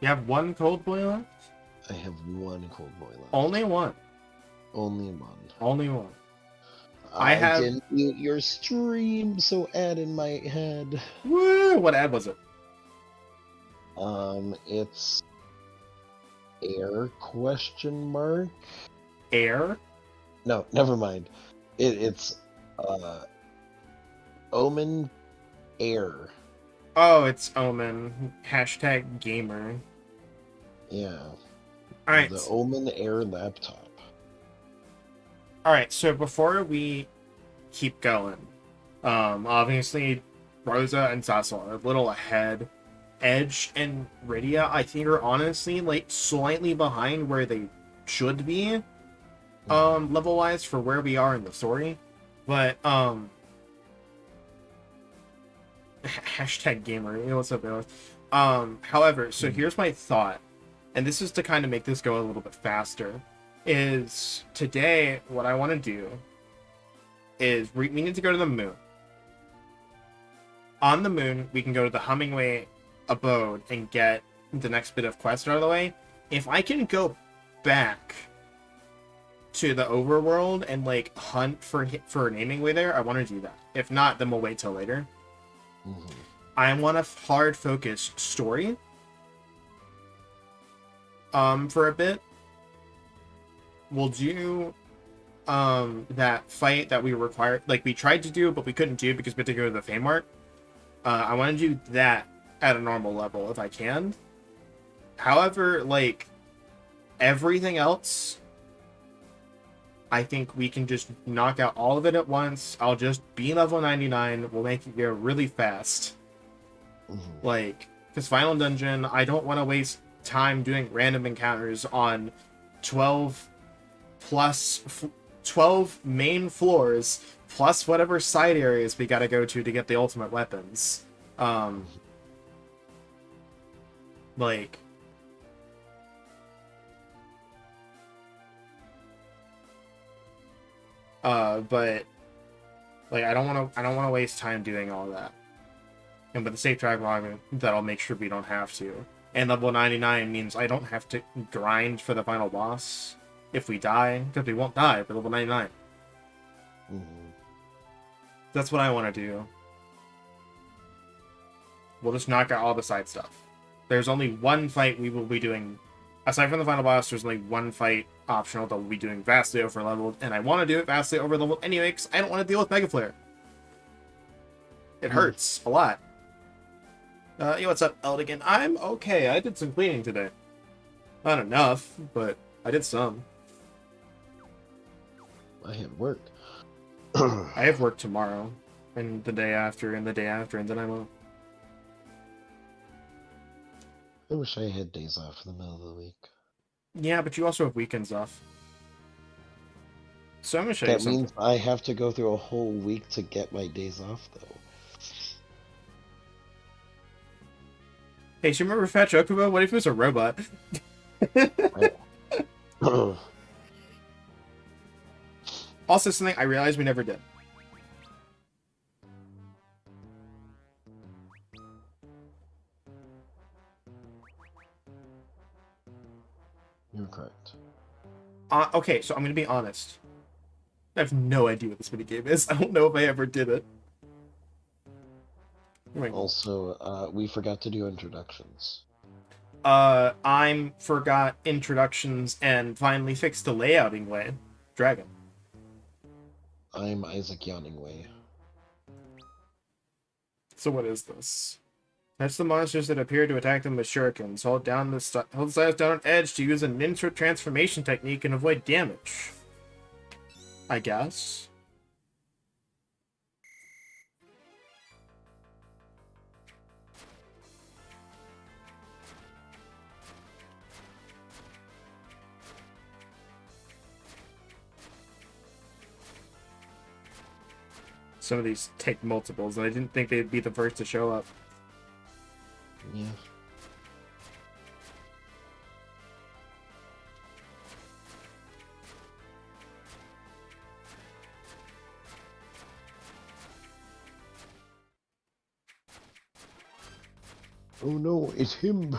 You have one cold boy left? I have one cold boy left. Only one. Only one. Only one. I I have... didn't mute your stream, so ad in my head. Woo! What ad was it? It's air question mark. Air? No, never mind. It's Omen Air. Oh, it's Omen. Hashtag gamer. Yeah. Alright. The Omen Air laptop. Alright, so before we keep going, obviously Rosa and Sassel are a little ahead. Edge and Rydia, I think, are honestly like slightly behind where they should be, level wise for where we are in the story. But hashtag gamer, you know what's up, Alex? However, so here's my thought, and this is to kind of make this go a little bit faster. Is today what I want to do is we need to go to the moon. On the moon, we can go to the Hummingway abode and get the next bit of quest out of the way. If I can go back to the overworld and like hunt for an aiming way there, I want to do that. If not, then we'll wait till later. I want a hard focus story for a bit. We'll do that fight that we required, like we tried to do but we couldn't do because we had to go to the Feymark. I want to do that at a normal level if I can. However, like everything else, I think we can just knock out all of it at once. I'll just be level 99. We'll make it go really fast. Like, because Final Dungeon, I don't want to waste time doing random encounters on 12 main floors plus whatever side areas we gotta go to get the ultimate weapons. Like, but like I don't want to waste time doing all that. And with the safe track log, that'll make sure we don't have to. And level 99 means I don't have to grind for the final boss if we die, because we won't die for level 99. That's what I want to do. We'll just knock out all the side stuff. There's only one fight we will be doing. Aside from the final boss, there's only one fight optional that we'll be doing vastly over leveled, and I want to do it vastly over leveled anyway, because I don't want to deal with Mega Flare. It hurts a lot. Yo, what's up, Eldigan? I'm okay. I did some cleaning today. Not enough, but I did some. I had work. I have work tomorrow, and the day after, and the day after, and then I'm off. I wish I had days off in the middle of the week. Yeah, but you also have weekends off. So I'm gonna show you something. That means I have to go through a whole week to get my days off, though. Hey, so you remember Fat Chocobo? What if it was a robot? Also, something I realized we never did. You're correct. Okay, so I'm gonna be honest. I have no idea what this minigame is. I don't know if I ever did it. Also, we forgot to do introductions. I forgot introductions and finally fixed the layouting way. Dragon. I'm Isaac Yawningway. So what is this? That's the monsters that appear to attack them with shurikens. Hold the sides down on edge to use a ninja transformation technique and avoid damage. I guess. Some of these take multiples, and I didn't think they'd be the first to show up. Yeah. Oh no, it's him.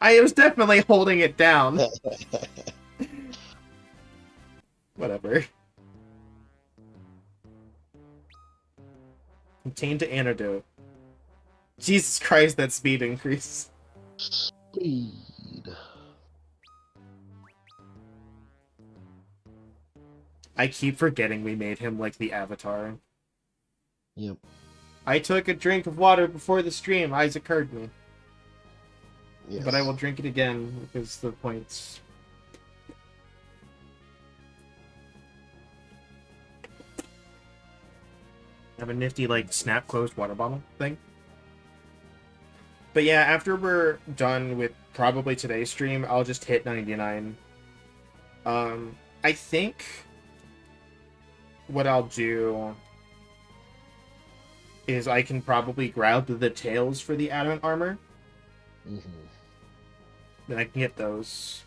I was definitely holding it down. Whatever. Contained to antidote. Jesus Christ, that speed increase. Speed. I keep forgetting we made him like the Avatar. Yep. I took a drink of water before the stream. Isaac heard me. Yes. But I will drink it again because the points. I have a nifty, like, snap closed water bottle thing. But yeah, after we're done with probably today's stream, I'll just hit 99. I think what I'll do is I can probably grab the tails for the adamant armor. Mm-hmm. Then I can get those.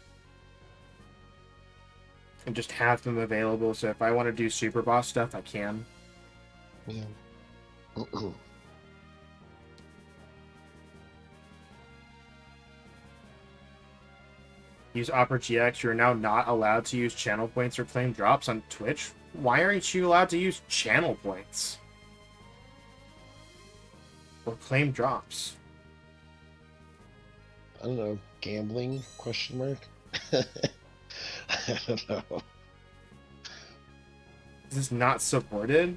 And just have them available, so if I want to do super boss stuff, I can. Yeah. Use Opera GX. You're now not allowed to use channel points or claim drops on Twitch. Why aren't you allowed to use channel points? Or claim drops? I don't know. Gambling? Question mark. I don't know. Is this not supported?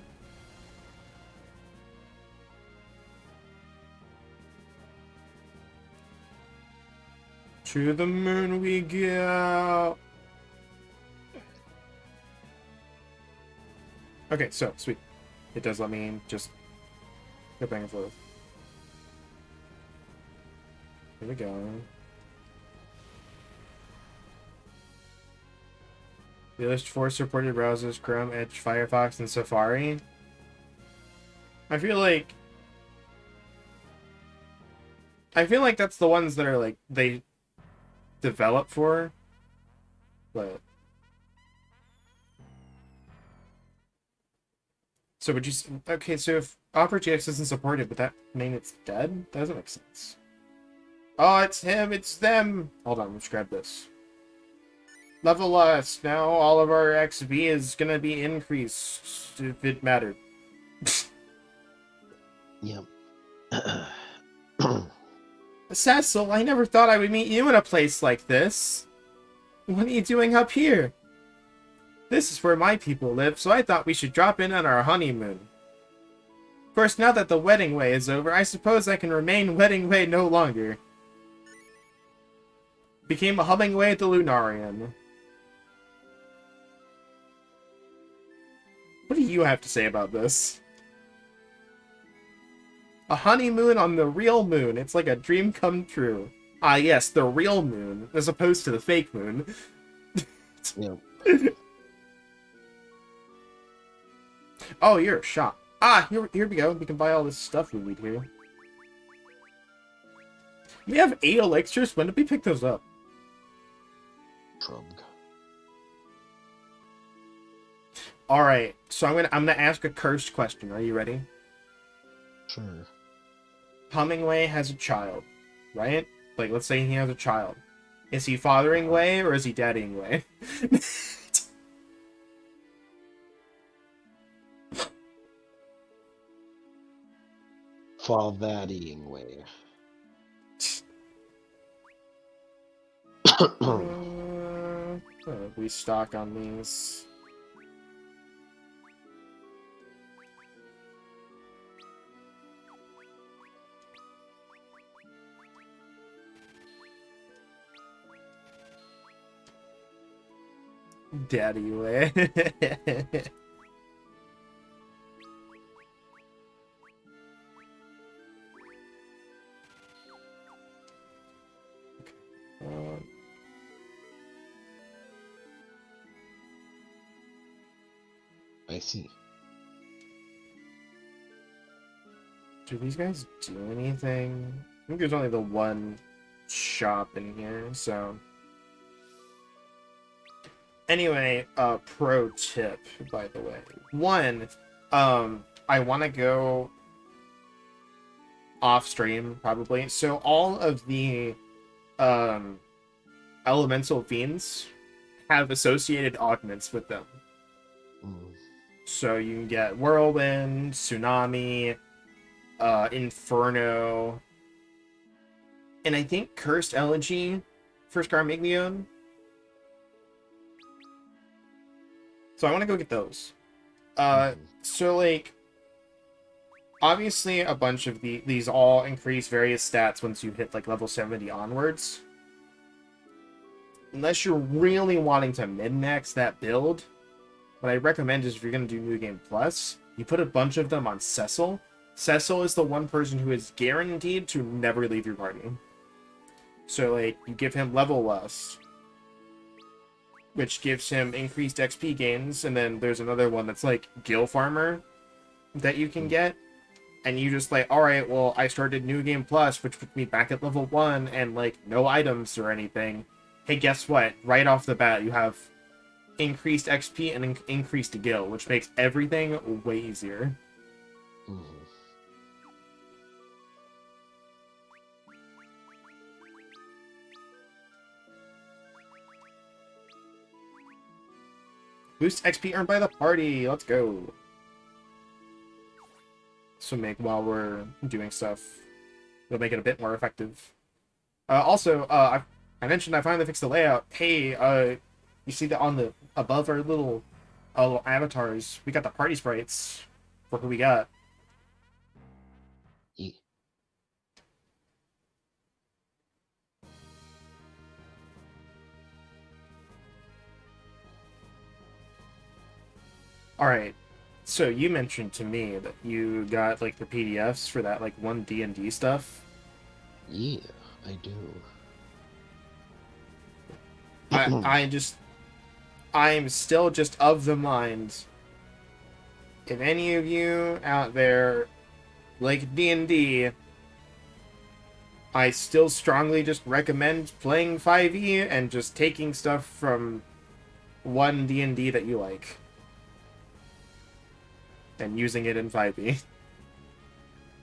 To the moon we go. Okay, so sweet. It does let me just go back and forth. Here we go. We list 4 supported browsers: Chrome, Edge, Firefox, and Safari. I feel like that's the ones that are like they develop for, but so would you? Okay, so if Opera GX isn't supported, would that mean it's dead? That doesn't make sense. Oh, it's him! It's them! Hold on, let's grab this. Level us! Now all of our XP is gonna be increased, if it mattered. Yep. Cecil, I never thought I would meet you in a place like this. What are you doing up here? This is where my people live, so I thought we should drop in on our honeymoon. Of course, now that the wedding way is over, I suppose I can remain wedding way no longer. Became a humming way at the Lunarian. What do you have to say about this? A honeymoon on the real moon. It's like a dream come true. Ah, yes, the real moon, as opposed to the fake moon. Yep. Oh, you're a shop. Ah, here we go. We can buy all this stuff we need here. We have 8 elixirs. When did we pick those up? Trug. All right, so I'm gonna ask a cursed question. Are you ready? Sure. Hummingway has a child, right? Like, let's say he has a child. Is he fathering way or is he daddying way? Father-eating way. We stock on these. Daddy way. I see. Do these guys do anything? I think there's only the one shop in here, so... Anyway, pro tip, by the way. One, I want to go off stream, probably. So all of the um, elemental fiends have associated augments with them. Mm. So you can get Whirlwind, Tsunami, Inferno, and I think Cursed Elegy for Scarmiglione. So I want to go get those. So like, obviously a bunch of these all increase various stats once you hit like level 70 onwards. Unless you're really wanting to min-max that build, what I recommend is if you're going to do New Game Plus, you put a bunch of them on Cecil. Cecil is the one person who is guaranteed to never leave your party. So, like, you give him Level Lust, which gives him increased XP gains, and then there's another one that's like Gil Farmer that you can get. And you just like, alright, well, I started New Game Plus, which put me back at level 1, and like, no items or anything. Hey, guess what? Right off the bat, you have increased XP and increased Gil, which makes everything way easier. Mm. Boost XP earned by the party. Let's go. So make while we're doing stuff, it'll make it a bit more effective. Also, I mentioned I finally fixed the layout. Hey, you see that on the above our little avatars, we got the party sprites for who we got. Yeah. All right. So you mentioned to me that you got like the PDFs for that like one D&D stuff. Yeah, I do. I just I'm still just of the mind. If any of you out there like D&D, I still strongly just recommend playing 5e and just taking stuff from one D&D that you like and using it in 5e.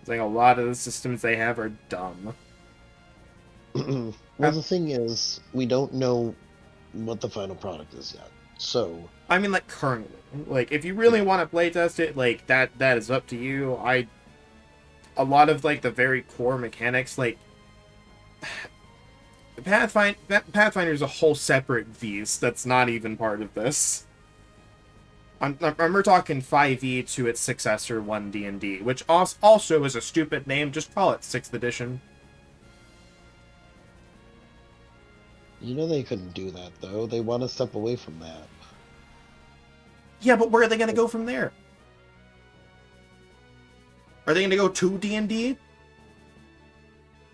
It's like a lot of the systems they have are dumb. Well, the thing is, we don't know what the final product is yet. So, I mean, like currently, like if you really want to playtest it, like that is up to you. A lot of like the very core mechanics, like Pathfinder is a whole separate beast that's not even part of this. We're talking 5e to its successor 1D&D, which also is a stupid name. Just call it 6th edition. you know they couldn't do that, though. They want to step away from that. Yeah, but where are they going to go from there? Are they going to go to D&D?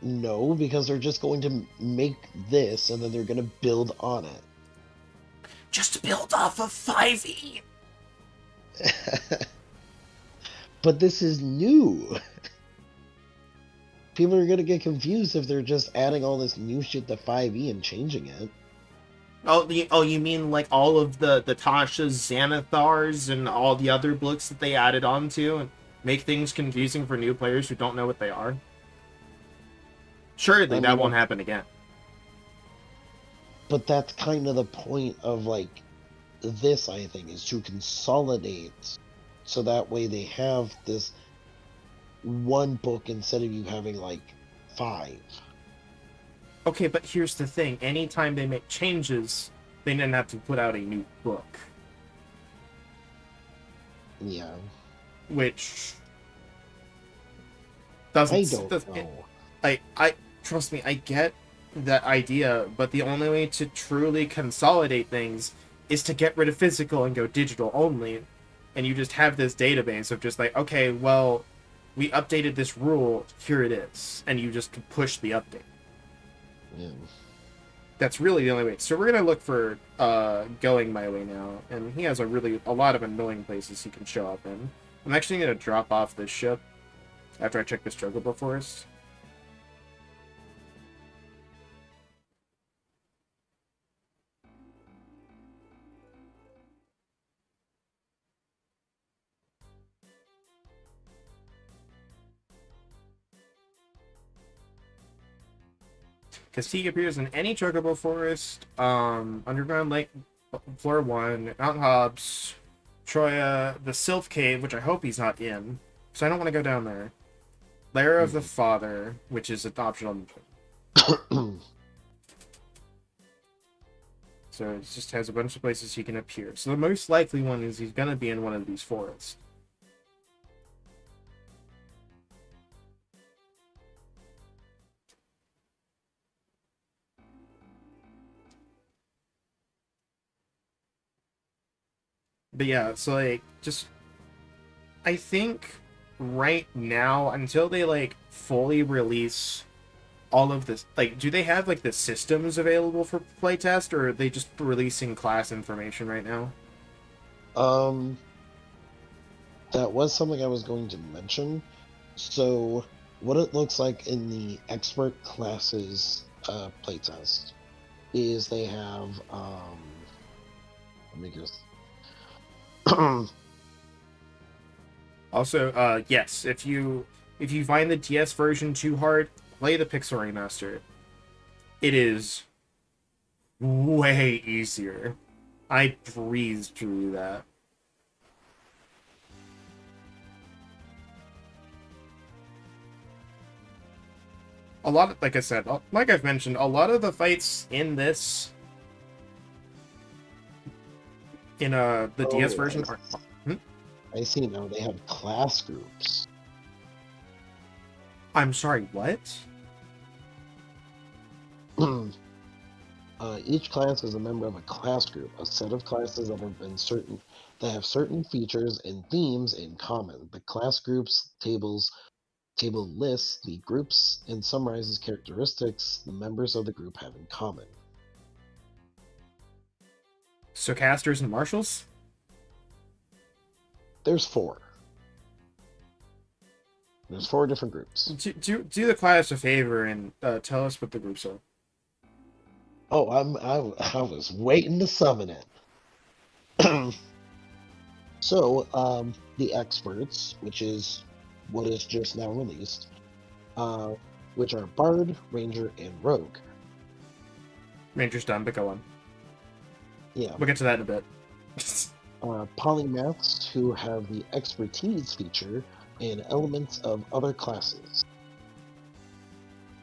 No, because they're just going to make this, and then they're going to build on it. Just build off of 5e! But this is new. People are going to get confused if they're just adding all this new shit to 5e and changing it. Oh, you mean like all of the Tasha's, Xanathars, and all the other books that they added onto and make things confusing for new players who don't know what they are? Surely that won't happen again. But that's kind of the point of, like, this, I think, is to consolidate so that way they have this one book instead of you having, like, 5. Okay, but here's the thing. Anytime they make changes, they then have to put out a new book. Yeah. Which I don't know. I trust me, I get that idea, but the only way to truly consolidate things is to get rid of physical and go digital only. And you just have this database of just like, okay, well, we updated this rule, here it is. And you just push the update. Yeah. That's really the only way. So we're gonna look for Going My Way now, and he has a lot of annoying places he can show up in. I'm actually gonna drop off this ship after I check this Chocobo Forest. Castigue appears in any chocobo forest, underground lake, floor 1, Mount Hobbs, Troya, the Sylph Cave, which I hope he's not in, so I don't want to go down there. Lair of the Father, which is an optional mission. So it just has a bunch of places he can appear. So the most likely one is he's going to be in one of these forests. But yeah, so like, just, I think right now, until they like fully release all of this, like, do they have like the systems available for playtest, or are they just releasing class information right now? Um, that was something I was going to mention. So, what it looks like in the expert classes playtest is they have let me just Also, yes, if you find the DS version too hard, play the Pixel Remaster. It is way easier. I breezed through that. A lot of, like I said, like I've mentioned, a lot of the fights in this, in the DS version are. I see now they have class groups. I'm sorry, what? Each class is a member of a class group, a set of classes that have certain features and themes in common. The class groups table lists the groups and summarizes characteristics the members of the group have in common. So casters and marshals? There's four. There's four different groups. Do the class a favor and tell us what the groups are. Oh, I was waiting to summon it. So, the experts, which is what is just now released, which are Bard, Ranger, and Rogue. Ranger's done, but go on. Yeah. We'll get to that in a bit. Polymaths, who have the expertise feature and elements of other classes.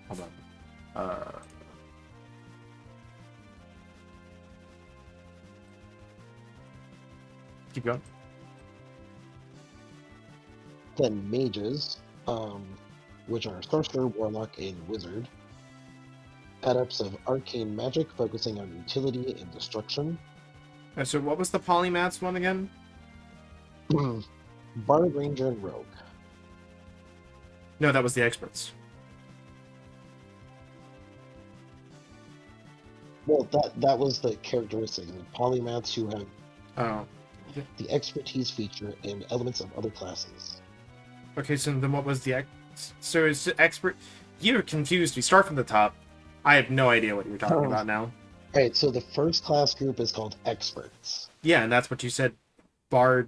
Hold on. Keep going. Then mages, which are sorcerer, warlock, and wizard. Adepts of arcane magic, focusing on utility and destruction. So what was the polymaths one again? Bard, Ranger, and Rogue. No, that was the experts. Well, that was the characteristic. The polymaths who have the expertise feature and elements of other classes. Okay, so then what was the so it's expert? You're confused. We start from the top. I have no idea what you're talking about now. Right, so the first class group is called experts. Yeah, and that's what you said. Bard,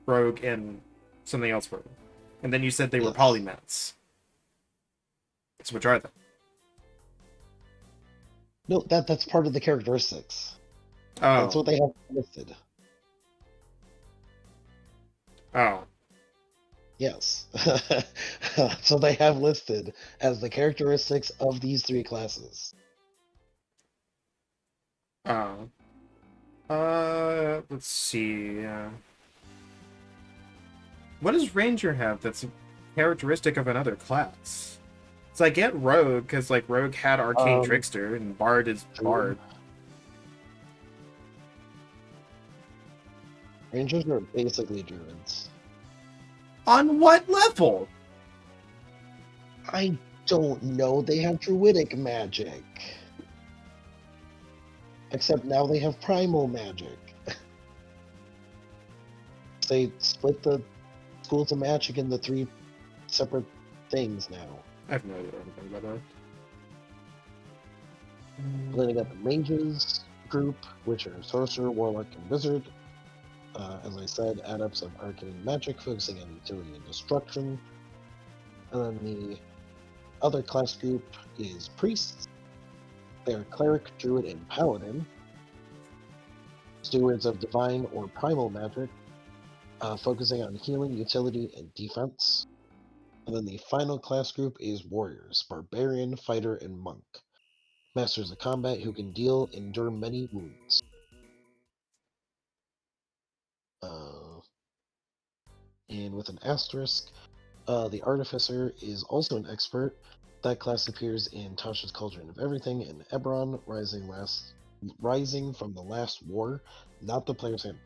Rogue, and something else were. And then you said they were polymaths. So which are they? No, that's part of the characteristics. Oh. That's what they have listed. Oh. Yes. So they have listed as the characteristics of these three classes. Oh. Let's see. What does Ranger have that's a characteristic of another class? So I get Rogue, because like Rogue had Arcane Trickster, and Bard is Bard. Rangers are basically druids. On what level? I don't know. They have druidic magic. Except now they have primal magic. They split the schools of magic into three separate things now. I have no idea anything about that. Then I got the mages group, which are sorcerer, warlock, and wizard. As I said, adepts of arcane magic, focusing on utility and destruction. And then other class group is priests. They're cleric, druid, and paladin. Stewards of divine or primal magic, focusing on healing, utility, and defense. And then the final class group is warriors, barbarian, fighter, and monk. Masters of combat who can endure many wounds. Uh, and with an asterisk, the artificer is also an expert. That class appears in Tasha's Cauldron of Everything and Eberron Rising from the Last War, not the player's handbook.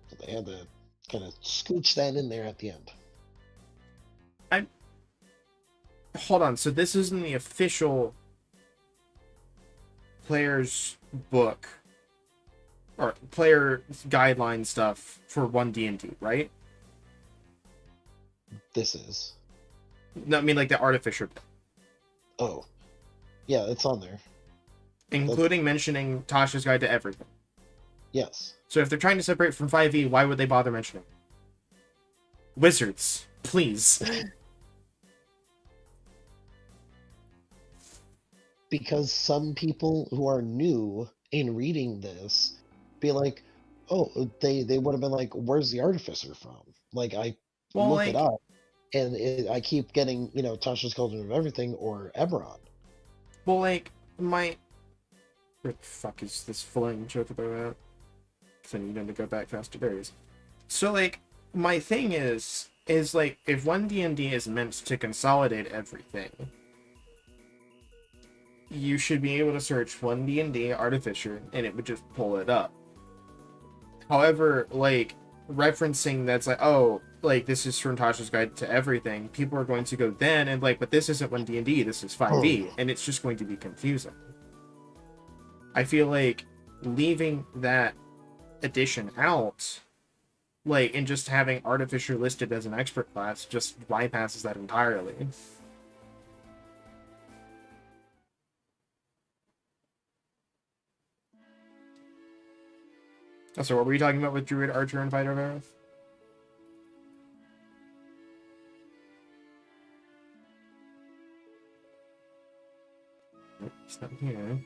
So they had to kind of scooch that in there at the end. Hold on, so this isn't the official player's book or player guideline stuff for 1D&D, right? This is. No, I mean like the artificer book. Oh. Yeah, it's on there. Including mentioning Tasha's Guide to Everything. Yes. So if they're trying to separate from 5e, why would they bother mentioning? Wizards, please. Because some people who are new in reading this be like, oh, they would have been like, where's the artificer from? Like, I look it up, and I keep getting, Tasha's Cauldron of Everything or Eberron. Well, like, where the fuck is this flying chocobo at? Because I need him to go back faster. There he is. So, like, my thing is like, if 1D&D is meant to consolidate everything, you should be able to search 1D&D Artificer, and it would just pull it up. However, like, referencing that's like, oh, like, this is from Tasha's Guide to Everything, people are going to go then and like, but this isn't 1D&D, this is 5e, and it's just going to be confusing. I feel like leaving that addition out, like, and just having Artificer listed as an expert class just bypasses that entirely. Oh, so what were you talking about with Druid, Archer, and Fighter of Aerith? It's not here.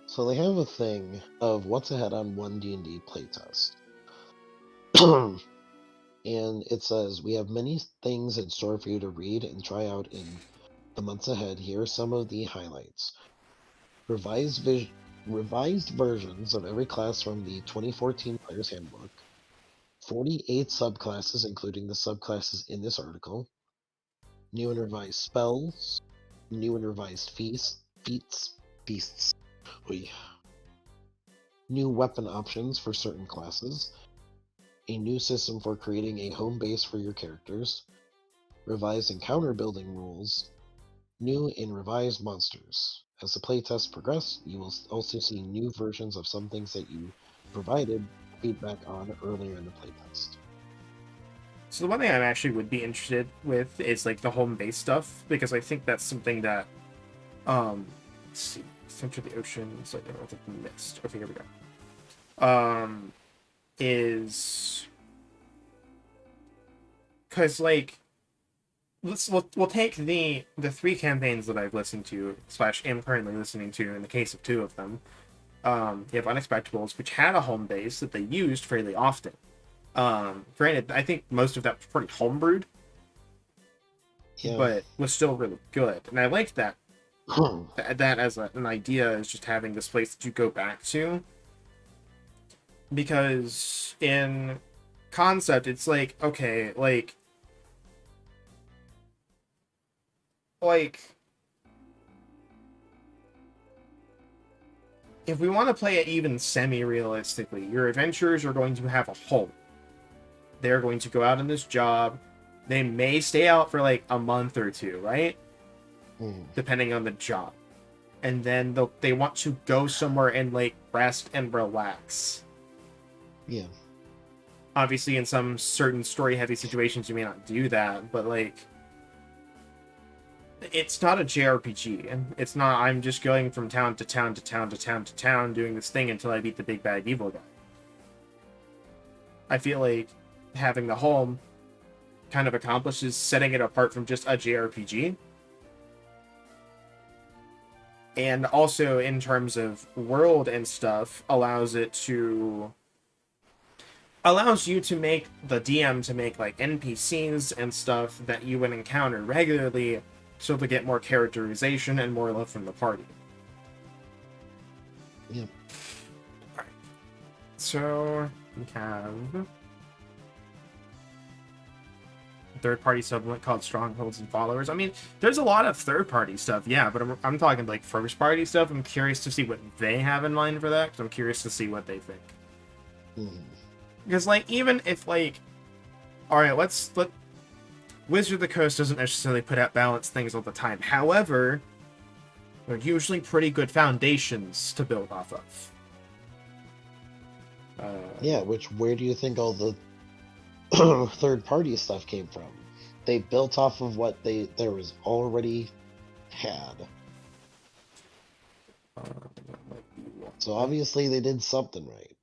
So they have a thing of what's ahead on 1D&D playtest. And it says, we have many things in store for you to read and try out in the months ahead. Here are some of the highlights. Revised versions of every class from the 2014 Player's Handbook. 48 subclasses, including the subclasses in this article. New and revised spells. New and revised feasts. New weapon options for certain classes. A new system for creating a home base for your characters. Revised encounter building rules. New and revised monsters. As the playtests progress, you will also see new versions of some things that you provided feedback on earlier in the playtest. So the one thing I actually would be interested with is like the home base stuff, because I think that's something that, let's see, center of the ocean, it's like north of the mist. Okay, here we go. Is because like we'll take the 3 campaigns that I've listened to / am currently listening to. In the case of 2 of them, you have Unexpectables, which had a home base that they used fairly often. Granted, I think most of that was pretty homebrewed, but was still really good, and I liked that. That as an idea is just having this place that you go back to, because in concept it's like, okay, like if we want to play it even semi-realistically, your adventurers are going to have a home. They're going to go out on this job. They may stay out for like a month or 2, right? Depending on the job. And then they want to go somewhere and like rest and relax. Yeah. Obviously, in some certain story-heavy situations, you may not do that, but like, it's not a JRPG. It's not, I'm just going from town to town to town to town to town doing this thing until I beat the big bad evil guy. I feel like having the home kind of accomplishes setting it apart from just a JRPG. And also in terms of world and stuff, allows you to make the DM to make like NPCs and stuff that you would encounter regularly, so to get more characterization and more love from the party. Yep. Alright. So we have third-party supplement called Strongholds and Followers. I mean, there's a lot of third-party stuff, yeah, but I'm talking like first-party stuff. I'm curious to see what they have in mind for that, because I'm curious to see what they think. Because, like, even if, like, alright, let Wizard of the Coast doesn't necessarily put out balanced things all the time. However, they're usually pretty good foundations to build off of. Yeah, where do you think all the third-party stuff came from? They built off of what there was already had. So obviously they did something right.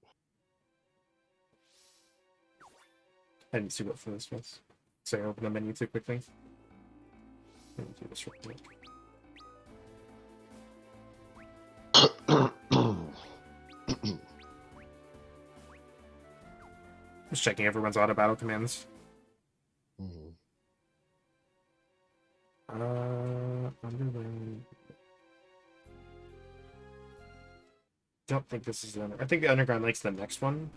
I didn't see what for this was. So I open the menu too quickly. Let me do this real quick. Just checking everyone's auto battle commands. Underground. Don't think this is the I think the underground likes the next one.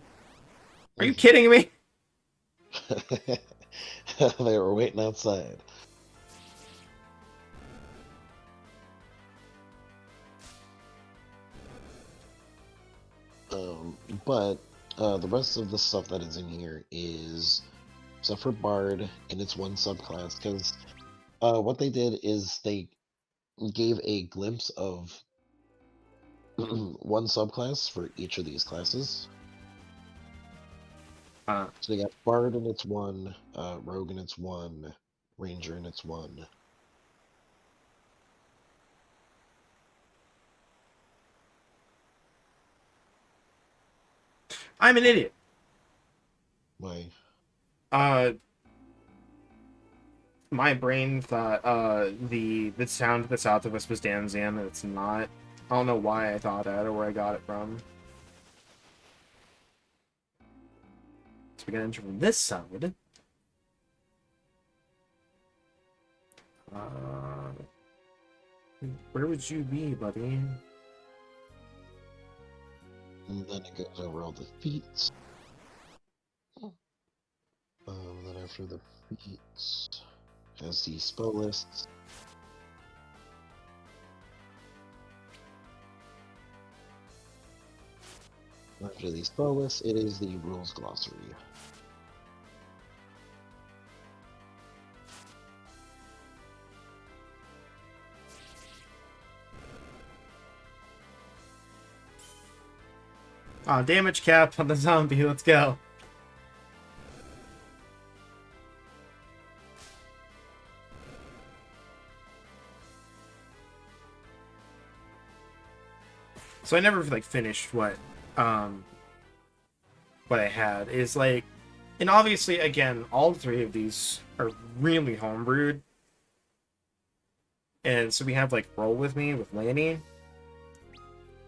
Are you kidding me? They were waiting outside. But the rest of the stuff that is in here is except for Bard and its one subclass, because what they did is they gave a glimpse of one subclass for each of these classes. So they got Bard in its one, Rogue in its one, Ranger in its one. I'm an idiot. Why? My brain thought the sound to the south of us was Danzan, and it's not. I don't know why I thought that or where I got it from. So we gotta enter from this side. Where would you be, buddy? And then it goes over all the feats. Then after the feats, has the spell lists. After the spell lists, it is the rules glossary. Damage cap on the zombie, let's go. So I never like finished what I had is like, and obviously again, all three of these are really homebrewed. And so we have like Roll With Me with Lanny.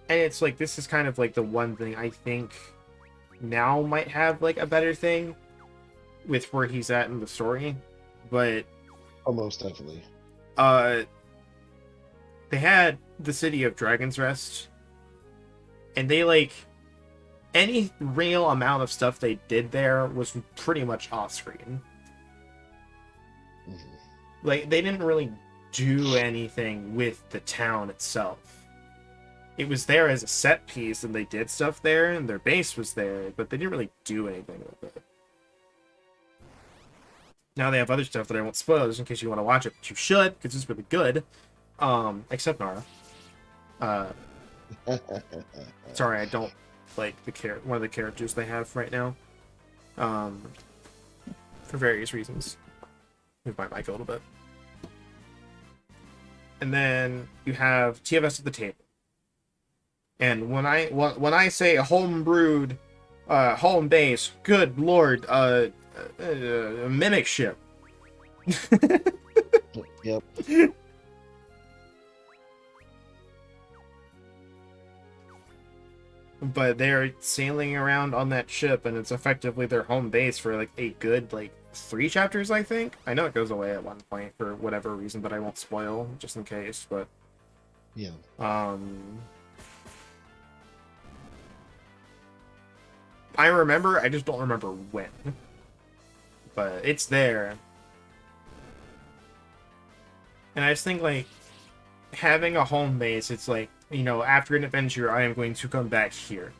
And it's like, this is kind of like the one thing I think now might have like a better thing with where he's at in the story. But oh, most definitely. They had the city of Dragon's Rest, and they like any real amount of stuff they did there was pretty much off screen. Like they didn't really do anything with the town itself. It was there as a set piece, and they did stuff there, and their base was there, but they didn't really do anything with it. Now they have other stuff that I won't spoil, just in case you want to watch it, but you should, because it's really good. Except Nara. Sorry, I don't like one of the characters they have right now. For various reasons. Move my mic a little bit. And then you have TFS at the table. And when I say a home-brewed, home base, good lord, mimic ship, Yep. But they're sailing around on that ship, and it's effectively their home base for like a good like 3 chapters, I think. I know it goes away at one point for whatever reason, but I won't spoil just in case. But Yeah. I remember, I just don't remember when. But it's there. And I just think like having a home base, it's like, you know, after an adventure, I am going to come back here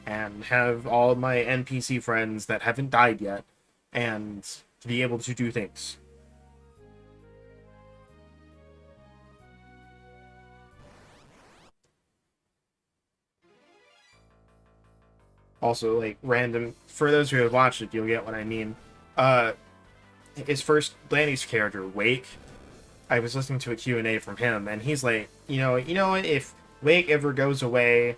and have all my NPC friends that haven't died yet and to be able to do things. Also, like, random, for those who have watched it, you'll get what I mean. Uh, his first, Lanny's character, Wake, I was listening to a Q&A from him, and he's like, you know what, if Wake ever goes away,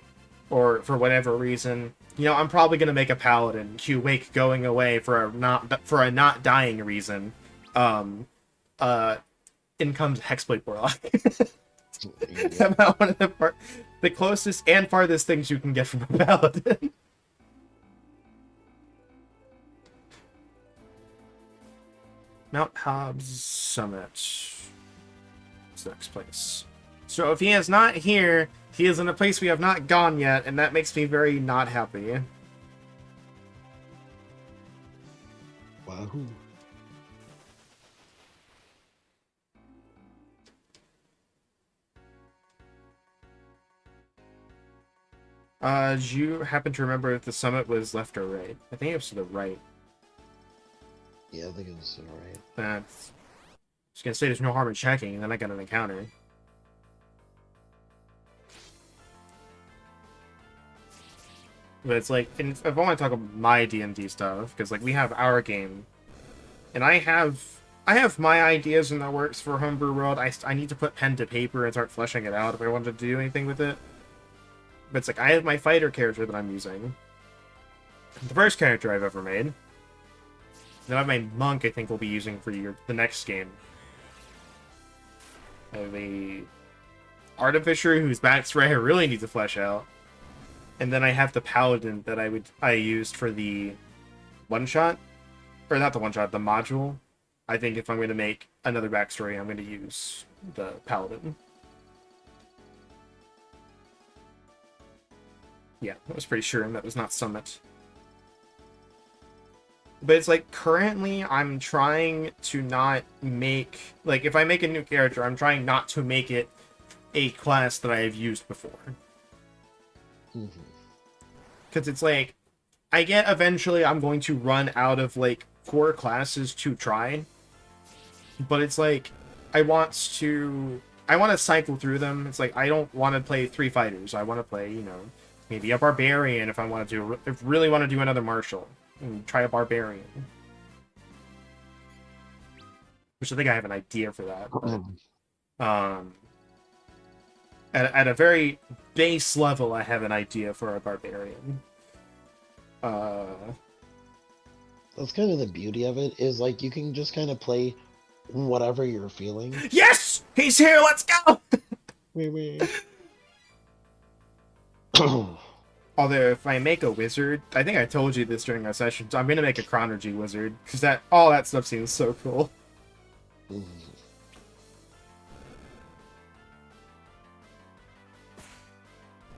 or for whatever reason, you know, I'm probably gonna make a paladin. Cue Wake going away for a not dying reason. Um, in comes Hexblade Warlock. Yep. About one of the closest and farthest things you can get from a paladin. Mount Hobbs Summit. What's the next place? So if he is not here, he is in a place we have not gone yet, and that makes me very not happy. Wahoo. Do you happen to remember if the summit was left or right? I think it was to the right. Yeah, I think it's alright. That's... I was gonna say there's no harm in checking, and then I got an encounter. But it's like, and if I want to talk about my D&D stuff, because like we have our game, and I have my ideas in the works for Homebrew World. I need to put pen to paper and start fleshing it out if I wanted to do anything with it. But it's like, I have my fighter character that I'm using. The first character I've ever made. Then I have my monk I think we'll be using for the next game. I have a artificer whose backstory I really need to flesh out. And then I have the paladin that I used for the one-shot. Or not the one-shot, the module. I think if I'm going to make another backstory, I'm going to use the paladin. Yeah, I was pretty sure that was not Summit. But it's like, currently, I'm trying to not make... Like, if I make a new character, I'm trying not to make it a class that I have used before. Because it's like, I get eventually I'm going to run out of, like, core classes to try. But it's like, I want to cycle through them. It's like, I don't want to play 3 fighters. I want to play, you know... Maybe a barbarian if I want to if really want to do another martial. And try a barbarian. Which I think I have an idea for that. But, at a very base level, I have an idea for a barbarian. That's kind of the beauty of it, is like you can just kind of play whatever you're feeling. Yes! He's here, let's go! Wee. Although, if I make a wizard, I think I told you this during our session, so I'm gonna make a chronology wizard, because all that stuff seems so cool.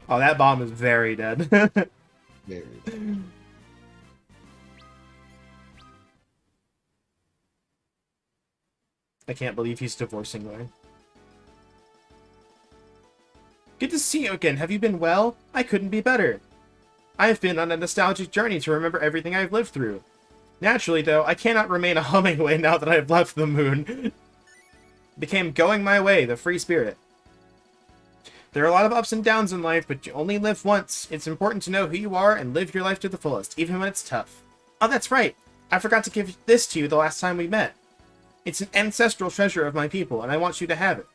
Oh, that bomb is very dead. Very dead. I can't believe he's divorcing her. Good to see you again. Have you been well? I couldn't be better. I've been on a nostalgic journey to remember everything I've lived through. Naturally, though, I cannot remain a Hemingway now that I've left the moon. Became going my way, the free spirit. There are a lot of ups and downs in life, but you only live once. It's important to know who you are and live your life to the fullest, even when it's tough. Oh, that's right. I forgot to give this to you the last time we met. It's an ancestral treasure of my people, and I want you to have it.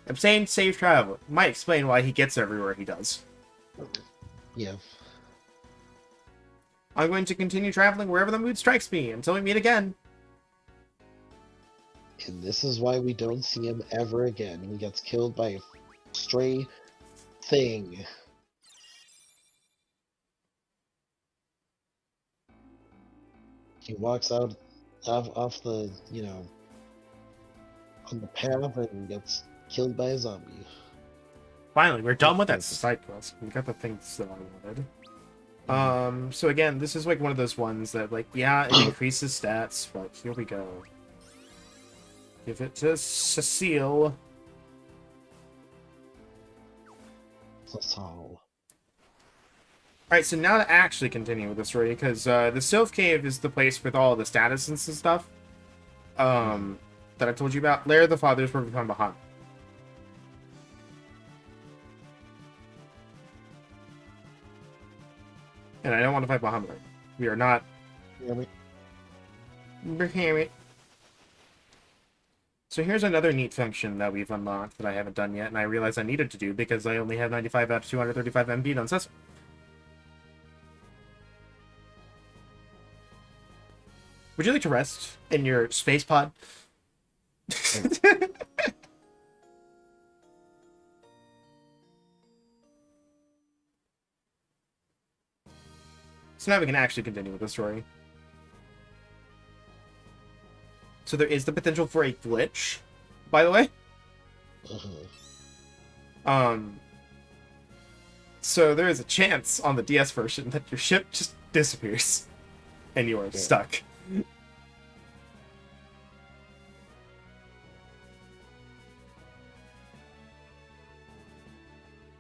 Abstain, safe travel. Might explain why he gets everywhere he does. Yeah. I'm going to continue traveling wherever the mood strikes me until we meet again. And this is why we don't see him ever again. He gets killed by a stray thing. He walks out off the, on the path and gets killed by a zombie. Finally, we're done with that Thanks. side quest. We got the things that I wanted. Mhm. So again, this is like one of those ones that, like, yeah, it increases stats, but here we go. Give it to Cecile. That's all. Alright, so now to actually continue with the story, because the Sylph Cave is the place with all the statuses and stuff that I told you about. Lair of the Fathers where we found Bahamut. And I don't want to fight Bahamut. We are not... Bahamut. So here's another neat function that we've unlocked that I haven't done yet, and I realized I needed to do because I only have 95 out of 235 MP on Cecil. Would you like to rest in your space pod? So now we can actually continue with the story. So there is the potential for a glitch, by the way. So there is a chance on the DS version that your ship just disappears and you are stuck.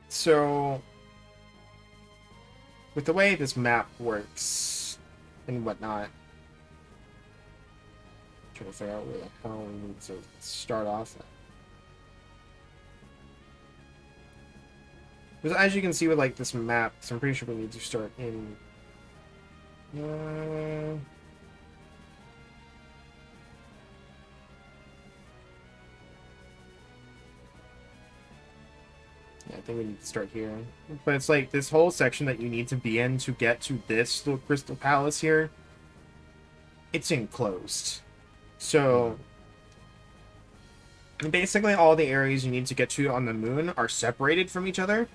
So with the way this map works and whatnot, trying to figure out where the hell we need to start off at. Because as you can see with like this map, so I'm pretty sure we need to start in yeah, I think we need to start here. But it's like this whole section that you need to be in to get to this little crystal palace here, it's enclosed. So basically all the areas you need to get to on the moon are separated from each other.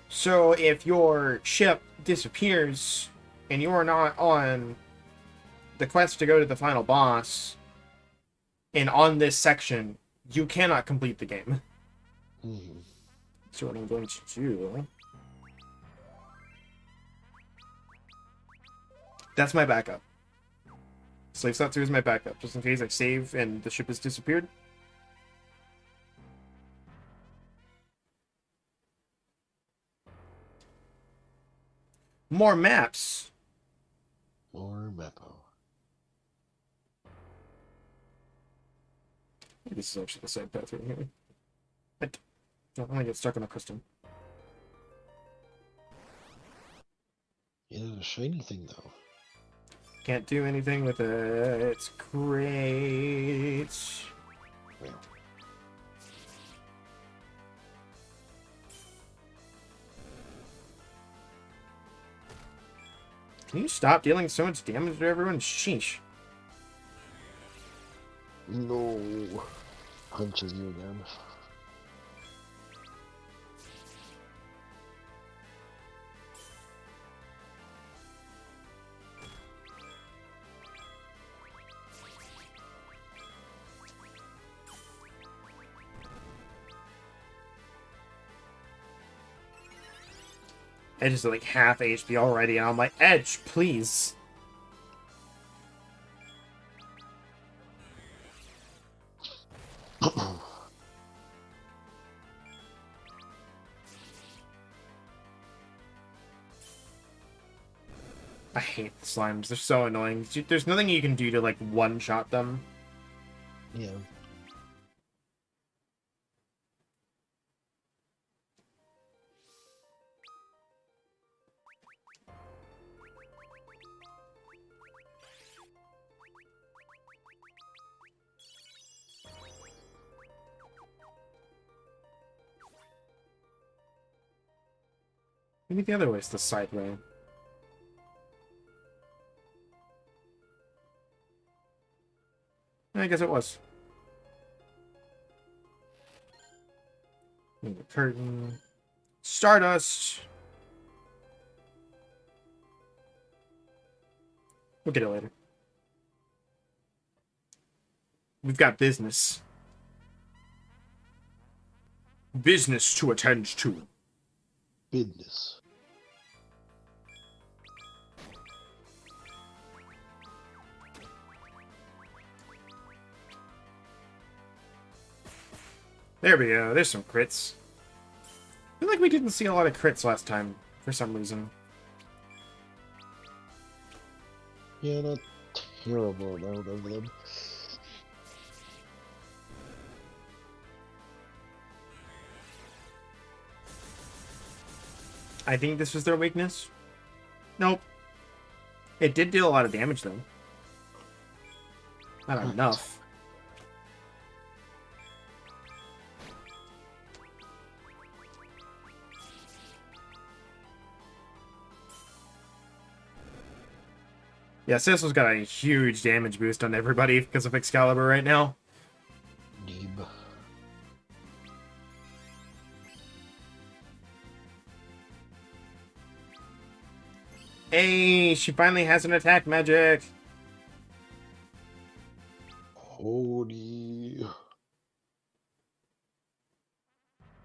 So if your ship disappears and you are not on the quest to go to the final boss and on this section, you cannot complete the game. So what I'm going to do... That's my backup. Slave Slot 2 is my backup, just in case I save and the ship has disappeared. More maps. More Meppo. This is actually the side path right here. I don't want to get stuck on a crystal. Yeah, a shiny thing though. Can't do anything with it. It's great. Well. Can you stop dealing so much damage to everyone? Sheesh. No. Punches you again. Edge is like half HP already, and I'm like, Edge, please. I hate the slimes. They're so annoying. There's nothing you can do to, like, one-shot them. Yeah. Maybe the other way is the side way. I guess it was. The curtain. Stardust. We'll get it later. We've got business. Business to attend to. Business. There we go. There's some crits. I feel like we didn't see a lot of crits last time, for some reason. Yeah, not terrible amount of them. I think this was their weakness. Nope. It did deal a lot of damage, though. Not enough. Yeah, Sissel's got a huge damage boost on everybody because of Excalibur right now. Deeb. Hey, she finally has an attack magic. Holy.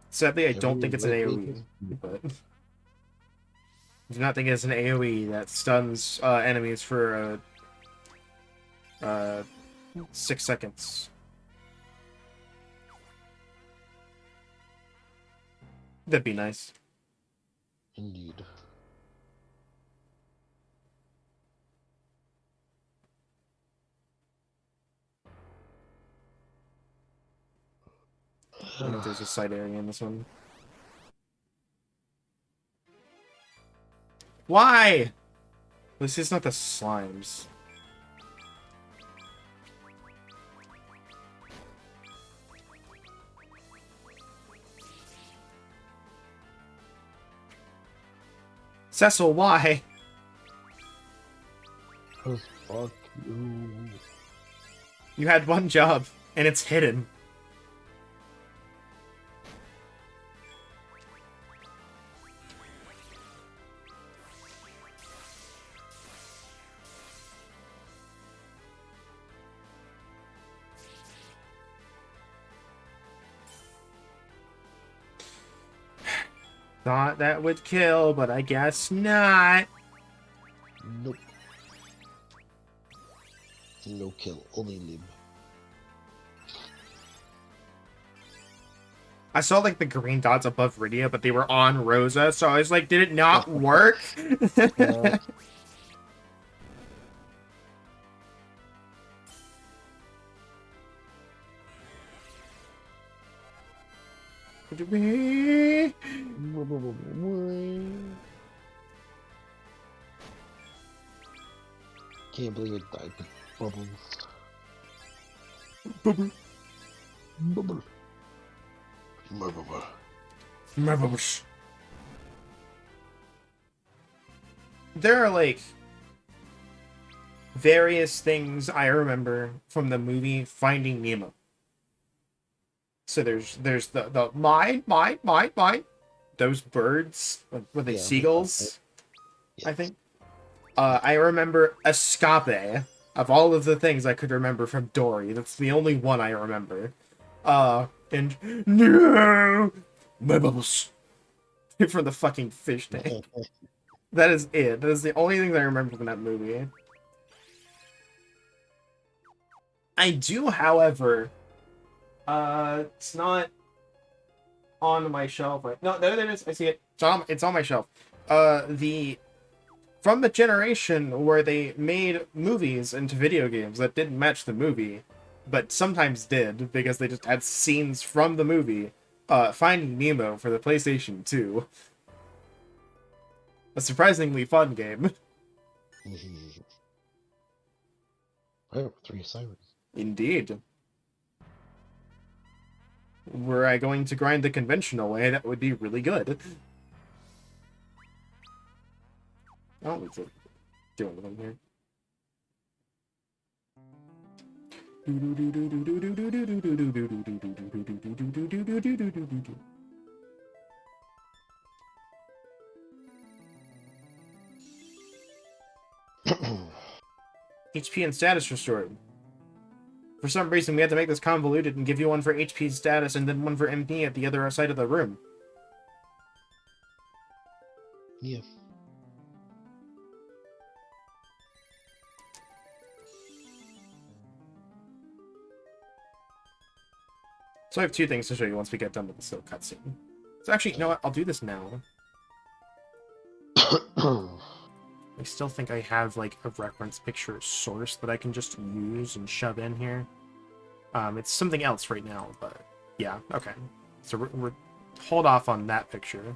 Sadly, I don't think it's an Every AoE, but I do not think it's an AoE that stuns enemies for 6 seconds. That'd be nice. Indeed. I don't know if there's a side area in this one. Why? This is not the slimes. Cecil, why? Cause fuck you. You had one job, and it's hidden. Thought that would kill, but I guess not. Nope. No kill, only limb. I saw like the green dots above Rydia, but they were on Rosa, so I was like, did it not work? Yeah. Can't believe it died. Bubbles. Bubble. Bubble. Bubble. There are like various things I remember from the movie Finding Nemo. So there's the mine. Those birds, were they Yeah, seagulls? yes. I think. I remember Escape. Of all of the things I could remember from Dory, that's the only one I remember. And no, my bubbles from the fucking fish tank. That is it. That is the only thing I remember from that movie. I do, however, it's not on my shelf. No, there it is. I see it. It's on my shelf. From the generation where they made movies into video games that didn't match the movie, but sometimes did because they just had scenes from the movie. Finding Nemo for the PlayStation 2. A surprisingly fun game. Oh, 3 sirens. Indeed. Were I going to grind the conventional way, that would be really good. I don't need to do anything here. HP and status restored. For some reason, we had to make this convoluted and give you one for HP status and then one for MP at the other side of the room. Yeah. So I have two things to show you once we get done with the slow cutscene. So actually, you know what? I'll do this now. I still think I have like a reference picture source that I can just use and shove in here. It's something else right now, but yeah, okay. So we're hold off on that picture.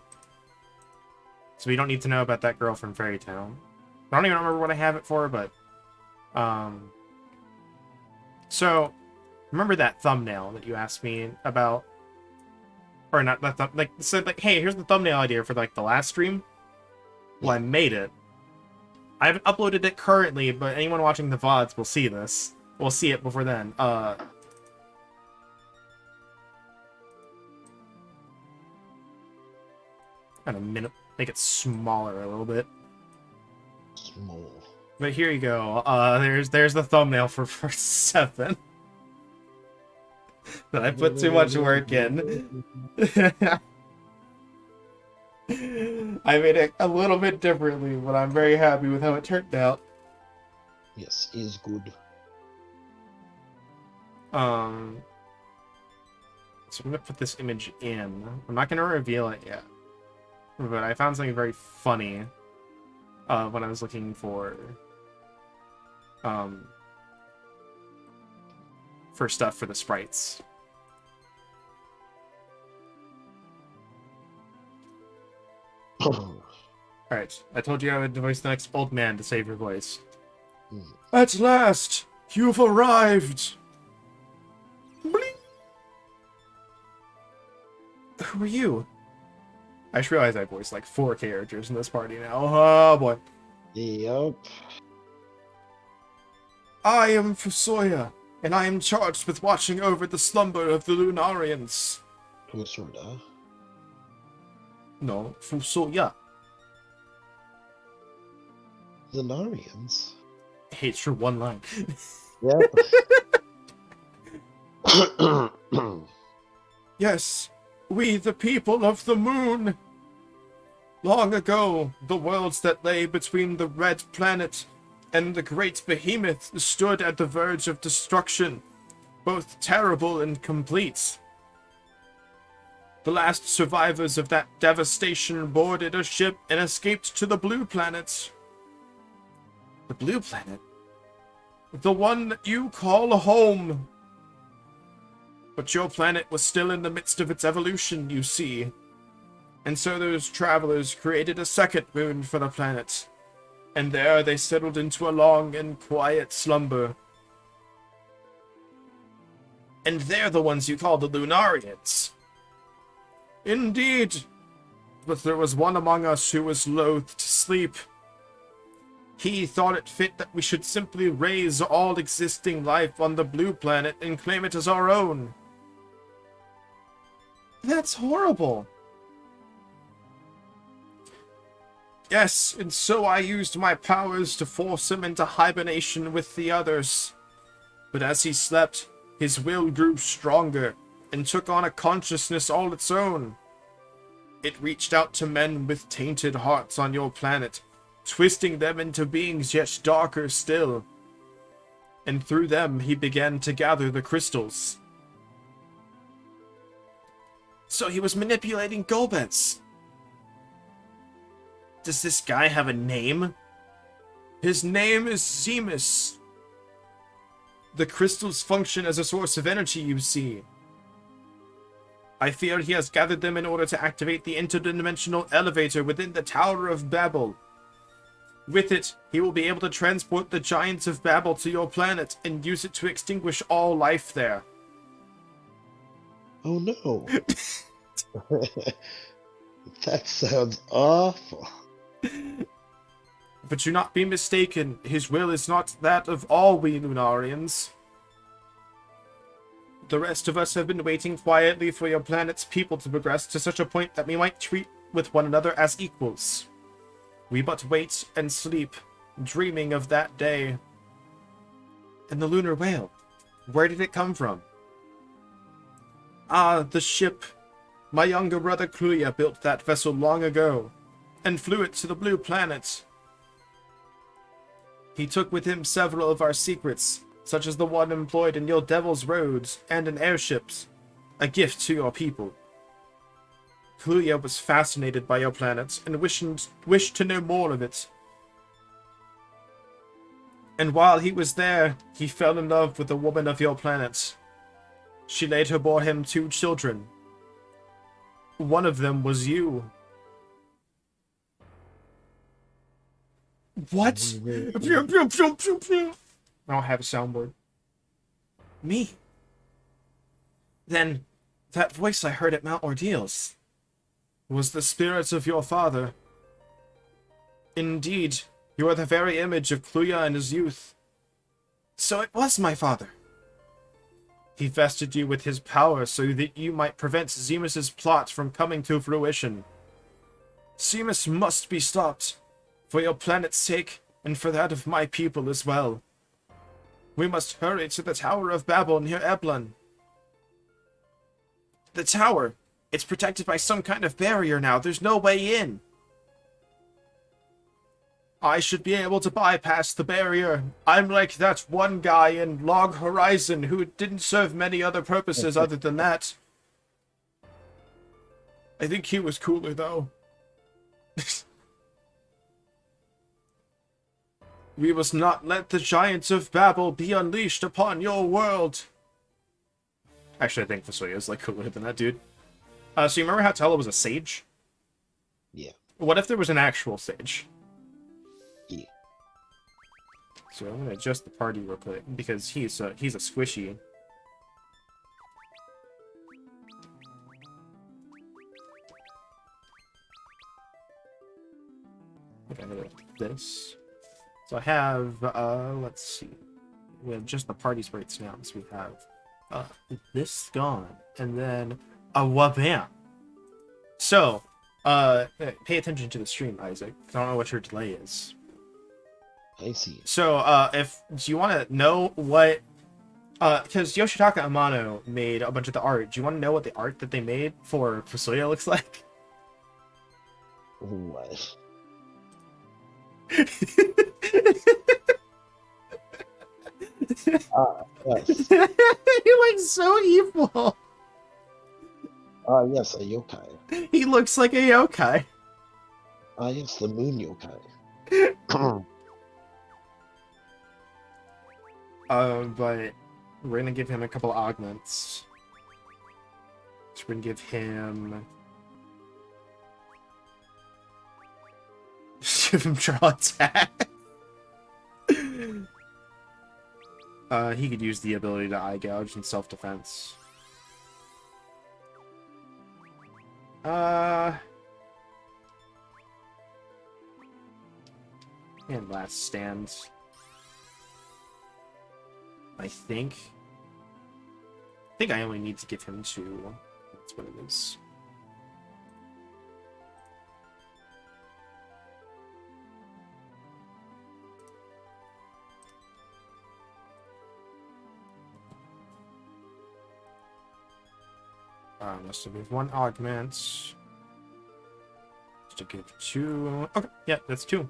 So we don't need to know about that girl from Fairy Town. I don't even remember what I have it for, but so remember that thumbnail that you asked me about, or not that like said like, hey, here's the thumbnail idea for like the last stream. Well, I made it. I haven't uploaded it currently, but anyone watching the VODs will see this. We'll see it before then. Kind of make it smaller a little bit. Small. But here you go. There's the thumbnail for Verse 7. That I put too much work in. I made it a little bit differently, but I'm very happy with how it turned out. Yes, is good. So I'm gonna put this image in. I'm not gonna reveal it yet, but I found something very funny when I was looking for stuff for the sprites. Alright, I told you I would voice the next old man to save your voice. At last, you've arrived! Bling! Who are you? I just realized I voiced like 4 characters in this party now. Oh boy. Yep. I am Fusoya, and I am charged with watching over the slumber of the Lunarians. Fusoda. No, Fusoya. The Narians. Hates for one line. Yep. Yes, we the people of the moon. Long ago, the worlds that lay between the red planet and the great behemoth stood at the verge of destruction, both terrible and complete. The last survivors of that devastation boarded a ship and escaped to the blue planet. The blue planet? The one that you call home. But your planet was still in the midst of its evolution, you see. And so those travelers created a second moon for the planet. And there they settled into a long and quiet slumber. And they're the ones you call the Lunarians. Indeed. But there was one among us who was loath to sleep. He thought it fit that we should simply raise all existing life on the blue planet and claim it as our own. That's horrible. Yes, and so I used my powers to force him into hibernation with the others. But as he slept, his will grew stronger and took on a consciousness all its own. It reached out to men with tainted hearts on your planet, twisting them into beings yet darker still. And through them he began to gather the crystals. So he was manipulating Golbez. Does this guy have a name? His name is Zemus. The crystals function as a source of energy, you see. I fear he has gathered them in order to activate the interdimensional elevator within the Tower of Babel. With it, he will be able to transport the Giants of Babel to your planet and use it to extinguish all life there. Oh no. That sounds awful. But do not be mistaken, his will is not that of all we Lunarians. The rest of us have been waiting quietly for your planet's people to progress to such a point that we might treat with one another as equals. We but wait and sleep, dreaming of that day. And the lunar whale, where did it come from? Ah, the ship. My younger brother Kluya built that vessel long ago, and flew it to the blue planet. He took with him several of our secrets, such as the one employed in your Devil's Roads and in airships, a gift to your people. Kluya was fascinated by your planet and wished to know more of it. And while he was there, he fell in love with a woman of your planet. She later bore him 2 children. One of them was you. What? I don't have a soundboard. Me? Then, that voice I heard at Mount Ordeals was the spirit of your father. Indeed, you are the very image of Kluya in his youth. So it was my father. He vested you with his power so that you might prevent Zemus's plot from coming to fruition. Zemus must be stopped, for your planet's sake and for that of my people as well. We must hurry to the Tower of Babel near Eblan. The tower. It's protected by some kind of barrier now. There's no way in. I should be able to bypass the barrier. I'm like that one guy in Log Horizon who didn't serve many other purposes other than that. I think he was cooler, though. We must not let the giants of Babel be unleashed upon your world. Actually, I think Fusoya is like cooler than that dude. So you remember how Tella was a sage? Yeah. What if there was an actual sage? Yeah. So I'm gonna adjust the party real quick because he's a squishy. Okay, I'm gonna do this. So I have let's see. We have just the party sprites now. So we have this gone, and then a wabam. So pay attention to the stream, Isaac. I don't know what your delay is. I see. So, do you want to know what, because Yoshitaka Amano made a bunch of the art. Do you want to know what the art that they made for Fusoya looks like? What? Yes. He looks so evil. Yes, a yokai. He looks like a yokai. Yes, the moon yokai. But we're gonna give him a couple augments. So we're gonna give him... give him draw attack. He could use the ability to eye gouge and self-defense. And last stand. I think I only need to give him 2. That's what it is. Must have moved 1 augment. Just to give 2. Okay, yeah, that's 2.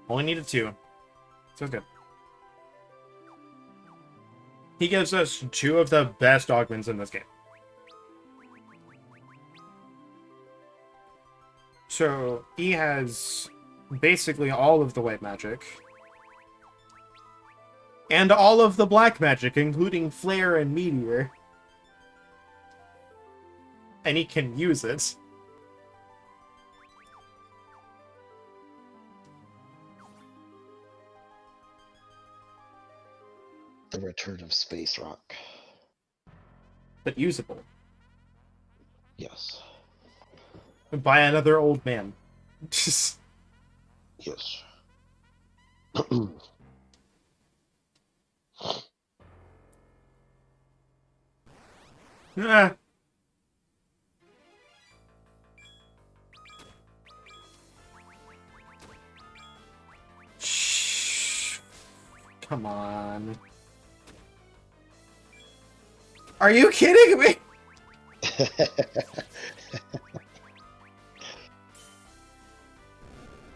Only needed 2. So good. He gives us 2 of the best augments in this game. So, he has basically all of the white magic. And all of the black magic, including Flare and Meteor. And he can use it. The Return of Space Rock. But usable. Yes. By another old man. Yes. Ah. Shh. Come on. Are you kidding me?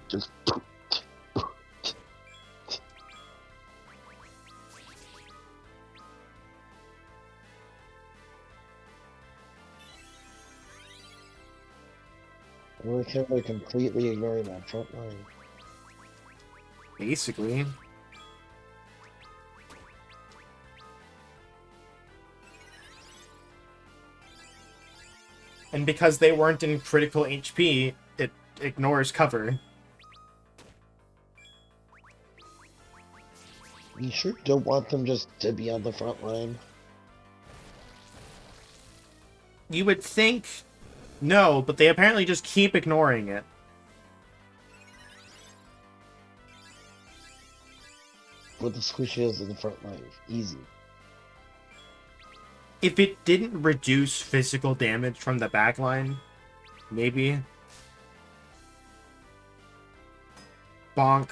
Just I like how they're completely ignoring that front line. Basically. And because they weren't in critical HP, it ignores cover. You sure don't want them just to be on the front line? You would think no, but they apparently just keep ignoring it. With the squishies in the front line. Easy. If it didn't reduce physical damage from the backline, maybe. Bonk.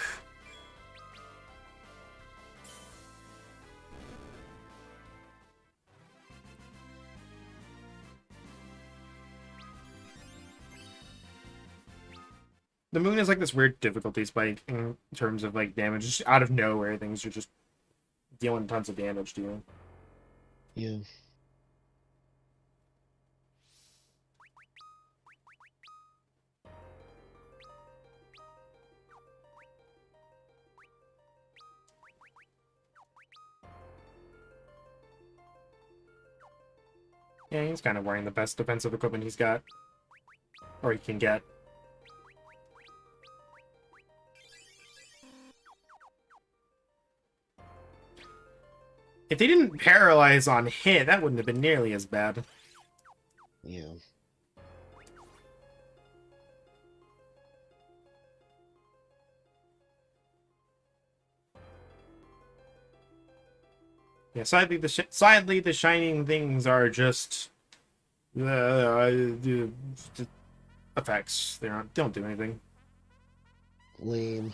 The moon is like this weird difficulty spike in terms of like damage. Just out of nowhere, things are just dealing tons of damage to you. Yeah. Yeah, he's kind of wearing the best defensive equipment he's got. Or he can get. If they didn't paralyze on hit, that wouldn't have been nearly as bad. Yeah. Yeah, sadly the shining things are just effects. They don't do anything. Lame.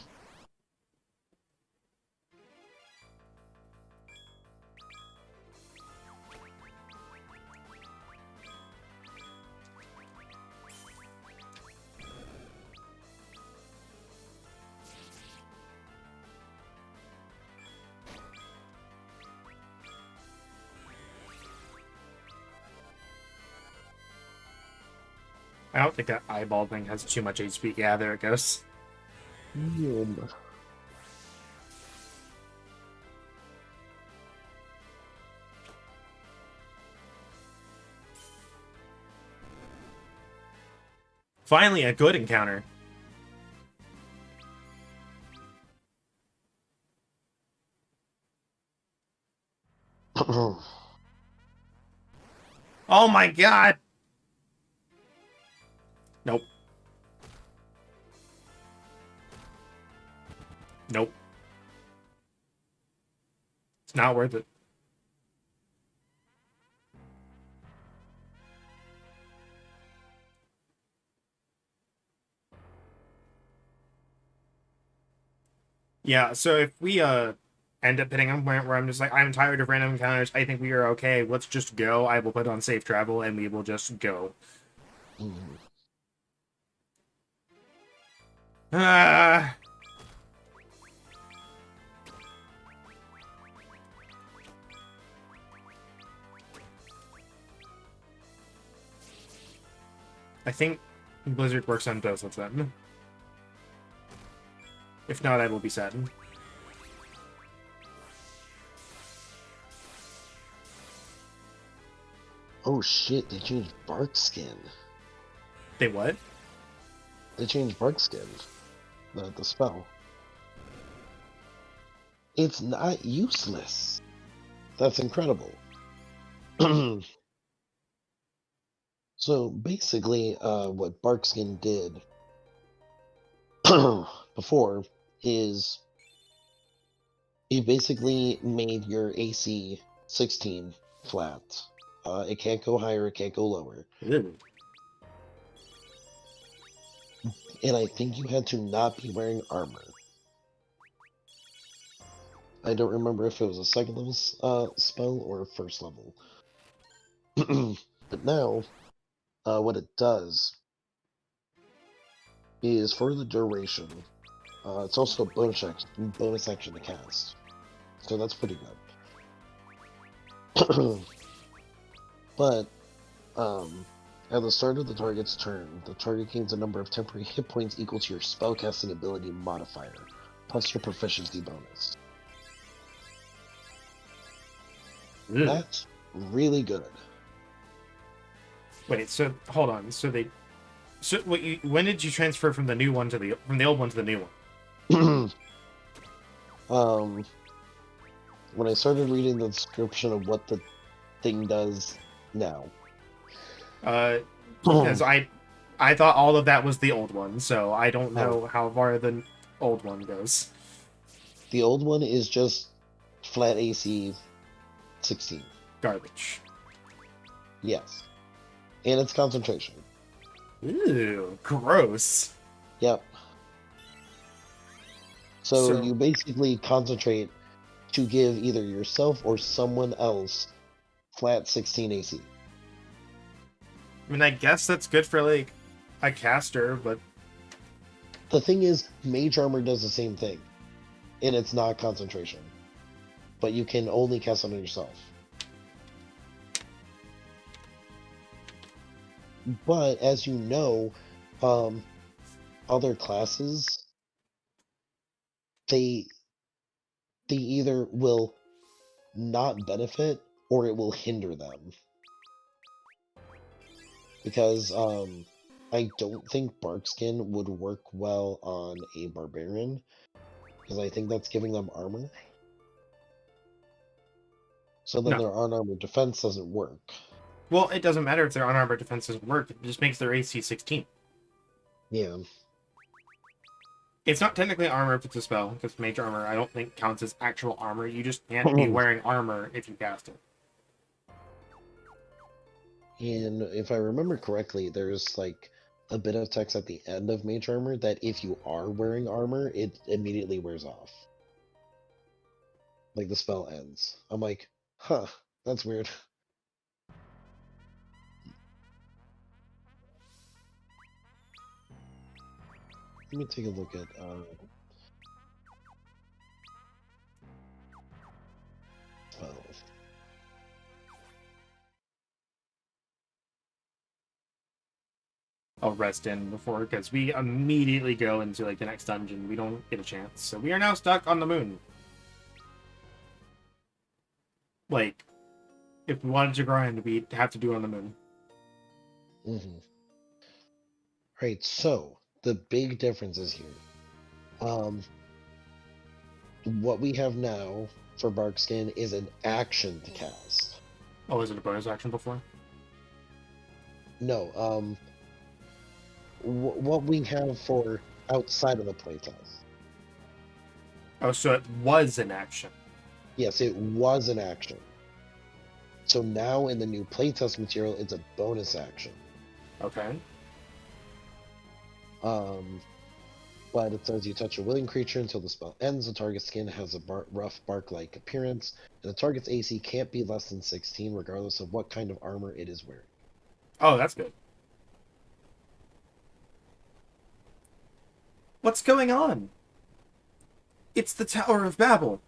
I don't think that eyeball thing has too much HP. Yeah, there it goes. Yum. Finally, a good encounter. Oh my god! Nope. Nope. It's not worth it. Yeah, so if we end up hitting a point where I'm just like, I'm tired of random encounters, I think we are okay. Let's just go. I will put on safe travel and we will just go. Ah. I think Blizzard works on both of them. If not, I will be saddened. Oh shit, they changed Bark Skin. They what? They changed Bark Skin. The spell. It's not useless. That's incredible. So basically, what Barkskin did before is he basically made your AC 16 flat. It can't go higher, it can't go lower. Ew. And I think you had to not be wearing armor. I don't remember if it was a second level spell or a first level. But now, what it does is for the duration, it's also a bonus action to cast. So that's pretty good. But, at the start of the target's turn, the target gains a number of temporary hit points equal to your spellcasting ability modifier, plus your proficiency bonus. Ew. That's really good. Wait, so hold on. So when did you transfer from the new one to from the old one to the new one? When I started reading the description of what the thing does now. Because I thought all of that was the old one, so I don't know how far the old one goes. The old one is just flat AC 16. Garbage. Yes. And it's concentration. Ew, gross. Yep. So you basically concentrate to give either yourself or someone else flat 16 AC. I mean, I guess that's good for, like, a caster, but... The thing is, Mage Armor does the same thing. And it's not concentration. But you can only cast it on yourself. But, as you know, other classes, they either will not benefit or it will hinder them. Because I don't think Barkskin would work well on a Barbarian, because I think that's giving them armor. So then their unarmored defense doesn't work. Well, it doesn't matter if their unarmored defense doesn't work, it just makes their AC 16. Yeah. It's not technically armor if it's a spell, because Mage Armor I don't think counts as actual armor. You just can't be wearing armor if you cast it. And if I remember correctly, there's like a bit of text at the end of Mage Armor that if you are wearing armor, it immediately wears off. Like the spell ends. I'm like, huh, that's weird. Let me take a look at spells. I'll rest in before, because we immediately go into like the next dungeon. We don't get a chance. So we are now stuck on the moon. Like, if we wanted to grind, we'd have to do it on the moon. Mm-hmm. Right, so the big differences here. What we have now for Barkskin is an action to cast. Oh, is it a bonus action before? No, what we have for outside of the playtest. Oh, so it was an action. Yes, it was an action. So now in the new playtest material, it's a bonus action. Okay. But it says you touch a willing creature until the spell ends. The target's skin has a rough bark-like appearance, and the target's AC can't be less than 16, regardless of what kind of armor it is wearing. Oh, that's good. What's going on? It's the Tower of Babel.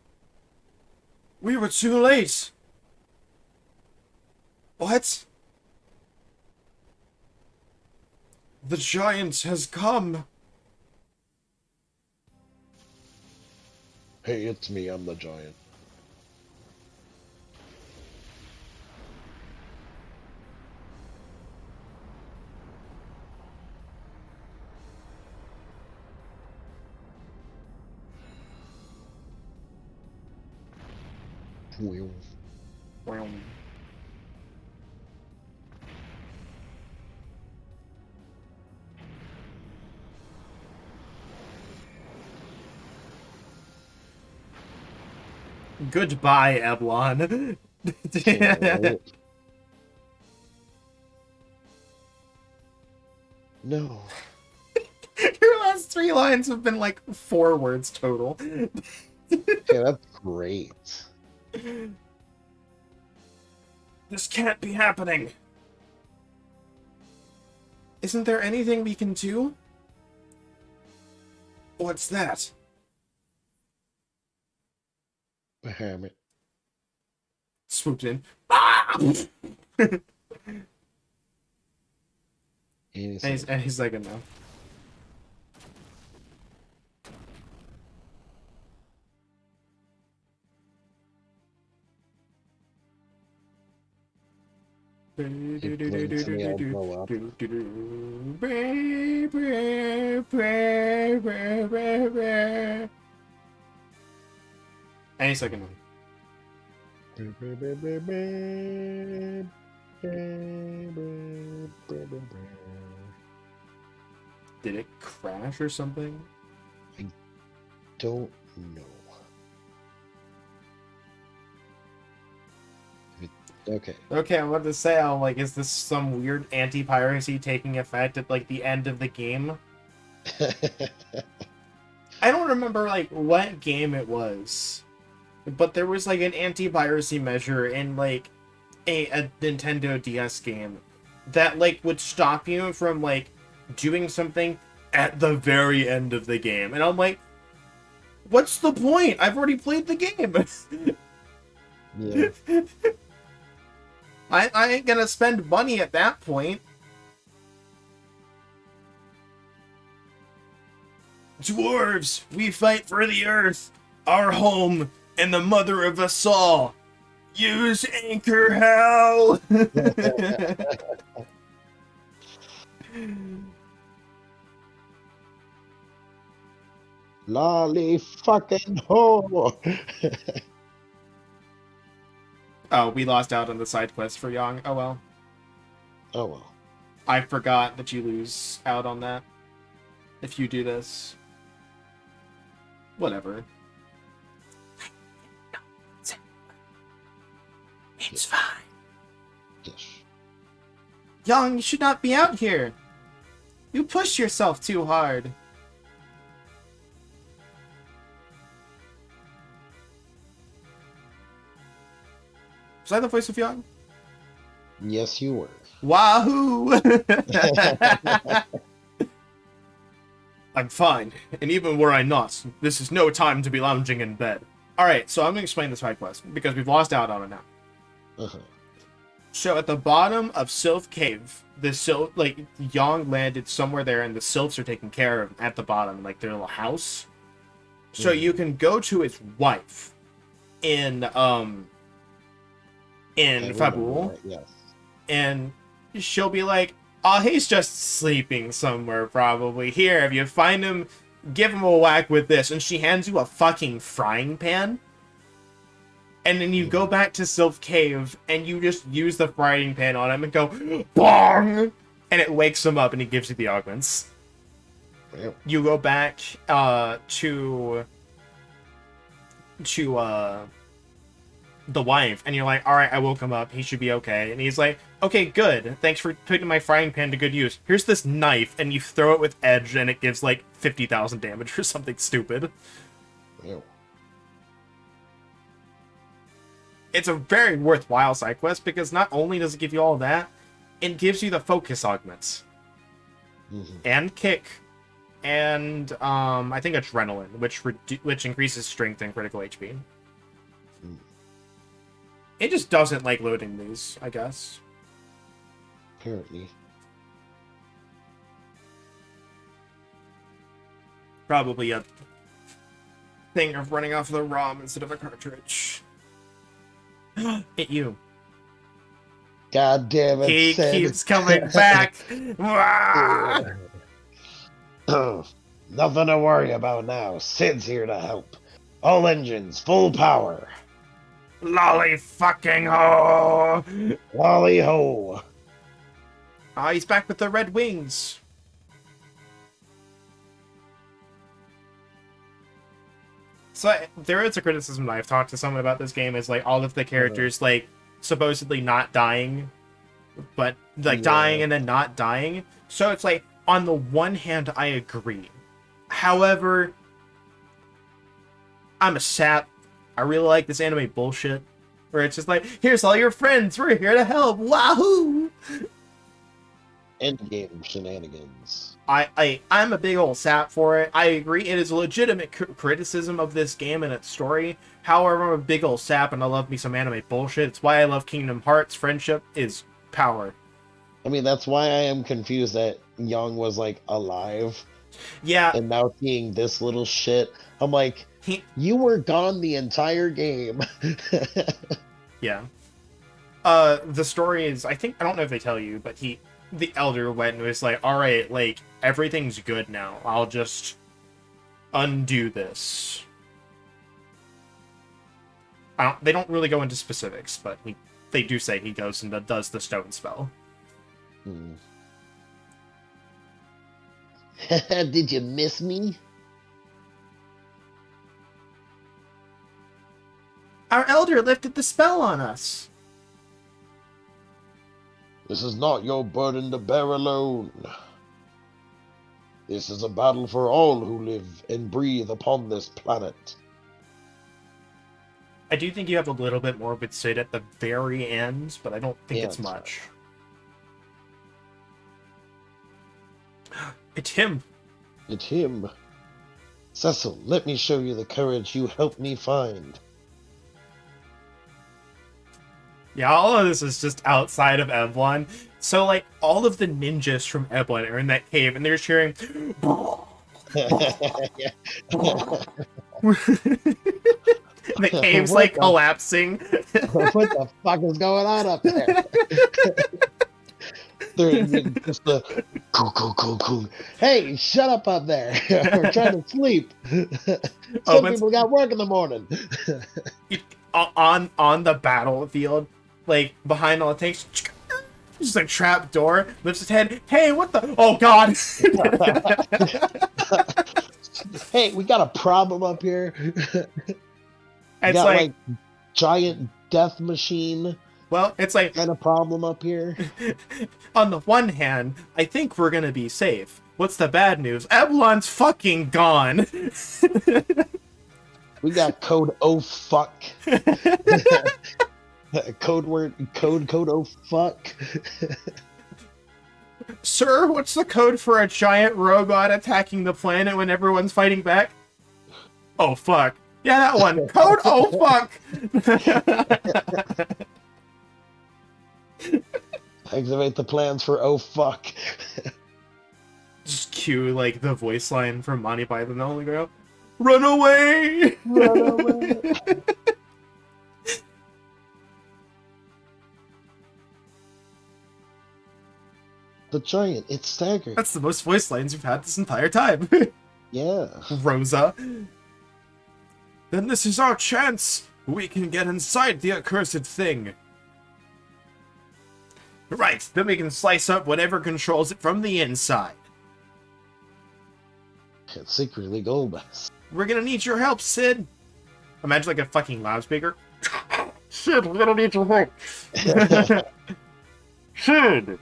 We were too late. What? The giant has come. Hey, it's me, I'm the giant. Goodbye, Eblon. no. Your last 3 lines have been like 4 words total. Yeah, that's great. This can't be happening. Isn't there anything we can do? What's that? A hermit. Swooped in. Ah! And he's like, no. He blinks and they all blow up. Any second one. Did it crash or something? I don't know. Okay. Okay, I'm about to say, I'm like, is this some weird anti-piracy taking effect at like the end of the game? I don't remember like what game it was, but there was like an anti-piracy measure in like a Nintendo DS game that like would stop you from like doing something at the very end of the game, and I'm like, what's the point? I've already played the game. Yeah. I ain't gonna spend money at that point. Dwarves, we fight for the earth, our home, and the mother of us all. Use anchor hell. Lolly fucking ho! Oh, we lost out on the side quest for Yang. Oh well. Oh well. I forgot that you lose out on that if you do this. Whatever. It's fine. Yes. Yang, you should not be out here. You push yourself too hard. Was I the voice of Yang? Yes, you were. Wahoo! I'm fine, and even were I not, this is no time to be lounging in bed. Alright, so I'm gonna explain the side quest, because we've lost out on it now. Uh-huh. So at the bottom of Sylph Cave, Yang landed somewhere there, and the Sylphs are taken care of at the bottom, like their little house. So you can go to his wife in Fabul, yes. and she'll be like, oh, he's just sleeping somewhere probably. Here, if you find him, give him a whack with this. And she hands you a fucking frying pan. And then you go back to Sylph Cave, and you just use the frying pan on him and go, BONG! And it wakes him up, and he gives you the augments. Yep. You go back to the wife, and you're like, alright, I woke him up, he should be okay. And he's like, okay, good, thanks for putting my frying pan to good use. Here's this knife, and you throw it with edge, and it gives like 50,000 damage or something stupid. Ew. It's a very worthwhile side quest, because not only does it give you all that, it gives you the focus augments. And kick. And I think adrenaline, which increases strength and critical HP. It just doesn't like loading these, I guess. Apparently. Probably a thing of running off the ROM instead of a cartridge. Hit you. God damn it, He Sid. keeps coming back. Nothing to worry about now. Sid's here to help. All engines, full power. Lolly fucking ho! Lolly ho! Ah, he's back with the red wings. So there is a criticism that I've talked to someone about this game is like all of the characters like supposedly not dying, but like dying and then not dying. So it's like, on the one hand, I agree. However, I'm a sap. I really like this anime bullshit. Where it's just like, here's all your friends, we're here to help. Wahoo! Endgame shenanigans. I'm a big old sap for it. I agree, it is a legitimate criticism of this game and its story. However, I'm a big old sap and I love me some anime bullshit. It's why I love Kingdom Hearts. Friendship is power. I mean, that's why I am confused that Young was like alive. Yeah. And now seeing this little shit, I'm like, you were gone the entire game. Yeah. The story is, I don't know if they tell you, but the elder went and was like, alright, like, everything's good now. I'll just undo this. They don't really go into specifics, but they do say he goes and does the stone spell. Did you miss me? Our elder lifted the spell on us. This is not your burden to bear alone. This is a battle for all who live and breathe upon this planet. I do think you have a little bit more with Sid at the very end, but I don't think it's much. It's him. It's him. Cecil, let me show you the courage you helped me find. Yeah, all of this is just outside of Eblon. So, like, all of the ninjas from Eblon are in that cave, and they're cheering. The cave's, like, collapsing. What the fuck is going on up there? They're just the cool. Hey, shut up there. We're trying to sleep. Some people got work in the morning. On the battlefield, like, behind all the tanks, just a trap door, lifts his head. Hey, what the? Oh, God. Hey, we got a problem up here. It's got, like giant death machine. Well, it's like kind of problem up here. On the one hand, I think we're gonna be safe. What's the bad news? Eblon's fucking gone. We got code oh fuck. Code oh fuck. Sir, what's the code for a giant robot attacking the planet when everyone's fighting back? Oh fuck. Yeah, that one. Code oh fuck. Activate the plans for oh fuck. Just cue like the voice line from Monty Python the Holy Grail. Run away! Run away! The giant, it's staggered. That's the most voice lines you've had this entire time. Yeah. Rosa. Then this is our chance. We can get inside the accursed thing. Right, then we can slice up whatever controls it from the inside. It's secretly Goldust. We're gonna need your help, Sid. Imagine like a fucking loudspeaker. Sid, we're gonna need your help. Sid.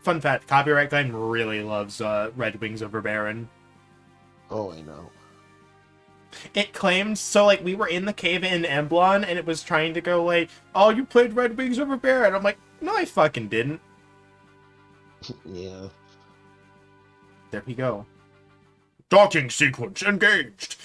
Fun fact, Copyright Time really loves Red Wings over Baron. Oh, I know. It claimed, so like we were in the cave in Emblon and it was trying to go like, oh, you played Red Wings over Baron. I'm like, no, I fucking didn't. Yeah. There we go. Docking sequence engaged.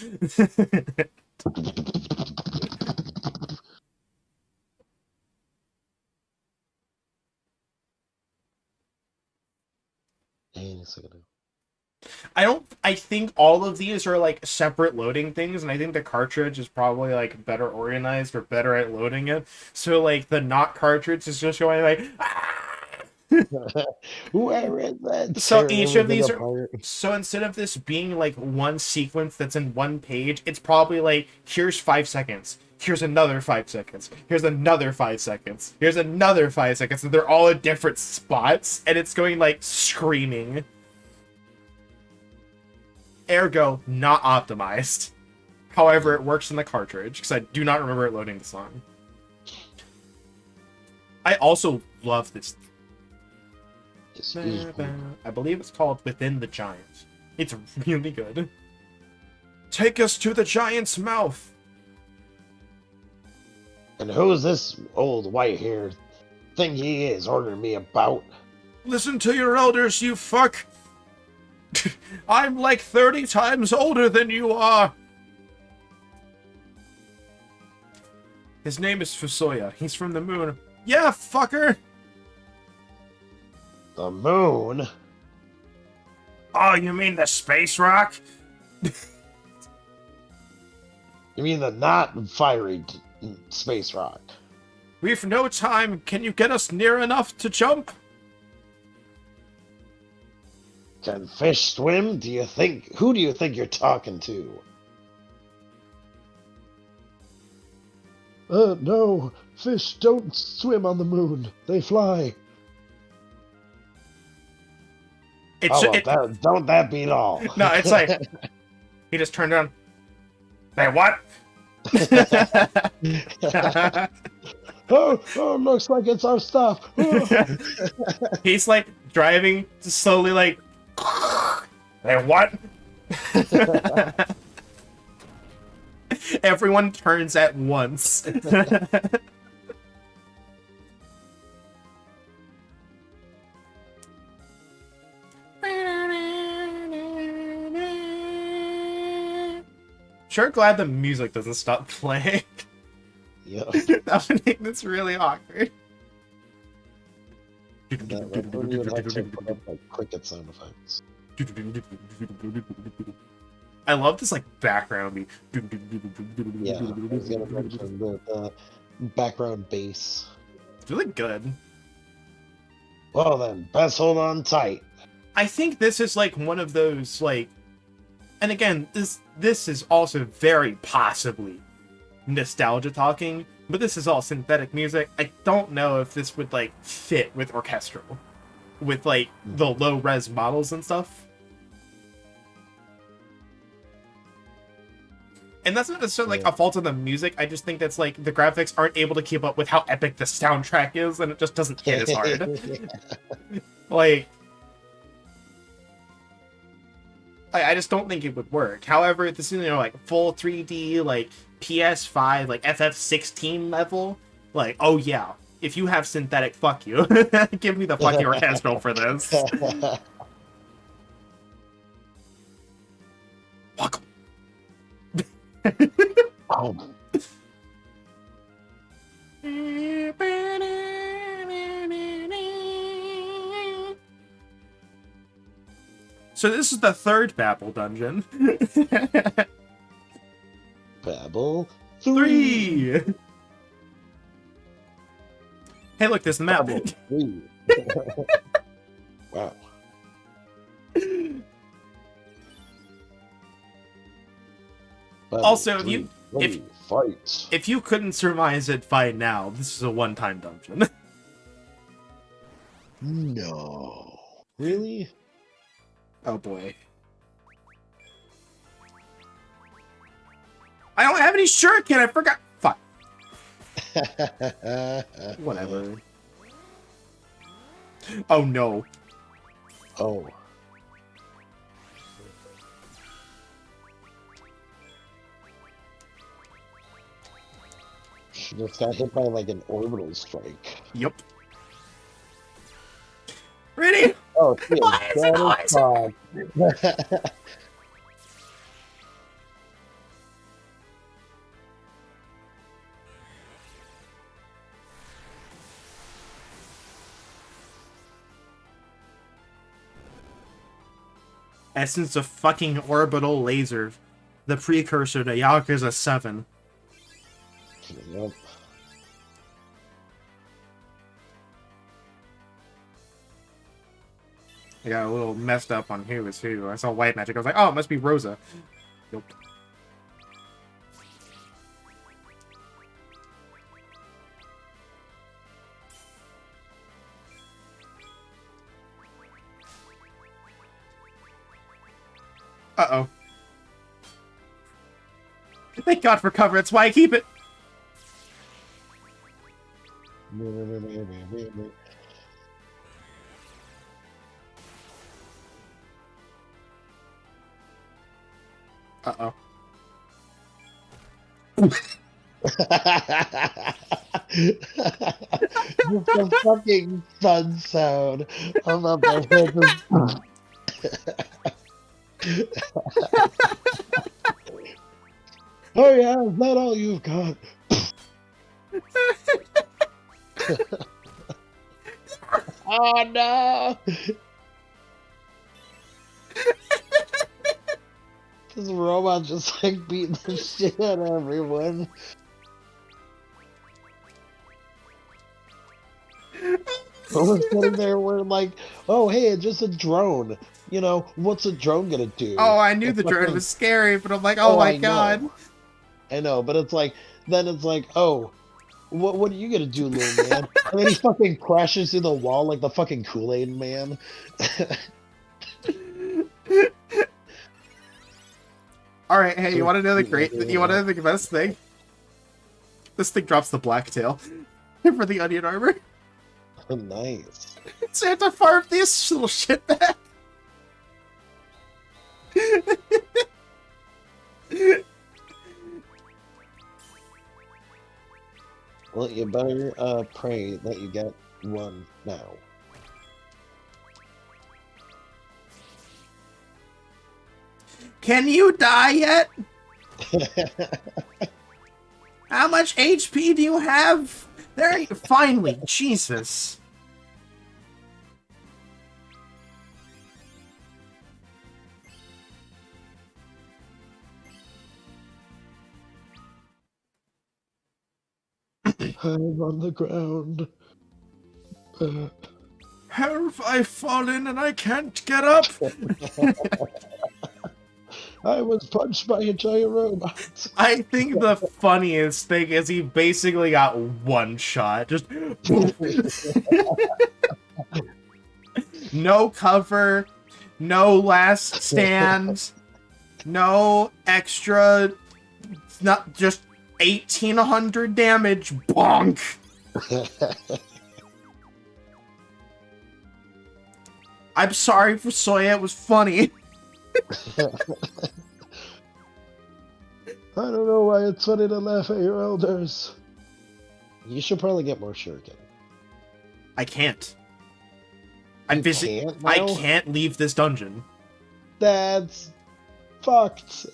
I think all of these are like separate loading things, and I think the cartridge is probably like better organized or better at loading it. So like the not cartridge is just going like where is that? So each of these are so instead of this being like one sequence that's in one page, it's probably like here's 5 seconds. Here's another 5 seconds. Here's another 5 seconds. Here's another 5 seconds. And they're all at different spots, and it's going like screaming. Ergo, not optimized. However, it works in the cartridge, because I do not remember it loading the song. I also love this. I believe it's called Within the Giant. It's really good. Take us to the giant's mouth! And who's this old white-haired thing he is ordering me about? Listen to your elders, you fuck! I'm like 30 times older than you are! His name is Fusoya. He's from the moon. Yeah, fucker! The moon? Oh, you mean the space rock? You mean the not fiery space rock? We've no time. Can you get us near enough to jump? Can fish swim? Who do you think you're talking to? No. Fish don't swim on the moon. They fly. Don't that beat all? No, it's like... He just turned on. Hey, what? oh, looks like it's our stuff. He's like driving slowly, like... Hey, what? Everyone turns at once. Sure glad the music doesn't stop playing. Yeah. That would make this really awkward. That would you would have to put up like cricket sound effects. I love this like background beat. Yeah, I was gonna mention the background bass. It's really good. Well then, best hold on tight. I think this is like one of those like, and again, this is also very possibly nostalgia talking, but this is all synthetic music. I don't know if this would like fit with orchestral, with like the low res models and stuff. And that's not necessarily like a fault of the music. I just think that's like the graphics aren't able to keep up with how epic the soundtrack is, and it just doesn't hit as hard. Like, I just don't think it would work. However, this is, like full 3D, like PS5, like FF16 level. Like, oh yeah, if you have synthetic, fuck you. Give me the fucking orchestral for this. Welcome. Oh. So this is the third Babel dungeon. Babel 3. Hey, look, there's the map. Babel 3. Wow. Babel Also, 3. if you couldn't surmise it by now, this is a one-time dungeon. No. Really? Oh boy. I don't have any shuriken, I forgot. Fuck. Whatever. Oh no. Oh. She just got hit by like an orbital strike. Yep. Ready? Oh, Why is it always... Essence of fucking orbital laser. The precursor to Yakuza 7. Yep. I got a little messed up on who is who. I saw white magic. I was like, oh, it must be Rosa. Nope. Uh-oh. Thank God for cover. That's why I keep it. Uh-oh. Just the fucking thud sound. I love that. Oh yeah, is that all you've got? Oh no! This robot just like beating the shit out of everyone. But we're sitting there, we're like, oh hey, it's just a drone. You know, what's a drone gonna do? Oh, I knew It the drone fucking, was scary, but I'm like, oh oh my I God. know. I know, but it's like, then it's like, oh, what are you gonna do, little man? And then he fucking crashes through the wall like the fucking Kool-Aid man. All right, hey, you So want to know the cute, great? like, You want to know the best thing? This thing drops the black tail for the onion armor. oh, nice. So I have to farm this little shit back. Well, you better pray that you get one now. Can you die yet? How much HP do you have? There, finally, Jesus. I'm on the ground. Have I fallen and I can't get up? I was punched by a giant robot. I think the funniest thing is he basically got one shot. Just no cover, no last stand, no extra, not just 1800 damage. Bonk. I'm sorry for Soya, it was funny. I don't know why it's funny to laugh at your elders. You should probably get more shuriken. I can't. You can't now? I can't leave this dungeon. That's fucked.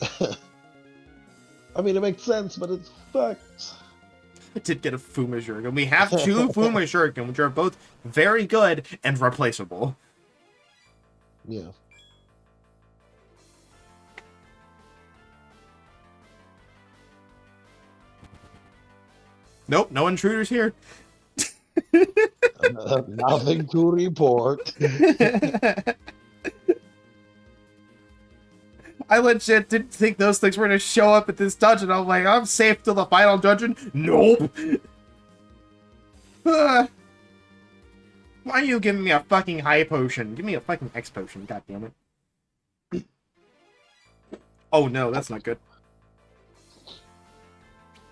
I mean, it makes sense, but it's fucked. I did get a Fuma Shuriken. We have two Fuma Shuriken, which are both very good and replaceable. Yeah. Nope, no intruders here. Nothing to report. I legit didn't think those things were going to show up at this dungeon. I'm like, I'm safe till the final dungeon. Nope. Why are you giving me a fucking high potion? Give me a fucking X potion, god damn it. Oh no, that's not good.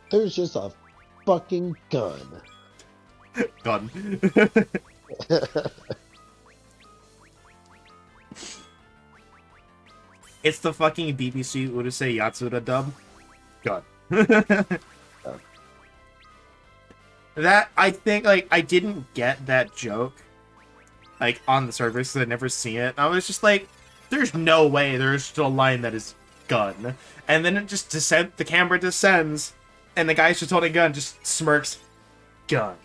There's just a fucking gun. Gun. It's the fucking BBC Urusei Yatsura dub. Gun. That, I think, like, I didn't get that joke, like, on the surface, because I'd never seen it. I was just like, there's no way there's still a line that is gun. And then it just the camera descends, and the guy's just holding a gun, just smirks, gun.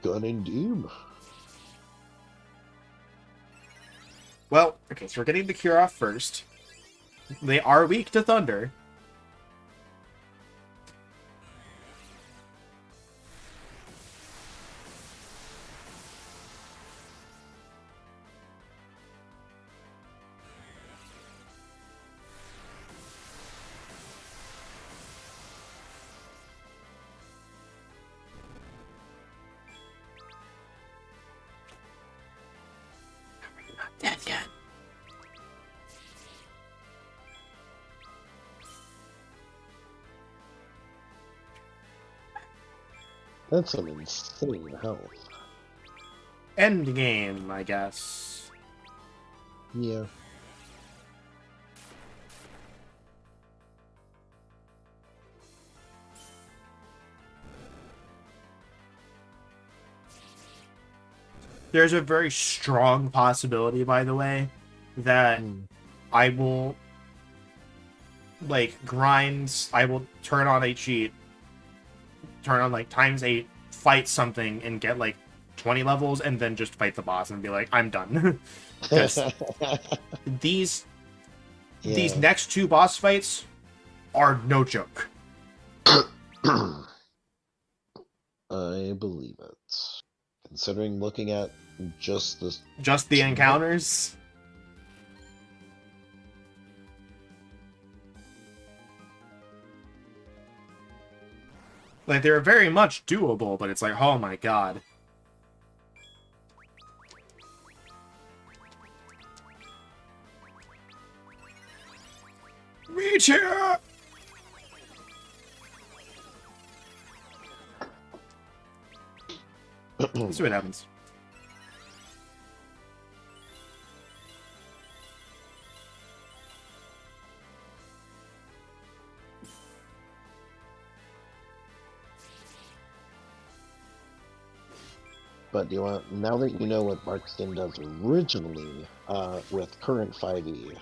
Gun indeed. Well, okay, so we're getting the cure off first. They are weak to thunder. That's some insane health. End game, I guess. Yeah. There's a very strong possibility, by the way, that Mm. I will like grinds. I will turn on a cheat, turn on like times 8, fight something, and get like 20 levels, and then just fight the boss and be like, I'm done. Because these Yeah. next 2 boss fights are no joke. I believe it. Considering looking at just this. Just the encounters. Like, they're very much doable, but it's like, oh my god. Reach here! Let's see what happens. But do you want, now that you know what Barkskin does originally, with current 5e,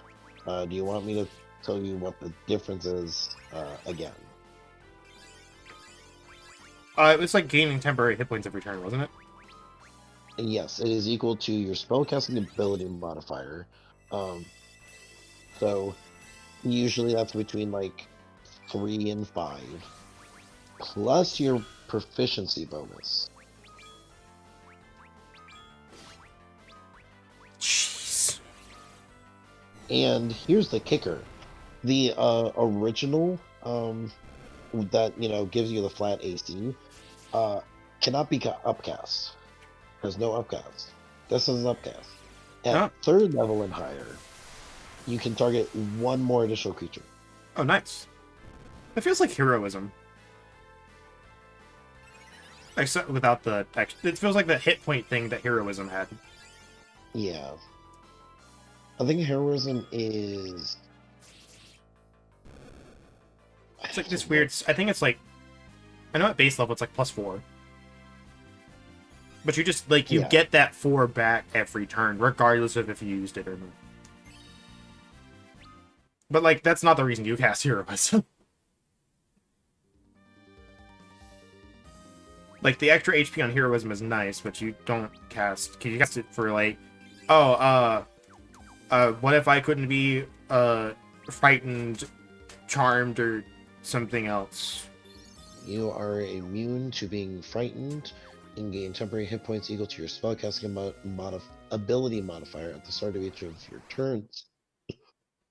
do you want me to tell you what the difference is, again? It was like gaining temporary hit points every turn, wasn't it? And yes, it is equal to your spellcasting ability modifier. So usually that's between like 3 and 5, plus your proficiency bonus. Jeez. And here's the kicker: the original that gives you the flat AC cannot be upcast. There's no upcast. This is an upcast. At Oh. 3rd level and higher, you can target 1 more additional creature. Oh, nice. It feels like heroism. Except without the... It feels like the hit point thing that heroism had. Yeah. I think heroism is... It's like this weird... I think it's like... I know at base level it's like +4. But you just, like, you get that 4 back every turn, regardless of if you used it or not. But, like, that's not the reason you cast heroism. Like, the extra HP on heroism is nice, but you don't cast... Because you cast it for, like... Oh, what if I couldn't be, frightened, charmed, or something else? You are immune to being frightened and gain temporary hit points equal to your spellcasting ability modifier at the start of each of your turns.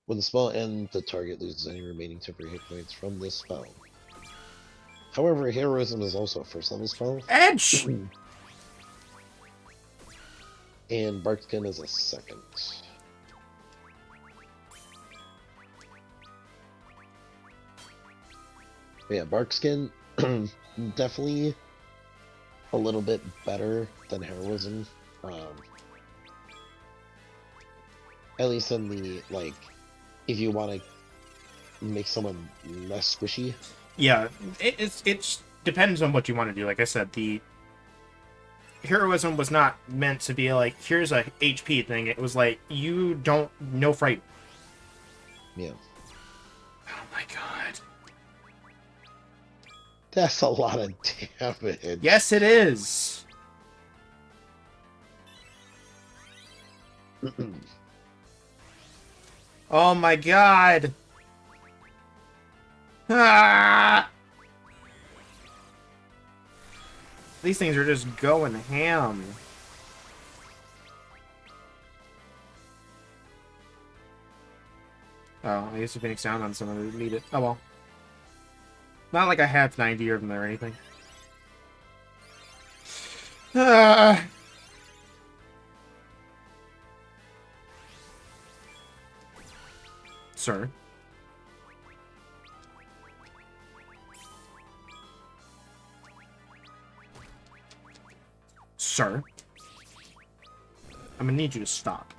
When the spell ends, the target loses any remaining temporary hit points from this spell. However, heroism is also a 1st level spell. Edge! And Barkskin is a 2nd. But yeah, Barkskin definitely a little bit better than heroism. At least in the, like, if you want to make someone less squishy. Yeah, it depends on what you want to do. Like I said, the heroism was not meant to be like, here's a HP thing. It was like, you don't... No fright. Yeah. Oh my god. That's a lot of damage. Yes, it is. Oh my god. Ah! These things are just going ham. Oh, I used to Phoenix down on someone who need it. Oh well. Not like I have 90 of them or anything. Ah. Sir. Sir, I'm gonna need you to stop.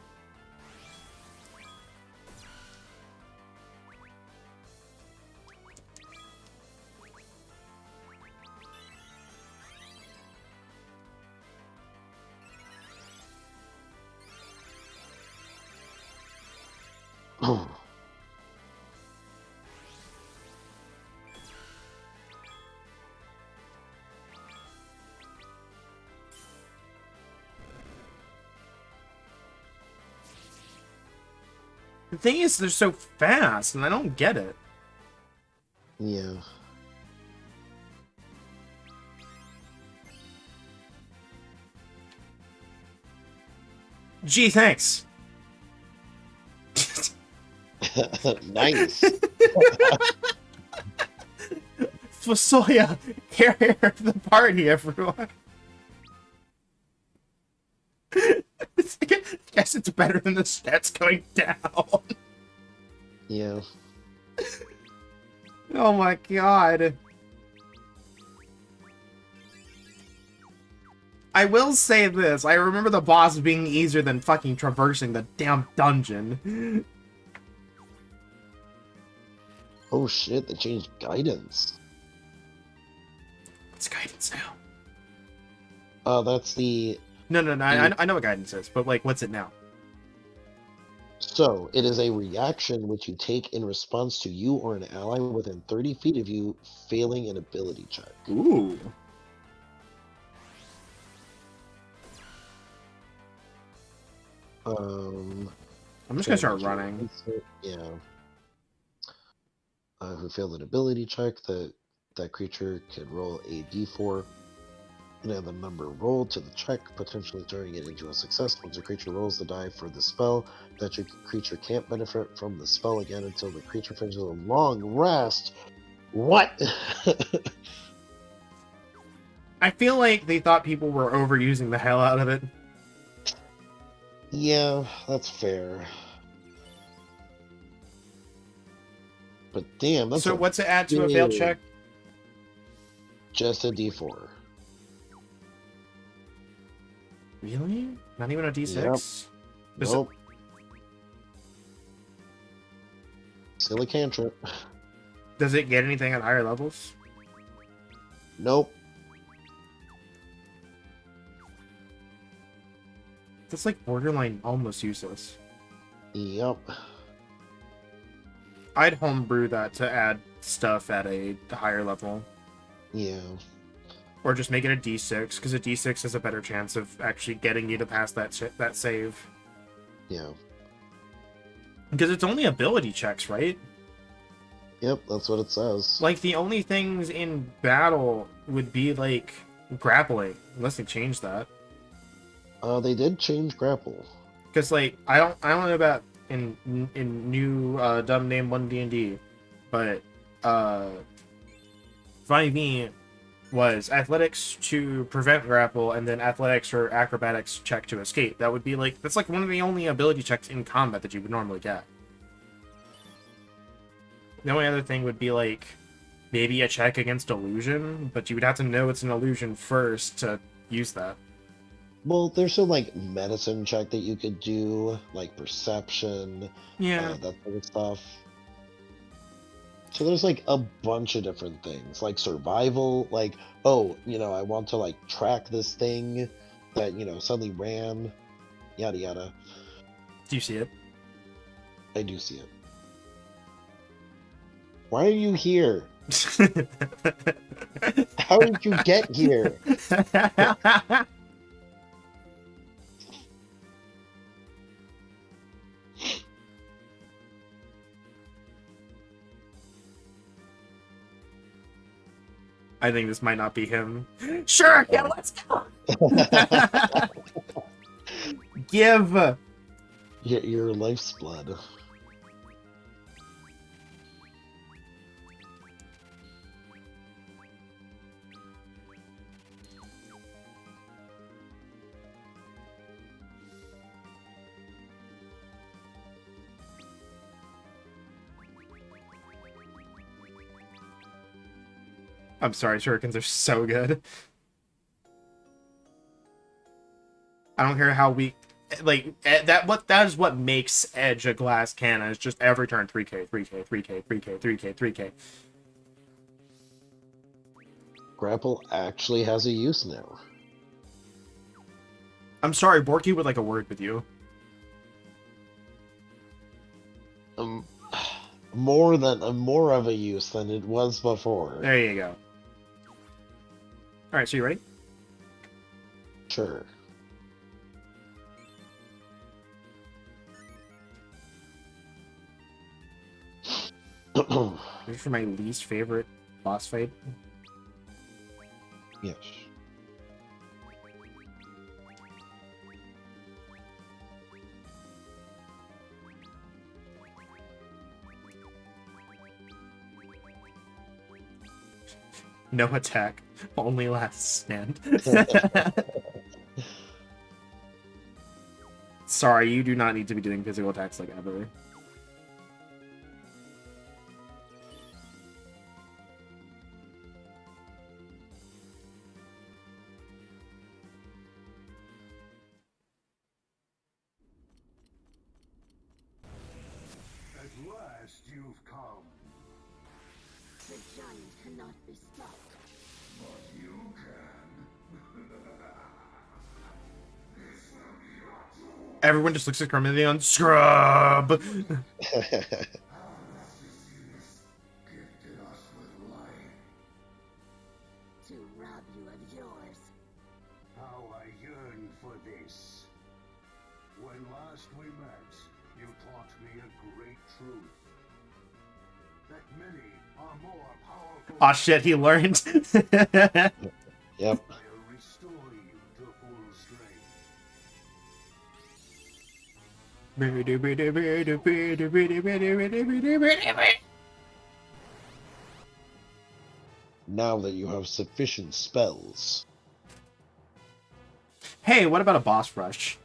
The thing is, they're so fast, and I don't get it. Yeah. Gee, thanks. Nice. Fasoya, carrier of the party, everyone. I guess it's better than the stats going down. Yeah. Oh my god. I will say this. I remember the boss being easier than fucking traversing the damn dungeon. Oh shit, they changed guidance. What's guidance now? That's the... No, I know what guidance is, but like, what's it now? So, it is a reaction which you take in response to you or an ally within 30 feet of you failing an ability check. Ooh. I'm just gonna start running. Yeah. Who failed an ability check, that creature could roll a d4 and add the number rolled to the check, potentially turning it into a success. Once a creature rolls the die for the spell, that creature can't benefit from the spell again until the creature finishes a long rest. What? I feel like they thought people were overusing the hell out of it. Yeah, that's fair. But damn, that's so what's it add to a failed check? Just a d4. Really? Not even a d6? Yep. Nope. Silly cantrip. Does it get anything at higher levels? Nope. That's like borderline almost useless. Yep. I'd homebrew that to add stuff at a higher level. Yeah. Or just make it a d6, because a d6 has a better chance of actually getting you to pass that save. Yeah. Because it's only ability checks, right? Yep, that's what it says. Like, the only things in battle would be, like, grappling, unless they change that. They did change grapple. Because, like, I don't know about in new dumb name 1D&D, but 5e was athletics to prevent grapple, and then athletics or acrobatics check to escape. That would be like, that's like one of the only ability checks in combat that you would normally get. The only other thing would be like maybe a check against illusion, but you would have to know it's an illusion first to use that. Well, there's some like medicine check that you could do, like perception, Yeah, that sort of stuff. So there's like a bunch of different things, like survival, like, oh, I want to like track this thing that, suddenly ran, yada yada. do you see it? I do see it. Why are you here? How did you get here? I think this might not be him. Sure, yeah, let's go. Give Your life's blood. I'm sorry, shurikens are so good. I don't care how weak. Like that is what makes Edge a glass cannon. It's just every turn 3k, 3k, 3k, 3k, 3k, 3k. Grapple actually has a use now. I'm sorry, Borky would like a word with you. Um, more of a use than it was before. There you go. All right, so you ready? Sure. This is for my least favorite boss fight. Yes. No attack, only last stand. Sorry, you do not need to be doing physical attacks like ever. At last you've come. The giant cannot be stopped. But you can. Everyone just looks at Carmelion. Scrub! Gifted us with life. To rob you of yours. How I yearn for this. When last we met, you taught me a great truth. That many are more powerful. Aw, shit, he learned. Yep. I'll restore you to full strength. Now that you have sufficient spells. Hey, what about a boss rush?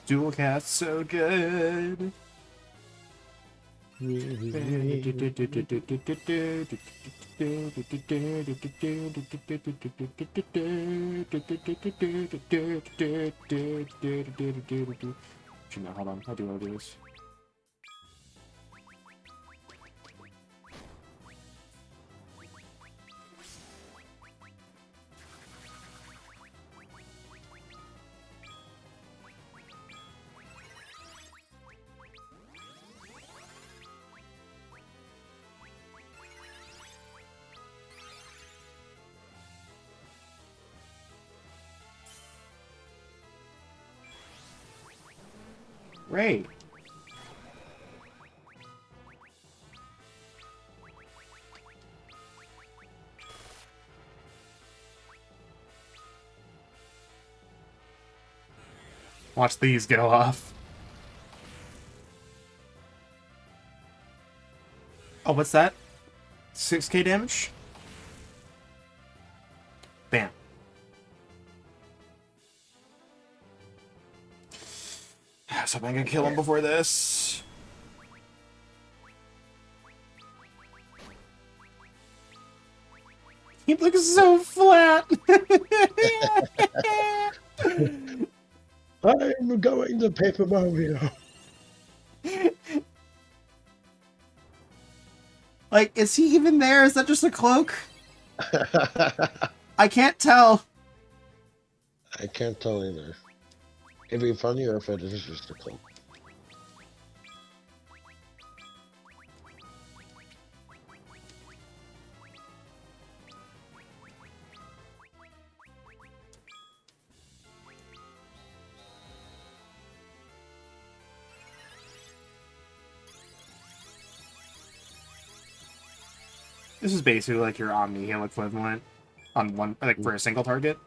Dual cast so good. No, hold on. How do I do this? Great. Watch these go off. Oh, what's that? 6k damage? Bam. I was hoping I could kill him before this. He looks so flat. I'm going to Paper Mario. Like, is he even there? Is that just a cloak? I can't tell. I can't tell either. It'd be funnier if it is just a cloak. This is basically like your Omni Heal equivalent on one, like for a single target.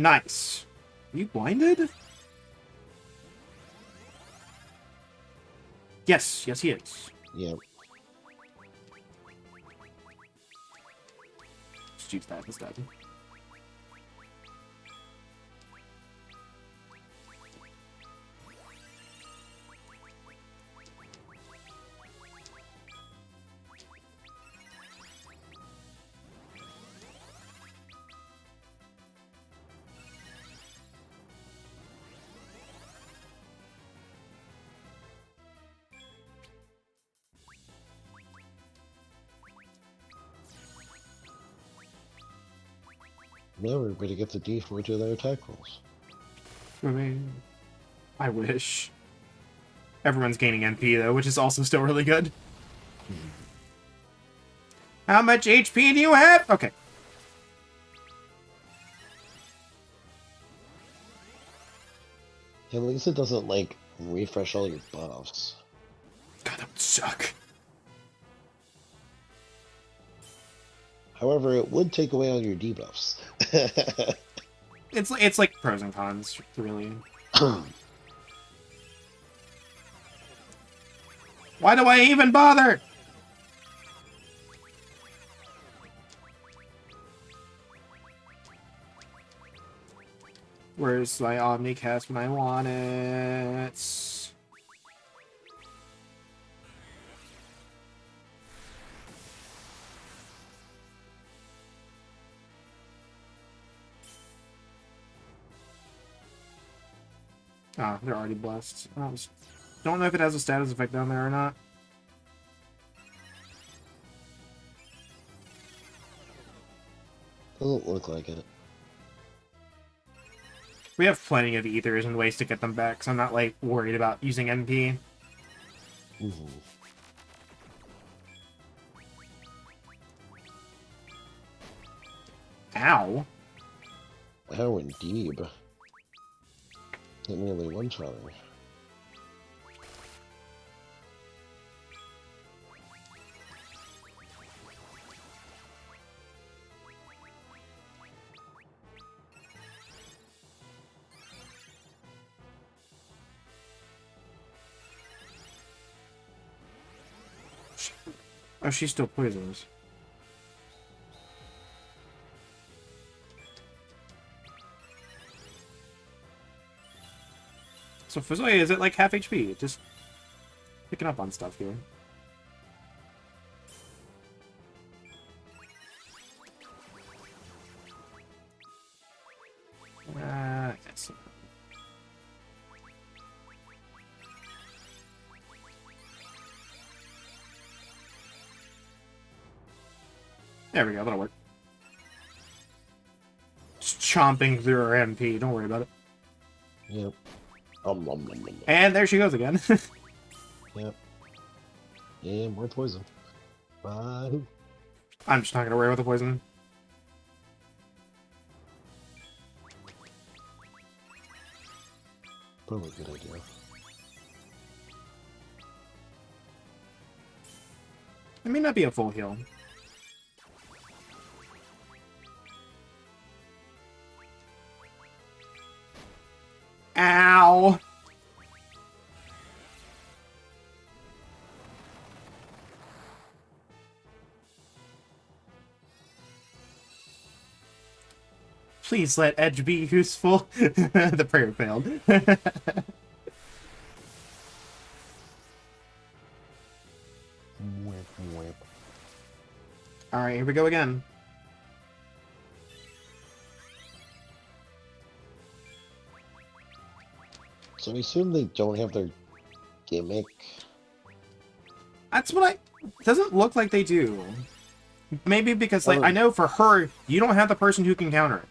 Nice. Are you blinded? Yes, yes he is. Yep. Just use that instead. Now everybody gets a D4 to their attack rolls. I mean, I wish. Everyone's gaining MP, though, which is also still really good. How much HP do you have? Okay. At least it doesn't, like, refresh all your buffs. God, that would suck. However, it would take away all your debuffs. It's like pros and cons, really. Why do I even bother? Where's my Omnicast when I want it? Ah, they're already blessed. Don't know if it has a status effect down there or not. Doesn't look like it. We have plenty of ethers and ways to get them back, so I'm not, like, worried about using NP. Mm-hmm. Ow. Ow, indeed. Hit nearly one-shot her. Oh, she's still poisonous. So Fuzoi, is it like half HP? Just picking up on stuff here. I guess. There we go, that'll work. Just chomping through her MP, don't worry about it. Yep. And there she goes again. Yep. And more poison. Wahoo. I'm just not gonna worry about the poison. Probably a good idea. It may not be a full heal. Ow! Please let Edge be useful. The prayer failed. Alright, here we go again. So I assume they don't have their gimmick. That's what I... Doesn't look like they do. Maybe because, like, I know for her, you don't have the person who can counter it.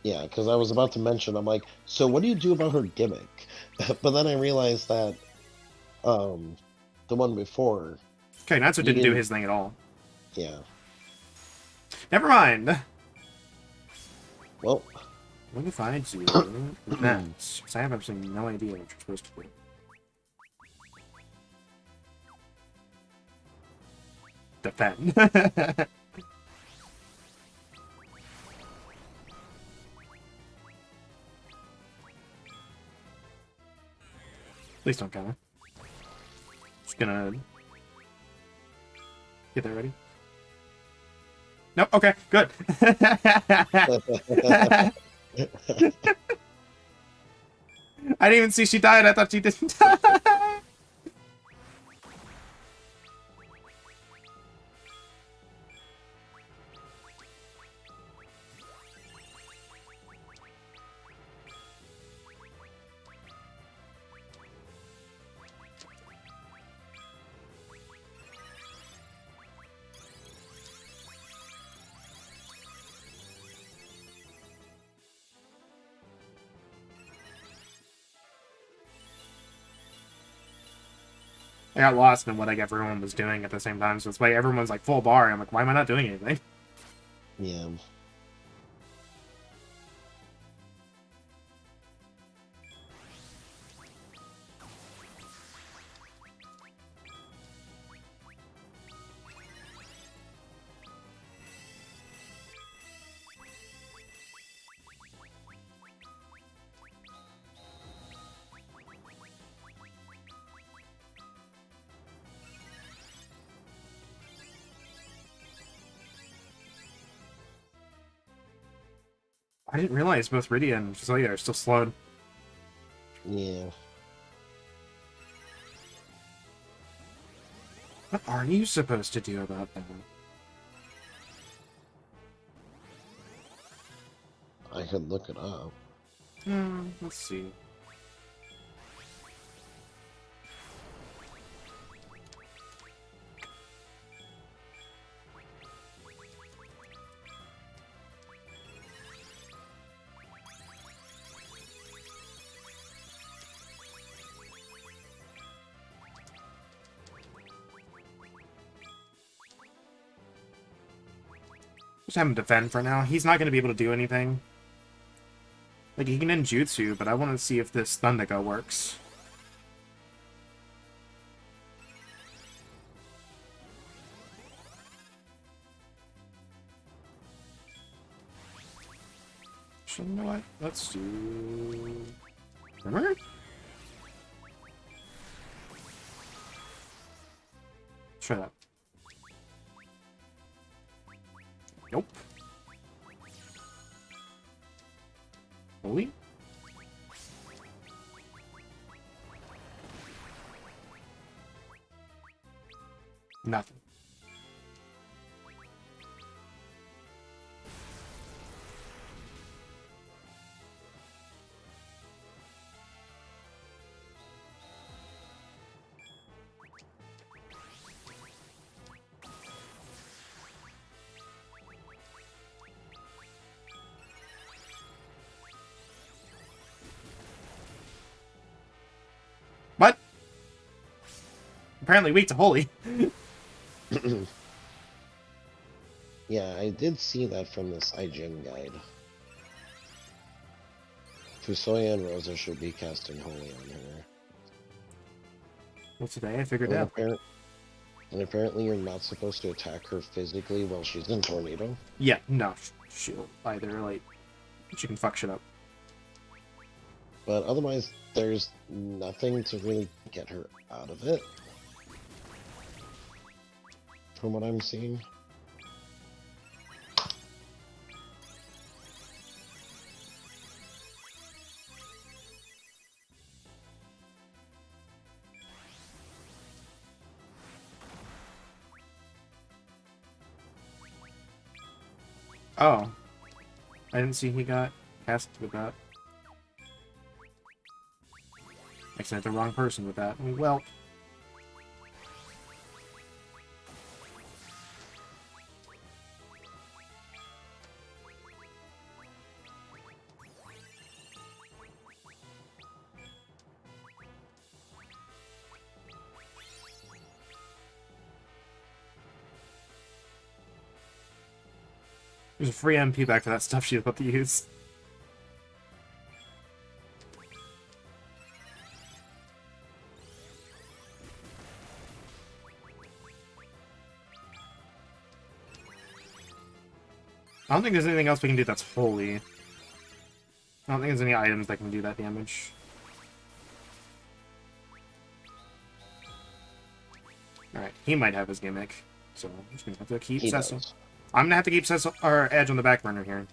Yeah, because I was about to mention, I'm like, so what do you do about her gimmick? But then I realized that the one before... Okay, Natsu didn't do his thing at all. Yeah. Never mind. Well... What if I do that? Because I have absolutely no idea what you're supposed to do. Defend. Please don't counter. Just gonna get that ready. Nope. Okay. Good. I didn't even see she died. I thought she didn't die. I got lost in what like everyone was doing at the same time, so it's why everyone's like full bar. I'm like, why am I not doing anything? Yeah. I didn't realize both Rydia and Cecilia are still slowed. Yeah. What are you supposed to do about that? I could look it up. Let's see. Just have him defend for now. He's not going to be able to do anything. Like, he can end Jutsu, but I want to see if this Thundica works. So, you know what? Let's do... Remember? Try that. Nope. Holy? Nothing. What? Apparently weak to holy. Yeah, I did see that from this IGN guide. Fusoya and Rosa should be casting Holy on her. Well, today I figured And, out. and apparently you're not supposed to attack her physically while she's in Tornado. Yeah, no. She'll either, like, she can fuck shit up. But otherwise, there's nothing to really get her out of it. From what I'm seeing. Oh. I didn't see he got cast with that. I sent the wrong person with that. Well. There's a free MP back for that stuff she's about to use. I don't think there's anything else we can do that's holy. I don't think there's any items that can do that damage. Alright, he might have his gimmick. So I'm just gonna have to keep He Cecil. does. I'm gonna have to keep Cecil or Edge on the back burner here.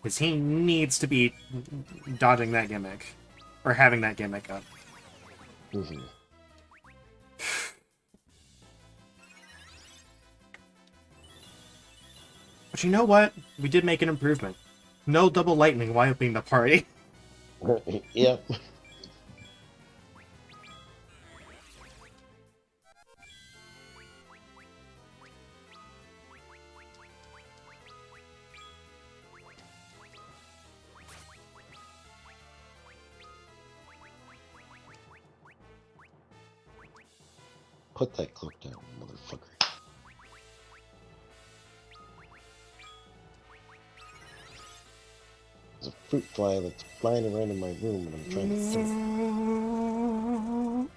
Because he needs to be dodging that gimmick. Or having that gimmick up. Mm-hmm. But you know what? We did make an improvement. No double lightning wiping the party. Yep. Put that cloak down, motherfucker. There's a fruit fly that's flying around in my room and I'm trying to kill it.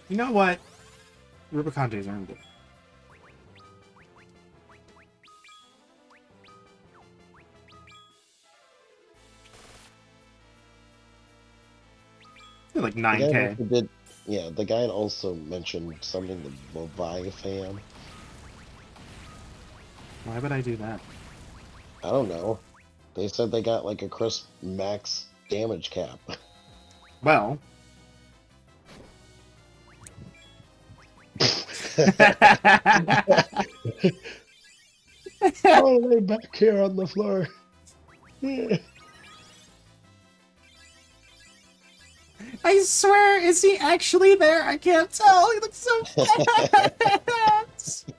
You know what? Rubiconte's earned it. Like The guy 9k. also did, yeah, the guy also mentioned something to Leviathan. Why would I do that? I don't know. They said they got like a crisp max damage cap. Well. All the way back here on the floor. I swear, is he actually there? I can't tell. He looks so fast.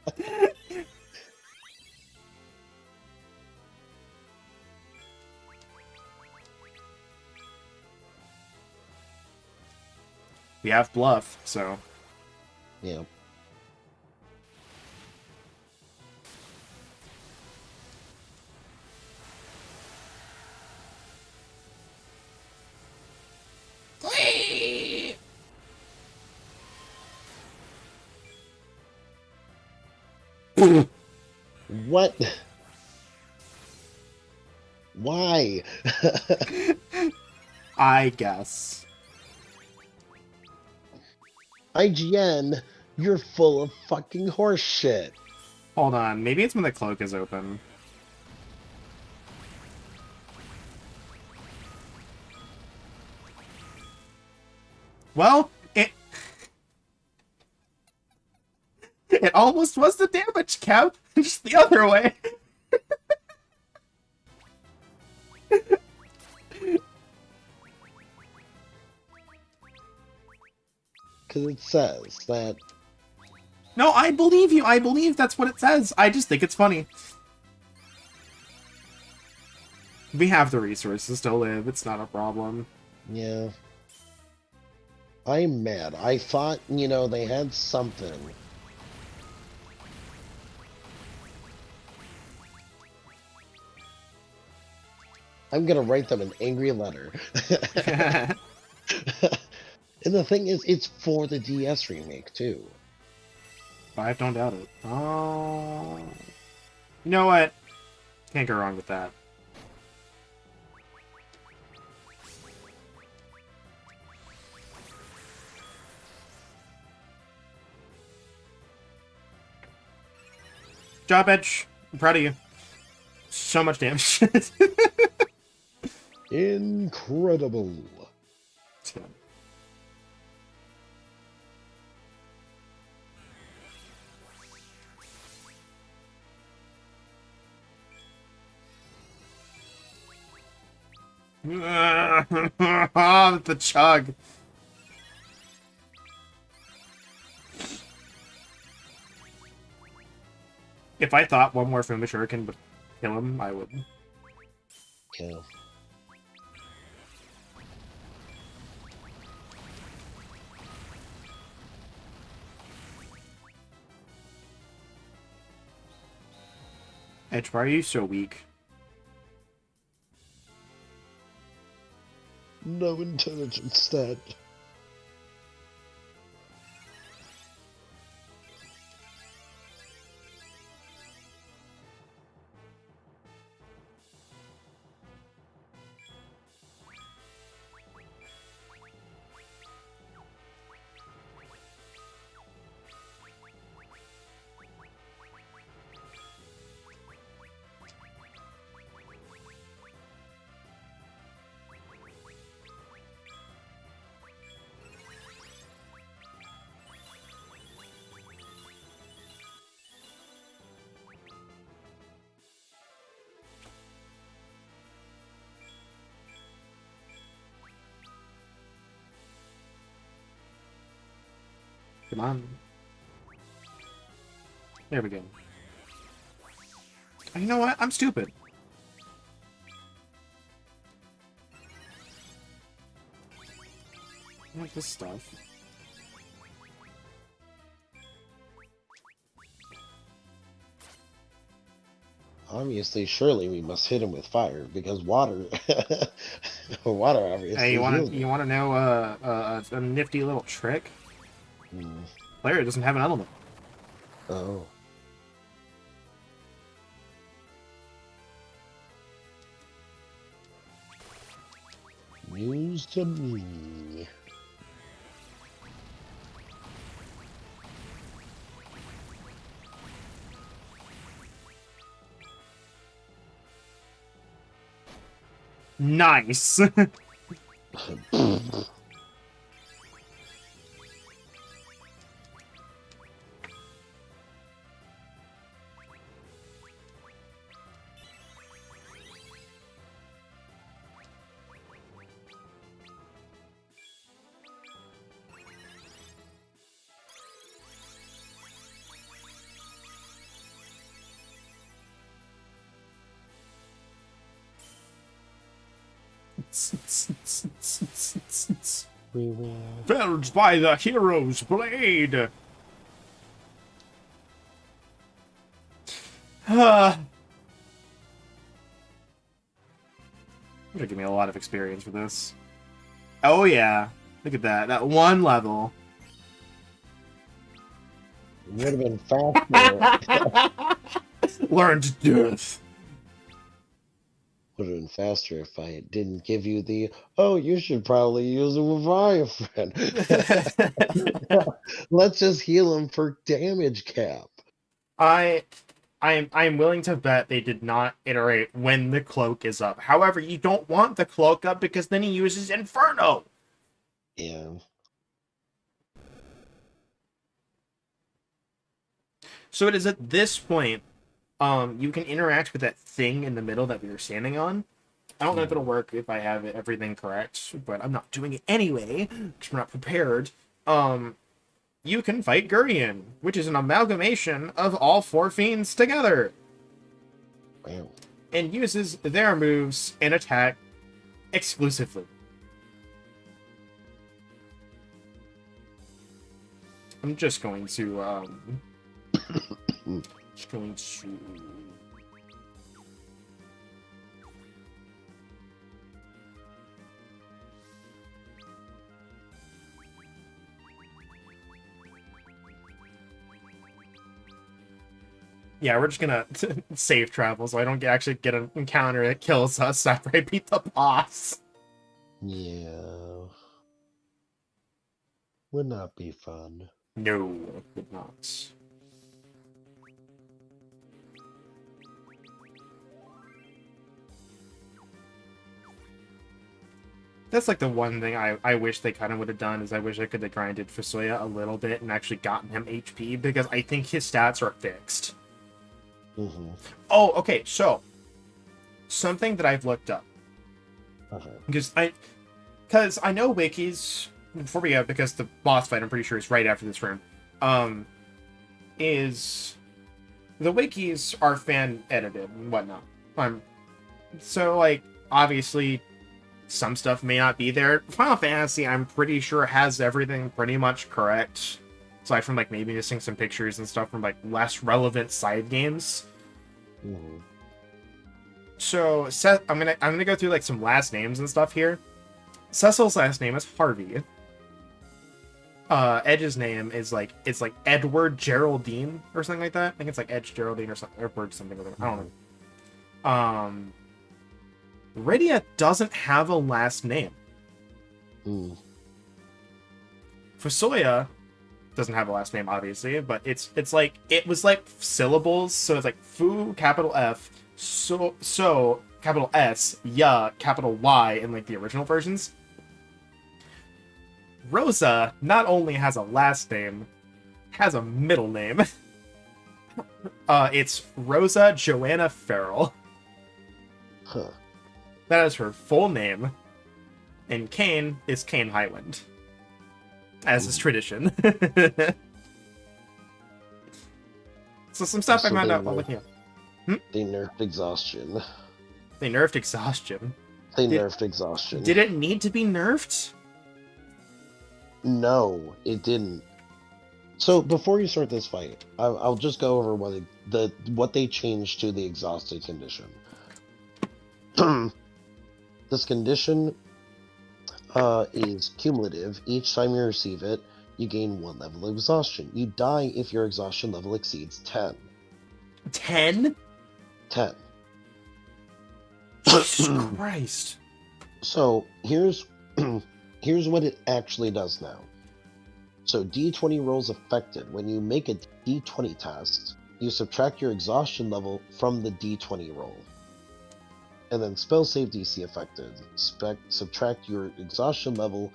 We have bluff, so. Yeah. What? Why? I guess. IGN, you're full of fucking horse shit. Hold on, maybe it's when the cloak is open. Well, it almost was the damage cap, just the other way. Because it says that. No, I believe you. I believe that's what it says. I just think it's funny. We have the resources to live. It's not a problem. Yeah. I'm mad. I thought, you know, they had something. I'm gonna write them an angry letter. And the thing is, it's for the DS remake, too. I don't doubt it. Oh. You know what? Can't go wrong with that. Job, Edge. I'm proud of you. So much damage. Incredible. The chug. If I thought one more Fuma Shuriken would kill him, I would. Yeah. Edge, why are you so weak? No intelligence stat. Come on. There we go. Oh, you know what? I'm stupid. I like this stuff. Obviously, surely we must hit him with fire because water, water obviously. Hey, heals you him. want to know a nifty little trick? Mm. Player doesn't have an element. Oh. News to me. Nice. We will. Felled by the hero's blade. Gonna give me a lot of experience for this. Oh yeah, look at that. That one level. Would have been faster. Learned death. Would have been faster if I didn't give you the. Oh, you should probably use a Leviathan. Let's just heal him for damage cap. I'm willing to bet they did not iterate when the cloak is up. However, you don't want the cloak up because then he uses Inferno. Yeah. So it is at this point, you can interact with that thing in the middle that we were standing on. I don't know if it'll work if I have everything correct, but I'm not doing it anyway because we're not prepared. You can fight Gurion, which is an amalgamation of all four fiends together. Wow. And uses their moves and attack exclusively. I'm just going to, just going to... Yeah, we're just gonna save travel so I don't actually get an encounter that kills us after I beat the boss. Yeah. Would not be fun. No, it would not. That's like the one thing I wish they kind of would have done is I wish I could have grinded Fusoya a little bit and actually gotten him HP because I think his stats are fixed. Mm-hmm. Oh, okay, so something that I've looked up because I know wikis before we go because the boss fight I'm pretty sure is right after this room. Is the wikis are fan edited and whatnot. So like obviously some stuff may not be there. Final Fantasy I'm pretty sure has everything pretty much correct. Aside from like maybe missing some pictures and stuff from like less relevant side games. Mm-hmm. So Seth, I'm gonna go through like some last names and stuff here. Cecil's last name is Harvey. Edge's name is like it's like Edward Geraldine or something like that. I think it's like Edge Geraldine or something, or Edward something like that. I don't know. Rydia doesn't have a last name. Fusoya doesn't have a last name, obviously, but it's like it was like syllables, so it's like Fu capital F, so capital S, Ya capital Y in like the original versions. Rosa not only has a last name, has a middle name. It's Rosa Joanna Farrell. Huh. That is her full name. And Kane is Kane Highwind. As is tradition. So some stuff I So found they out while nerfed- looking up. They nerfed exhaustion. They nerfed exhaustion. They Did- nerfed exhaustion. Did it need to be nerfed? No, it didn't. So before you start this fight, I'll just go over what they changed to the exhausted condition. This condition is cumulative. Each time you receive it, you gain 1 level of exhaustion. You die if your exhaustion level exceeds 10. 10? 10. Jesus Christ. So here's what it actually does now. So D20 rolls affected. When you make a D20 test, you subtract your exhaustion level from the D20 roll. And then spell save DC affected. Subtract your exhaustion level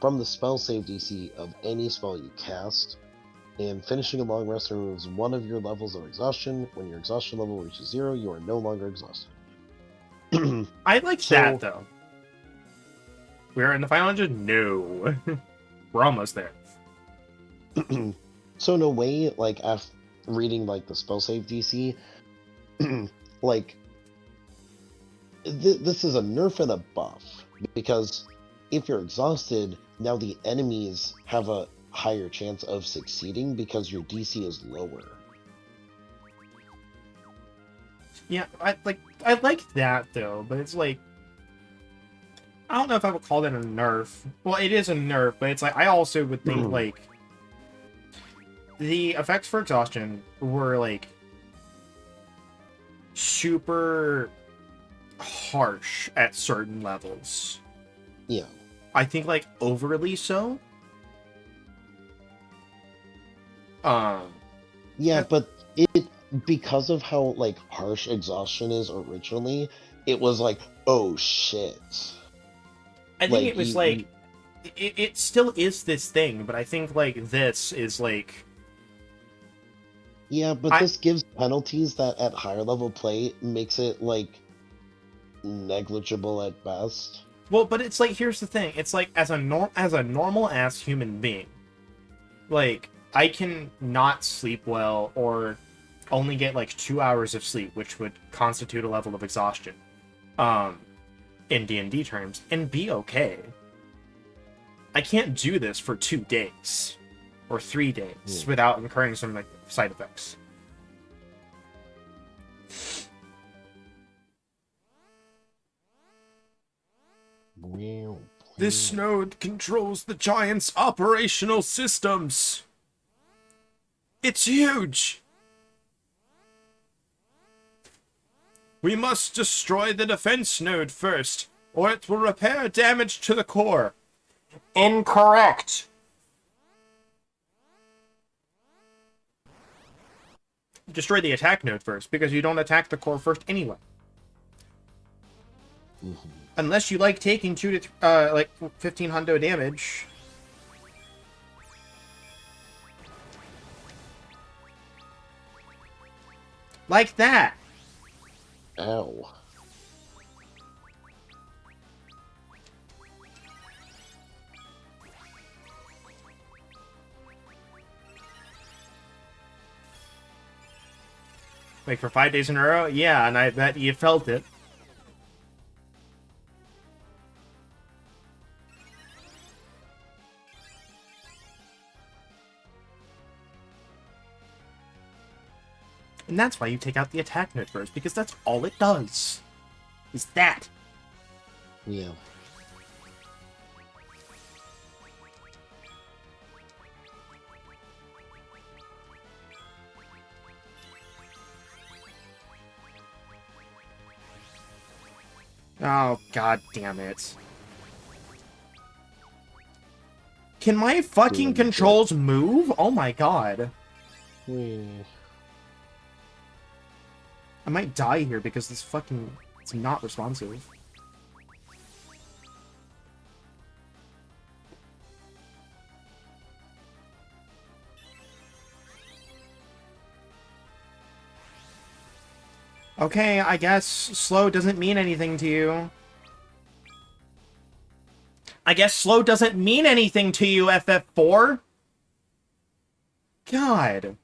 from the spell save DC of any spell you cast. And finishing a long rest removes 1 of your levels of exhaustion. When your exhaustion level reaches 0, you are no longer exhausted. I like So- that, though. We're in the final 100? No. We're almost there. So in a way, like after reading like the spell save DC, like this is a nerf and a buff, because if you're exhausted, now the enemies have a higher chance of succeeding because your DC is lower. Yeah, I like that though, but it's like I don't know if I would call that a nerf. Well, it is a nerf, but it's like I also would think like the effects for exhaustion were like super harsh at certain levels. Yeah. I think like overly so. Yeah, but it, because of how like harsh exhaustion is originally, it was like, oh shit. I think Like, it was you- like it still is this thing, but I think like this is like Yeah, but I- this gives penalties that at higher level play makes it like negligible at best. well, but it's like here's the thing. It's like as a normal ass human being, like I can not sleep well or only get like 2 hours of sleep, which would constitute a level of exhaustion. In D&D terms, and be okay. I can't do this for 2 days or 3 days without incurring some like side effects. This node controls the giant's operational systems. It's huge. We must destroy the defense node first, or it will repair damage to the core. Incorrect. Destroy the attack node first, because you don't attack the core first anyway. Unless you like taking 15 hundo damage. Like that. Ow. Like for 5 days in a row? Yeah, and I bet you felt it. And that's why you take out the attack node first, because that's all it does. Is that. Yeah. Oh, god damn it. Can my fucking controls move? Oh my god. I might die here because this fucking... It's not responsive. Okay, I guess slow doesn't mean anything to you. I guess slow doesn't mean anything to you, FF4? God.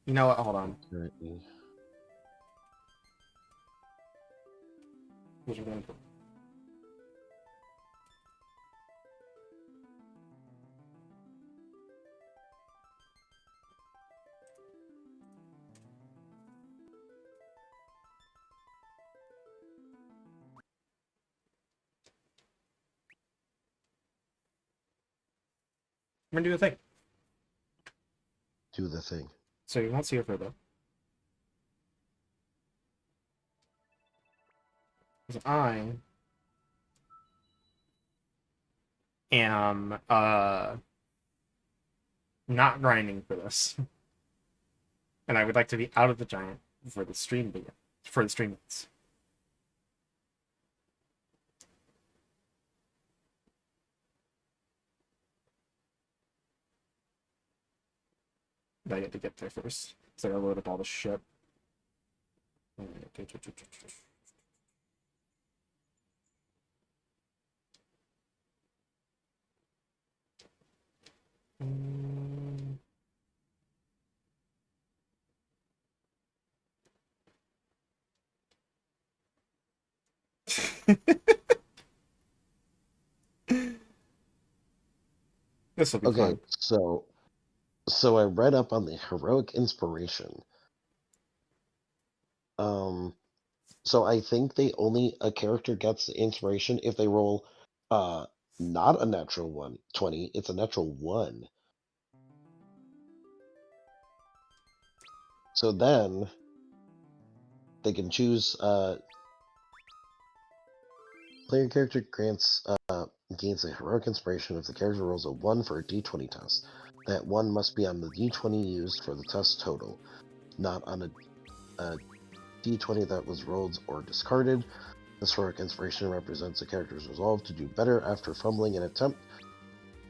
You know what? Hold on. Currently. I'm gonna do a thing. Do the thing. So you won't see it for a bit. 'Cause I am not grinding for this. And I would like to be out of the giant for the stream for the stream minutes. But I get to get there first. So I gotta load up all the shit. This will be Okay, fun. so I read up on the heroic inspiration. So I think a character gets the inspiration if they roll not a natural 20, it's a natural 1. So then they can choose player character gains a heroic inspiration if the character rolls a 1 for a d20 test. That 1 must be on the d20 used for the test total, not on a d20 that was rolled or discarded. This heroic inspiration represents a character's resolve to do better after fumbling an attempt.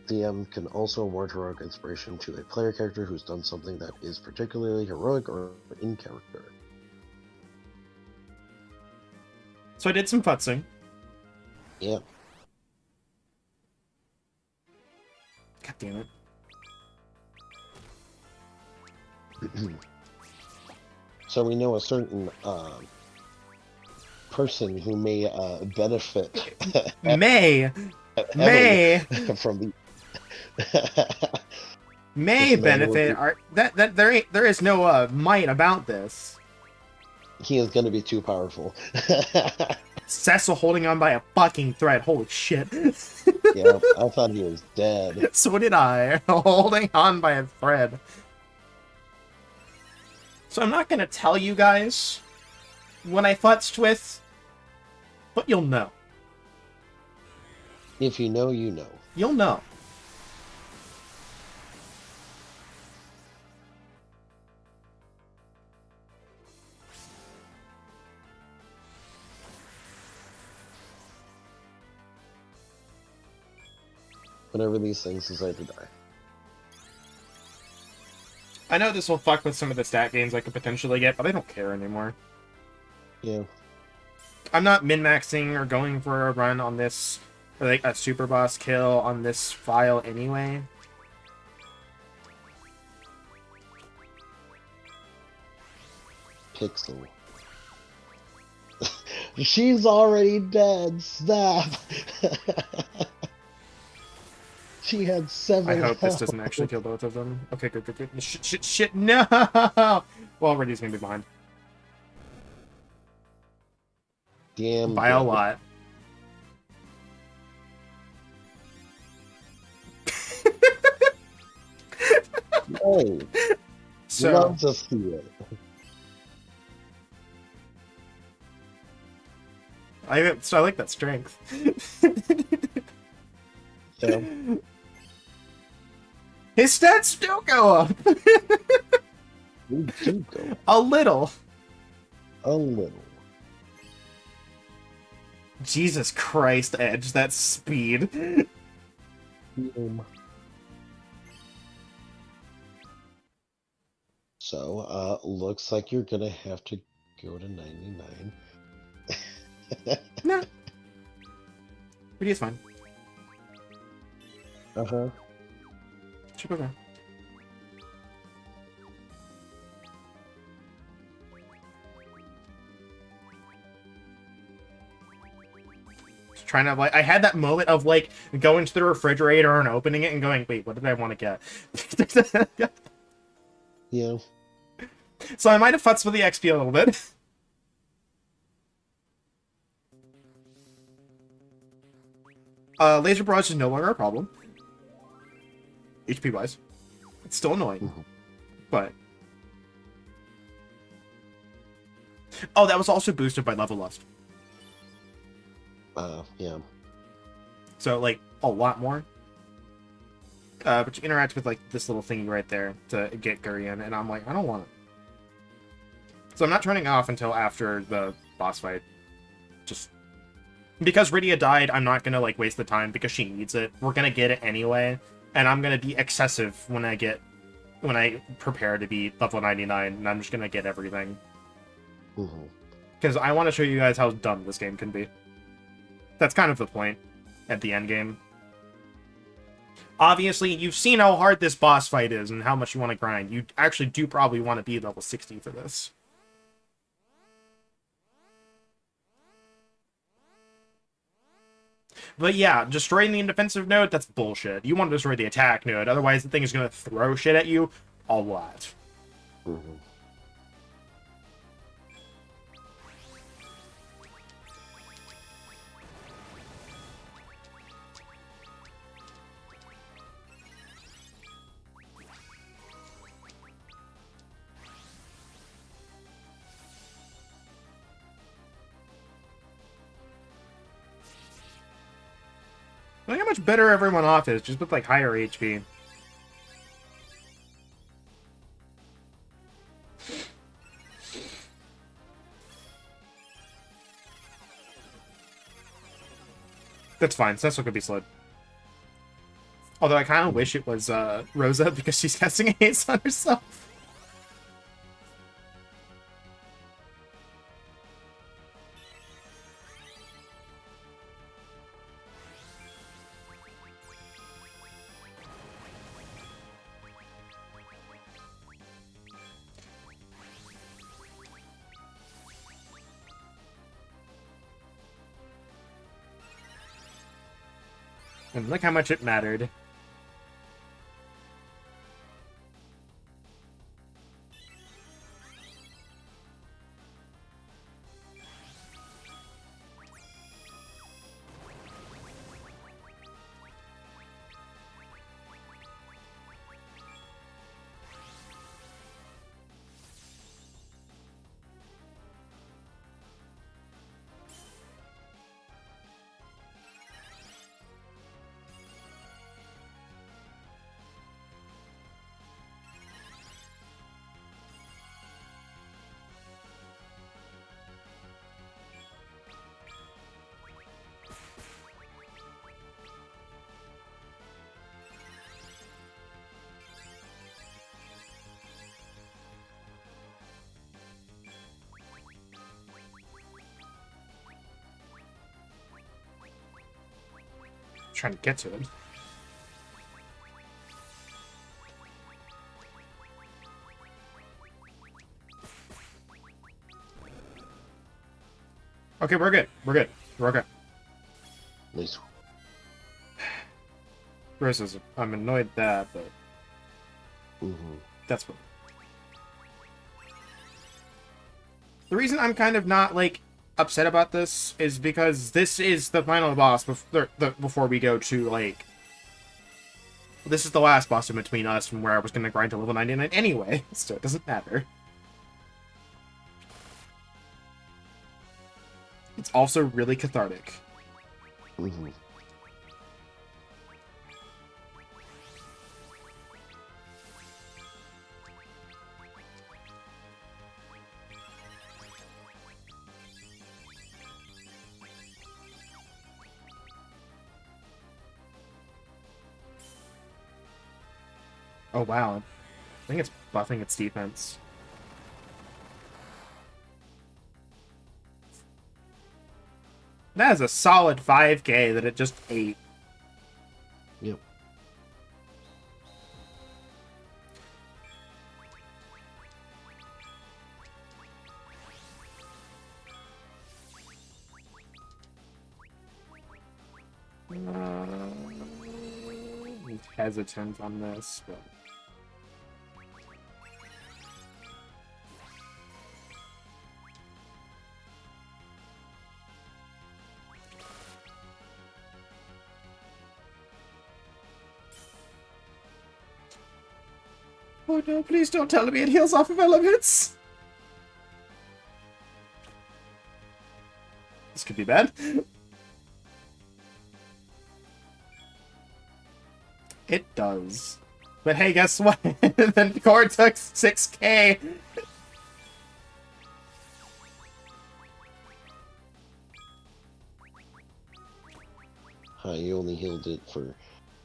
DM can also award heroic inspiration to a player character who's done something that is particularly heroic or in character. So I did some futzing. Yeah. God damn it. So we know a certain person who may benefit May heavily from the may This man will benefit be- our that there is no might about this. he is going to be too powerful. Cecil holding on by a fucking thread. Holy shit. Yeah, I thought he was dead. So did I. Holding on by a thread. So I'm not gonna tell you guys when I futzed with, but you'll know. If you know, you know. You'll know. Whenever these things decide to die. I know this will fuck with some of the stat gains I could potentially get, but I don't care anymore. Yeah. I'm not min-maxing or going for a run on this, or like a super boss kill on this file anyway. Pixel. She's already dead. Snap. She had 7 I hope this health. doesn't actually kill both of them. Okay, good, good, good. Shit, no! Well, already gonna be behind. Damn. By a good. lot. Hey, So, love to see it. I like that strength. Yeah. His stats still go up! We do go A little. a little. Jesus Christ, Edge, that speed. So, looks like you're gonna have to go to 99. Nah. But he's fine. Uh-huh. Should be okay. trying to, like, I had that moment of, like, going to the refrigerator and opening it and going, wait, what did I want to get? Yeah. So I might have futzed with the XP a little bit. Laser barrage is no longer a problem. HP wise. It's still annoying. But... Oh, that was also boosted by Level Lust. Yeah. So, like, a lot more. But you interact with, like, this little thingy right there to get Gurion, and I'm like, I don't want it. So I'm not turning it off until after the boss fight. Just... Because Rydia died, I'm not gonna, like, waste the time because she needs it. We're gonna get it anyway, and I'm gonna be excessive when I prepare to be level 99, and I'm just gonna get everything. Because I want to show you guys how dumb this game can be. That's kind of the point at the end game. Obviously, you've seen how hard this boss fight is and how much you want to grind. You actually do probably want to be level 60 for this. But yeah, destroying the defensive node, that's bullshit. You want to destroy the attack node, otherwise the thing is going to throw shit at you a lot. Look how much better everyone off is, just with, like, higher HP. That's fine, Cecil could be slowed. Although I kind of wish it was Rosa, because she's casting haste on herself. And look how much it mattered. Trying to get to him. Okay, we're good. We're good. We're okay. Nice. Versus, I'm annoyed that, but that's what. The reason I'm kind of not, like, upset about this is because this is the final boss before we go to, like... This is the last boss in between us from where I was going to grind to level 99 anyway, so it doesn't matter. It's also really cathartic. Oh, wow. I think it's buffing its defense. That is a solid 5k that it just ate. Yep. I'm hesitant on this, but... Oh no, please don't tell me it heals off of elements! This could be bad. It does. But hey, guess what? Then Core took 6k! You only healed it for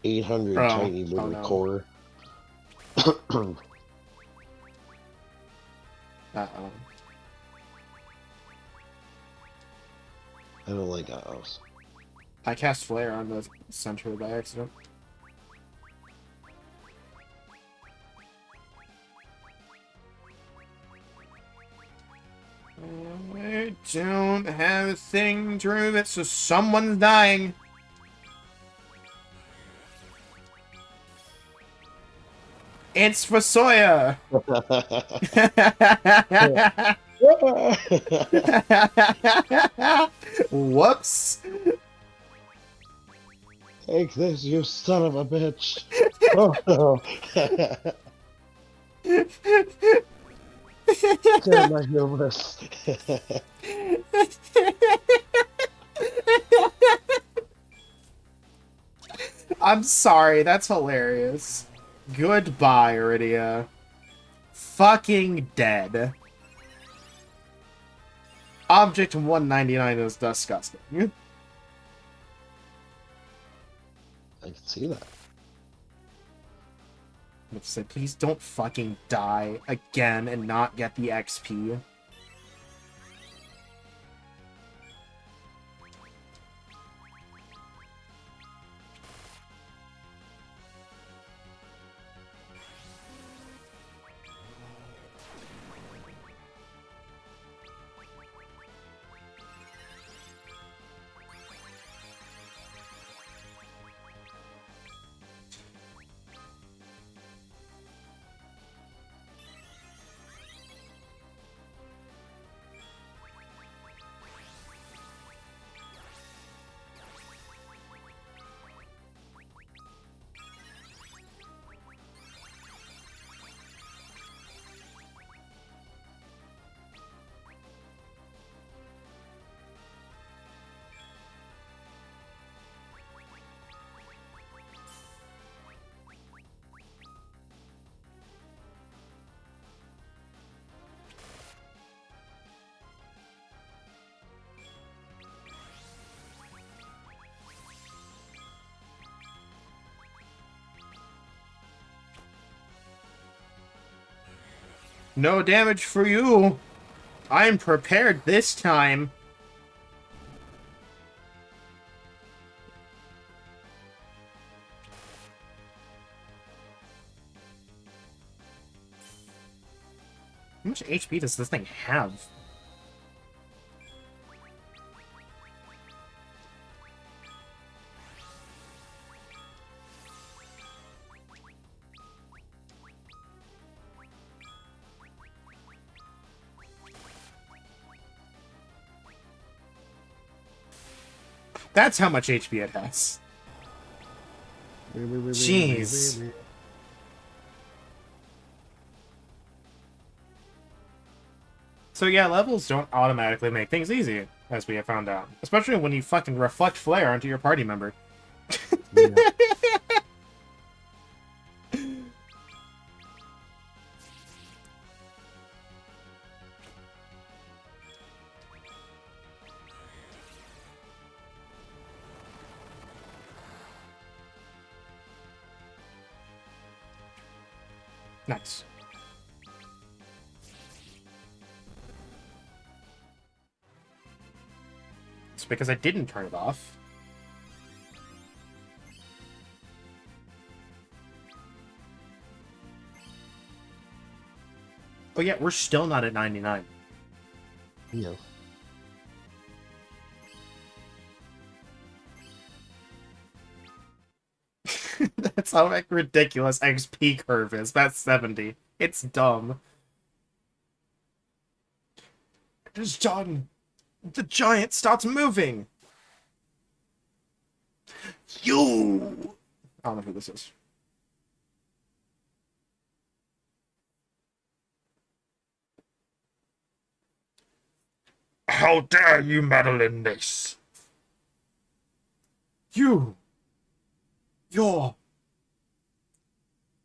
800 Oh, tiny little no. core. Uh-oh. I don't like uh-ohs. I cast Flare on the center by accident. I don't have a thing to remove it, so someone's dying. It's for Soya! Whoops! Take this, you son of a bitch! Oh no! Damn, I feel this. I'm sorry, that's hilarious. Goodbye, Iridia. Fucking dead. Object 199 is disgusting. I can see that. Let's say, please don't fucking die again and not get the XP. No damage for you. I'm prepared this time. How much HP does this thing have? That's how much HP it has. Jeez. So yeah, levels don't automatically make things easy, as we have found out. Especially when you fucking reflect flare onto your party member. Yeah. Nice. It's because I didn't turn it off. Oh yeah, we're still not at 99. Yeah. That's how like, ridiculous XP curve is. That's 70. It's dumb. It is done. The giant stopped moving. You. I don't know who this is. How dare you meddle in this? You're...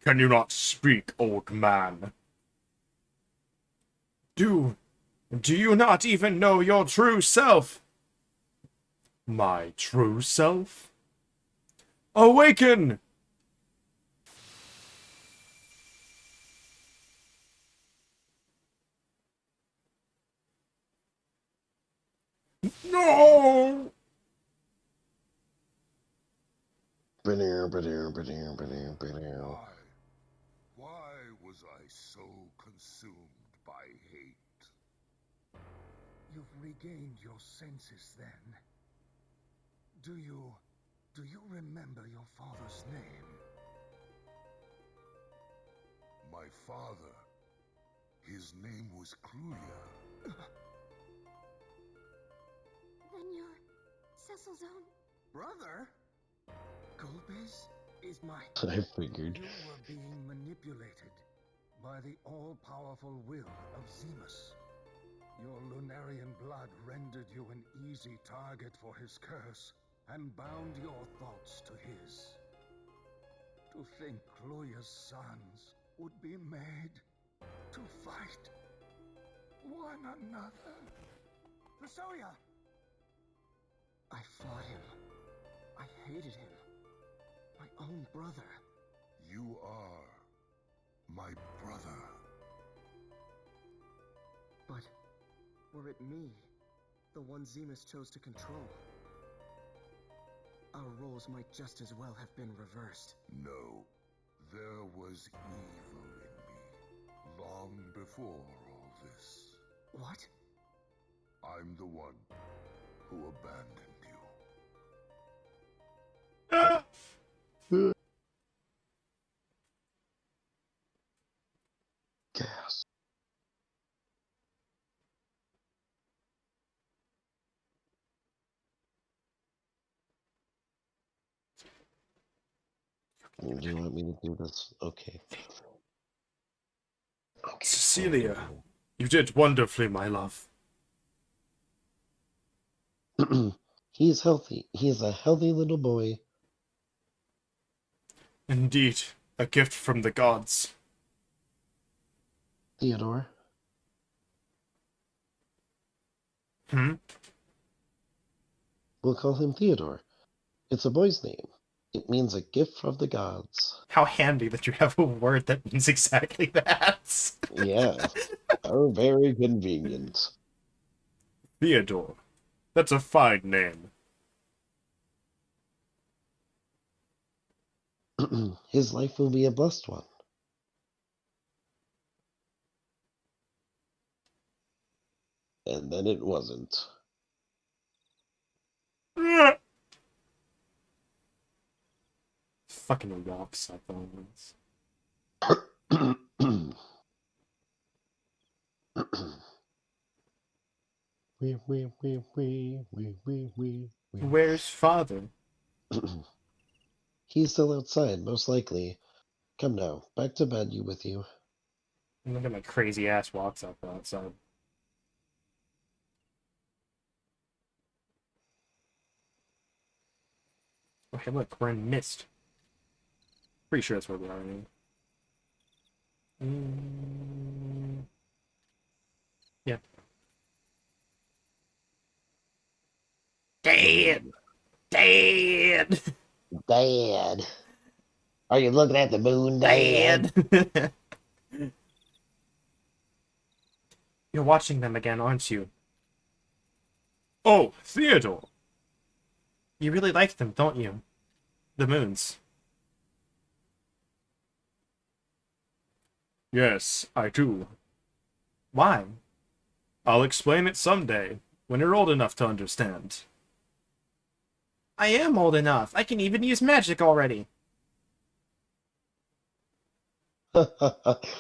Can you not speak, old man? Do you not even know your true self? My true self? Awaken! No! Why was I so consumed by hate? You've regained your senses then. Do you remember your father's name? My father. His name was Cluya. Then you're Cecil's own Brother? Golbez is my... I figured. You were being manipulated by the all-powerful will of Zemus. Your Lunarian blood rendered you an easy target for his curse, and bound your thoughts to his. To think Cluya's sons would be made to fight one another. Vasoya! I fought him. I hated him. My own brother. You are my brother. But were it me, the one Zemus chose to control, our roles might just as well have been reversed. No, there was evil in me, long before all this. What? I'm the one who abandoned you. Gas. Do you want me to do this? Okay. Cecilia, you did wonderfully, my love. He's healthy. He's a healthy little boy. Indeed, a gift from the gods. Theodore. Hmm? We'll call him Theodore. It's a boy's name. It means a gift from the gods. How handy that you have a word that means exactly that. Yeah. Oh, very convenient. Theodore. That's a fine name. His life will be a blessed one. And then it wasn't. Fucking walks up on this. Where's father? He's still outside, most likely. Come now, back to bed, you with you. And look at my crazy ass walks up outside. Oh, hey, look, we're in mist. Pretty sure that's where we are. Yeah. Dad! Dad! Dad! Are you looking at the moon, Dad? Dad! You're watching them again, aren't you? Oh, Theodore! You really like them, don't you? The moons. Yes, I do. Why? I'll explain it someday, when you're old enough to understand. I am old enough. I can even use magic already.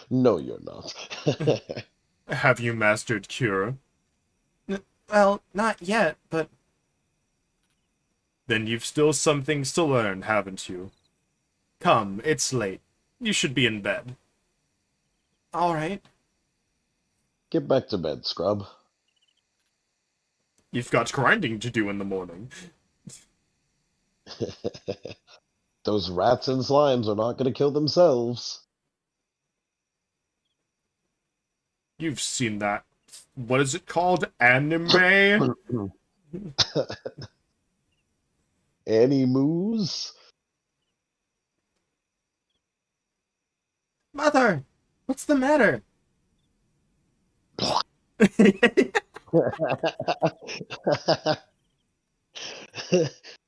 No, you're not. Have you mastered Cure? Well, not yet, but... Then you've still some things to learn, haven't you? Come, it's late. You should be in bed. Alright. Get back to bed, scrub. You've got grinding to do in the morning. Those rats and slimes are not going to kill themselves. You've seen that. What is it called? Anime? Any moves? Mother! What's the matter?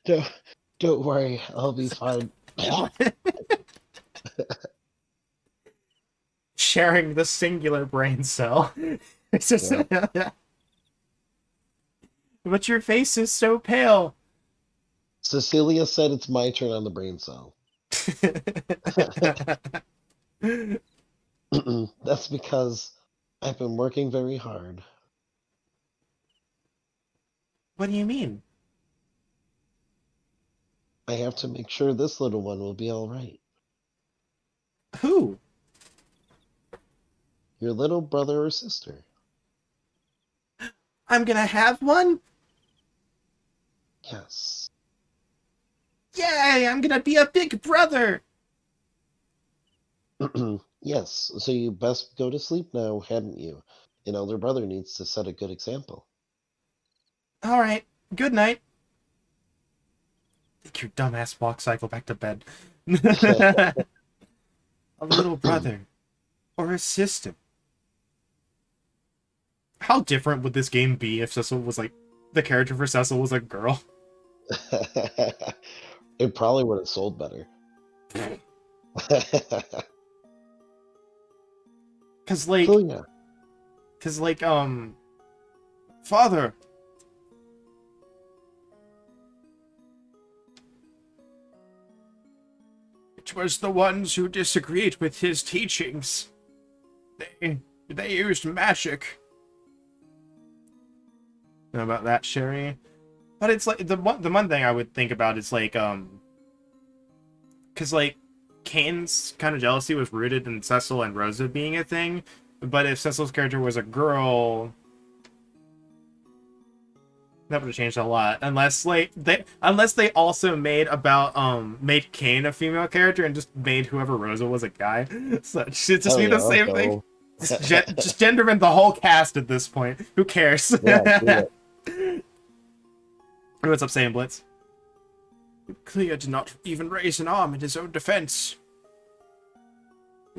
don't, don't worry, I'll be fine. Sharing the singular brain cell. It's just... But your face is so pale. Cecilia said it's my turn on the brain cell. That's because I've been working very hard. What do you mean? I have to make sure this little one will be all right. Who? Your little brother or sister. I'm gonna have one? Yes. Yay! I'm gonna be a big brother! Yes, so you best go to sleep now, hadn't you? An elder brother needs to set a good example. Alright, good night. Think your dumbass walk cycle back to bed. A little brother. Or a sister. How different would this game be if Cecil was like... The character for Cecil was a girl? It probably would have sold better. Cause like... So yeah. Cause like, Father! It was the ones who disagreed with his teachings. They used magic. Know about that, Sherry? But it's like, the one thing I would think about is like, cause like, Kane's kind of jealousy was rooted in Cecil and Rosa being a thing, but if Cecil's character was a girl, that would have changed a lot. Unless they also made made Kane a female character and just made whoever Rosa was a guy. So it should just be the same thing. Just gender in the whole cast at this point. Who cares? Yeah, What's up, Sam Blitz? Clea did not even raise an arm in his own defense.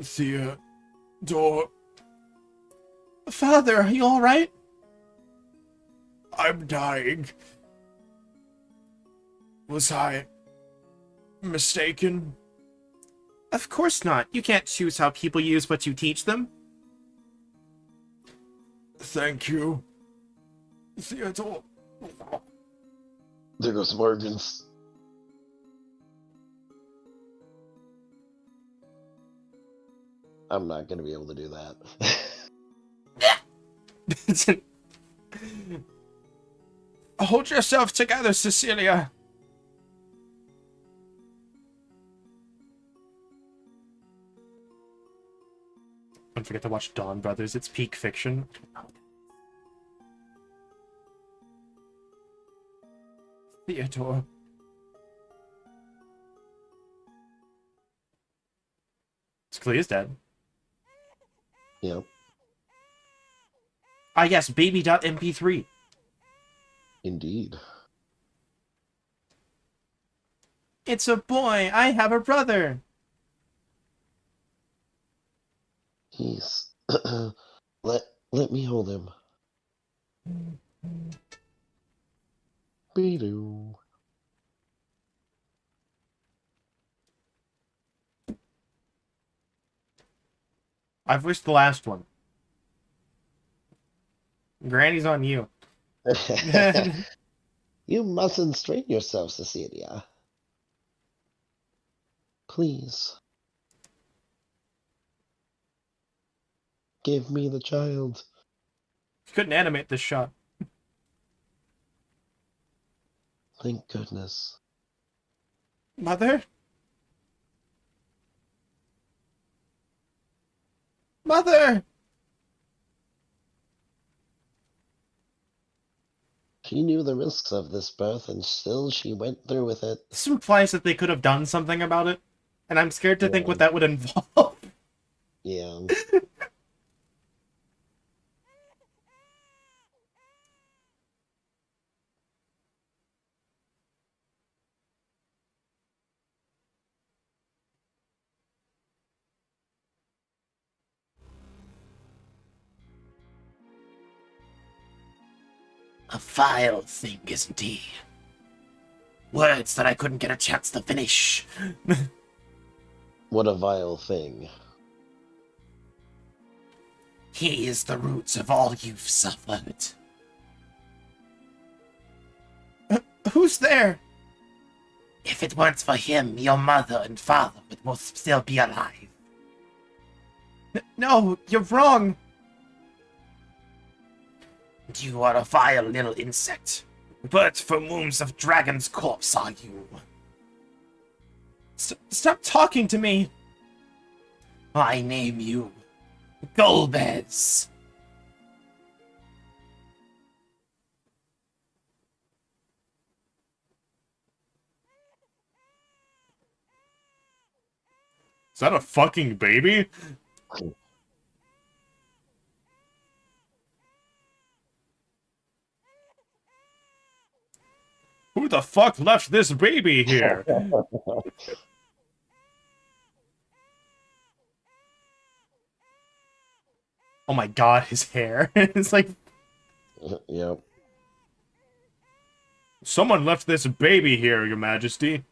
Theodore. Father, are you alright? I'm dying. Was I mistaken? Of course not. You can't choose how people use what you teach them. Thank you, Theodore. There goes Morgan's. I'm not going to be able to do that. Hold yourself together, Cecilia. Don't forget to watch Dawn Brothers. It's peak fiction. Theodore. Clea's dead. Yep. Ah, yes, baby.mp3. Indeed. It's a boy. I have a brother. He's... let me hold him. Be-doo. I voiced the last one. Granny's on you. You mustn't strain yourself, Cecilia. Please. Give me the child. You couldn't animate this shot. Thank goodness. Mother? Mother! She knew the risks of this birth, and still she went through with it. This implies that they could have done something about it, and I'm scared to think Yeah. what that would involve. Yeah. A vile thing, isn't he? Words that I couldn't get a chance to finish. What a vile thing. He is the root of all you've suffered. Who's there? If it weren't for him, your mother and father would both still be alive. No, you're wrong. You are a vile little insect. Bird from wombs of dragon's corpse are you. Stop talking to me. I name you Golbez. Is that a fucking baby? Who the fuck left this baby here? Oh my god, his hair. It's like... Yep. Someone left this baby here, your majesty.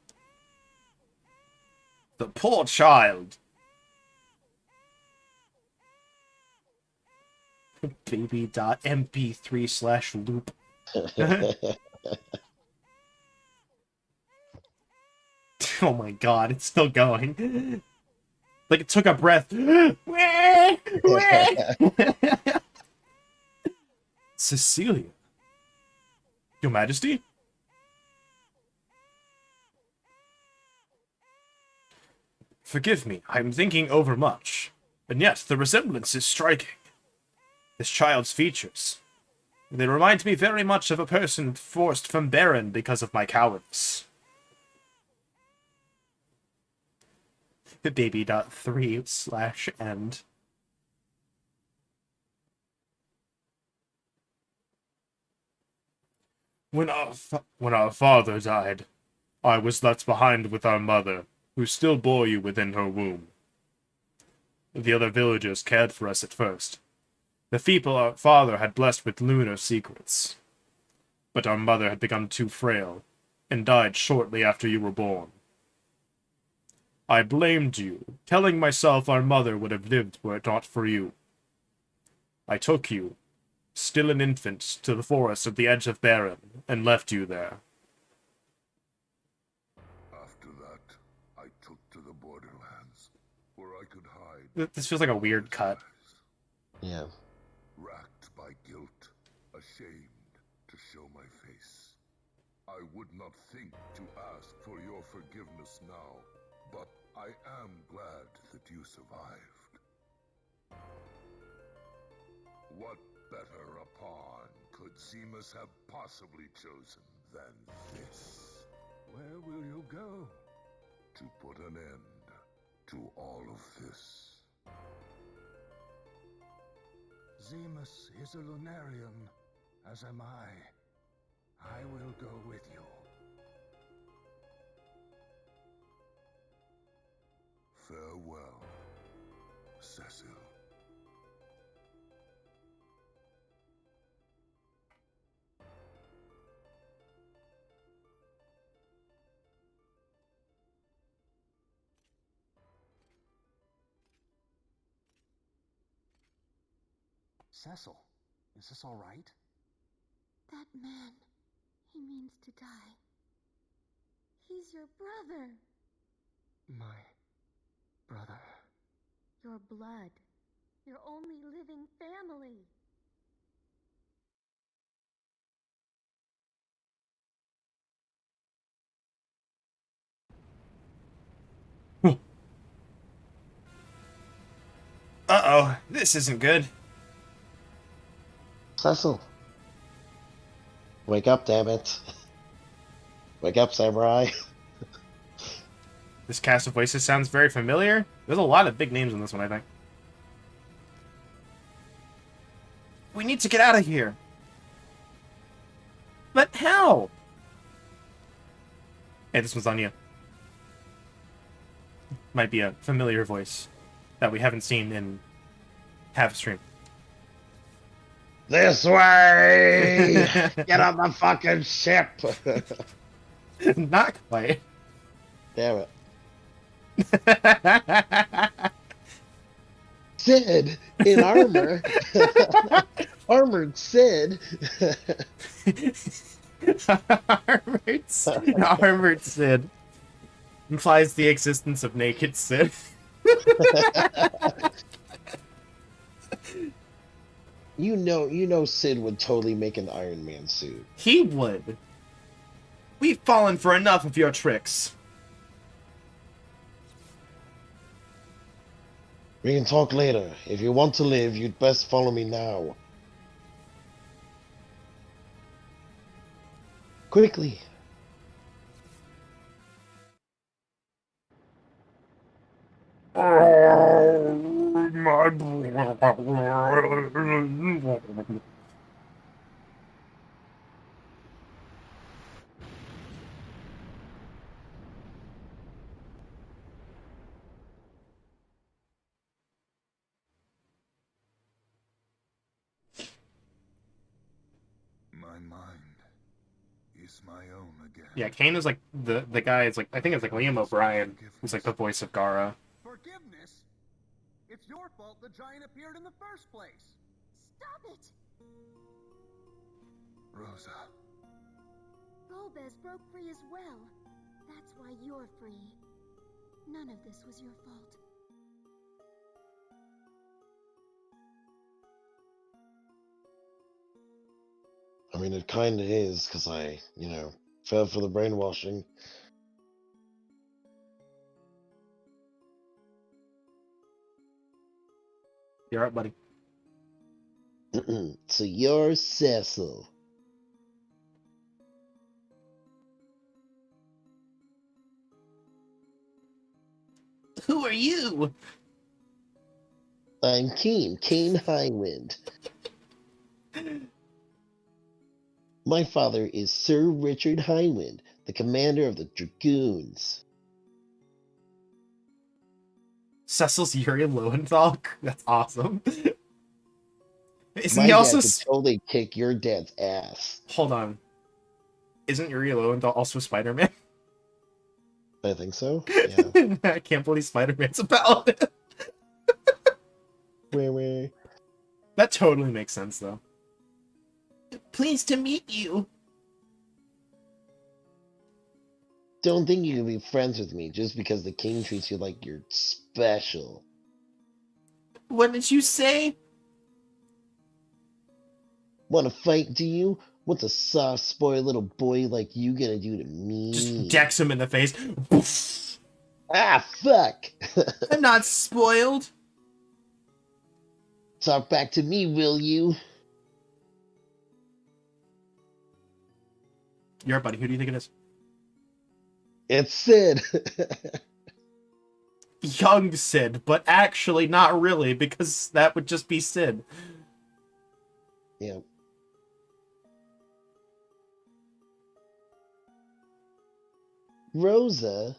The poor child. Baby.mp3/loop. Oh my god, it's still going. Like it took a breath. Cecilia. Your Majesty? Forgive me, I'm thinking overmuch. And yet, the resemblance is striking. This child's features. They remind me very much of a person forced from Baron because of my cowardice. Baby.3/end. When our father died, I was left behind with our mother, who still bore you within her womb. The other villagers cared for us at first. The people our father had blessed with lunar secrets. But our mother had become too frail, and died shortly after you were born. I blamed you, telling myself our mother would have lived were it not for you. I took you, still an infant, to the forest at the edge of Baron, and left you there. After that, I took to the borderlands, where I could hide. This feels like a weird cut. Yeah. Racked by guilt, ashamed to show my face. I would not think to ask for your forgiveness now, but I am glad that you survived. What better a pawn could Zemus have possibly chosen than this? Where will you go? To put an end to all of this. Zemus is a Lunarian, as am I. I will go with you. Farewell, Cecil. Cecil, is this all right? That man, he means to die. He's your brother. My brother. Your blood. your only living family. Uh-oh, this isn't good. Cecil, wake up, damn it. Wake up, samurai. This cast of voices sounds very familiar. There's a lot of big names in this one, I think. We need to get out of here. But how? Hey, this one's on you. Might be a familiar voice that we haven't seen in half a stream. This way! Get on the fucking ship! Not quite. Damn it. Sid in armor. Armored Sid. Armored Sid implies the existence of naked Sid. You know Sid would totally make an Iron Man suit. He would. We've fallen for enough of your tricks. We can talk later. If you want to live, you'd best follow me now. Quickly. My mind is my own again. Yeah, Kane is like the guy. It's like I think it's like Liam O'Brien, who's like the voice of Gara. Forgiveness? It's your fault the giant appeared in the first place. Stop it! Rosa. Golbez broke free as well. That's why you're free. None of this was your fault. I mean, it kind of is, because I, fell for the brainwashing. You're up, buddy. So you're Cecil. Who are you? I'm Kane Highwind. My father is Sir Richard Highwind, the commander of the Dragoons. Cecil's Yuri Lowenthal? That's awesome. Isn't My he dad also... could totally kick your dad's ass. Hold on. Isn't Yuri Lowenthal also Spider-Man? I think so, yeah. I can't believe Spider-Man's a paladin. Where? That totally makes sense, though. Pleased to meet you. Don't think you can be friends with me just because the king treats you like you're special. What did you say? Want to fight, do you? What's a soft, spoiled little boy like you gonna do to me? Just decks him in the face. Poof. Ah, fuck! I'm not spoiled. Talk back to me, will you? You're up, buddy. Who do you think it is? It's Sid. Young Sid, but actually not really, because that would just be Sid. Yeah. Rosa?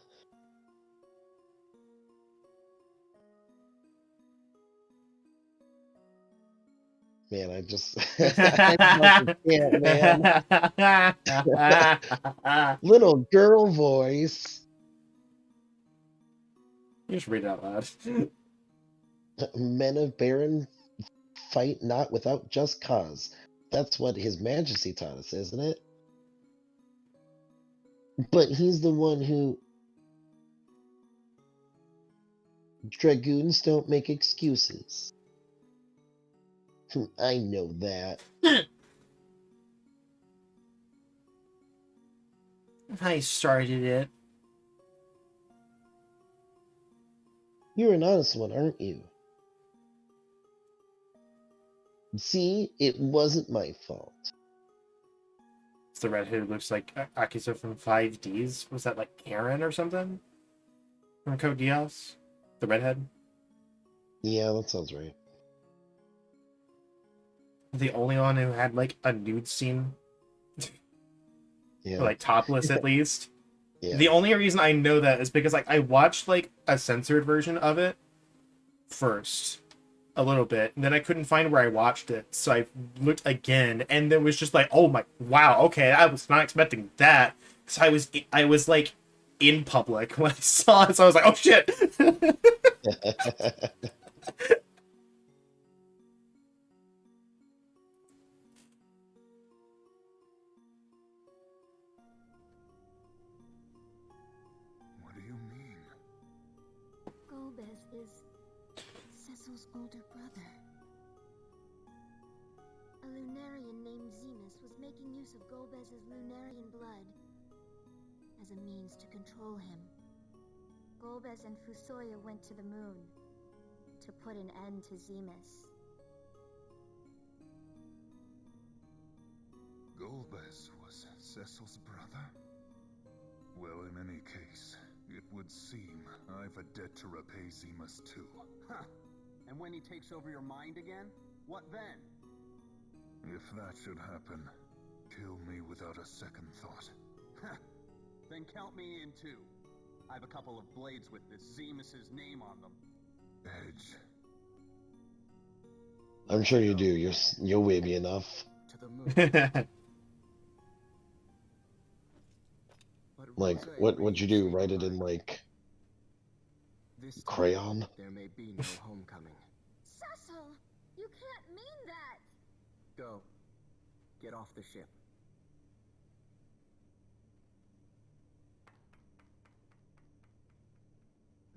Man, I just I can't, man. Little girl voice. You just read it out loud. Men of Baron fight not without just cause. That's what His Majesty taught us, isn't it? But he's the one who... Dragoons don't make excuses. I know that. I started it. You're an honest one, aren't you? See, it wasn't my fault. It's the redhead who looks like Akiza from 5Ds. Was that like Karen or something? From Code Geass? The redhead? Yeah, that sounds right. The only one who had like a nude scene. Yeah. Or, like topless at least. Yeah. The only reason I know that is because like I watched like a censored version of it first. A little bit, and then I couldn't find where I watched it, so I looked again, and it was just like, oh my, wow, okay, I was not expecting that, because I was like in public when I saw it, so I was like, oh shit. What do you mean? Golbez is Cecil's older brother. A Lunarian named Zemus was making use of Golbez's Lunarian blood as a means to control him. Golbez and Fusoya went to the moon to put an end to Zemus. Golbez was Cecil's brother? Well, in any case, it would seem I've a debt to repay Zemus too. Huh. And when he takes over your mind again, what then? If that should happen, kill me without a second thought. Then count me in too. I have a couple of blades with this Zemus's name on them. Edge. I'm sure you do. You'll weigh me enough. To the moon. Like, what'd you do? Write it in, like, crayon? There may be no homecoming. Cecil! You can't mean that! Go. Get off the ship.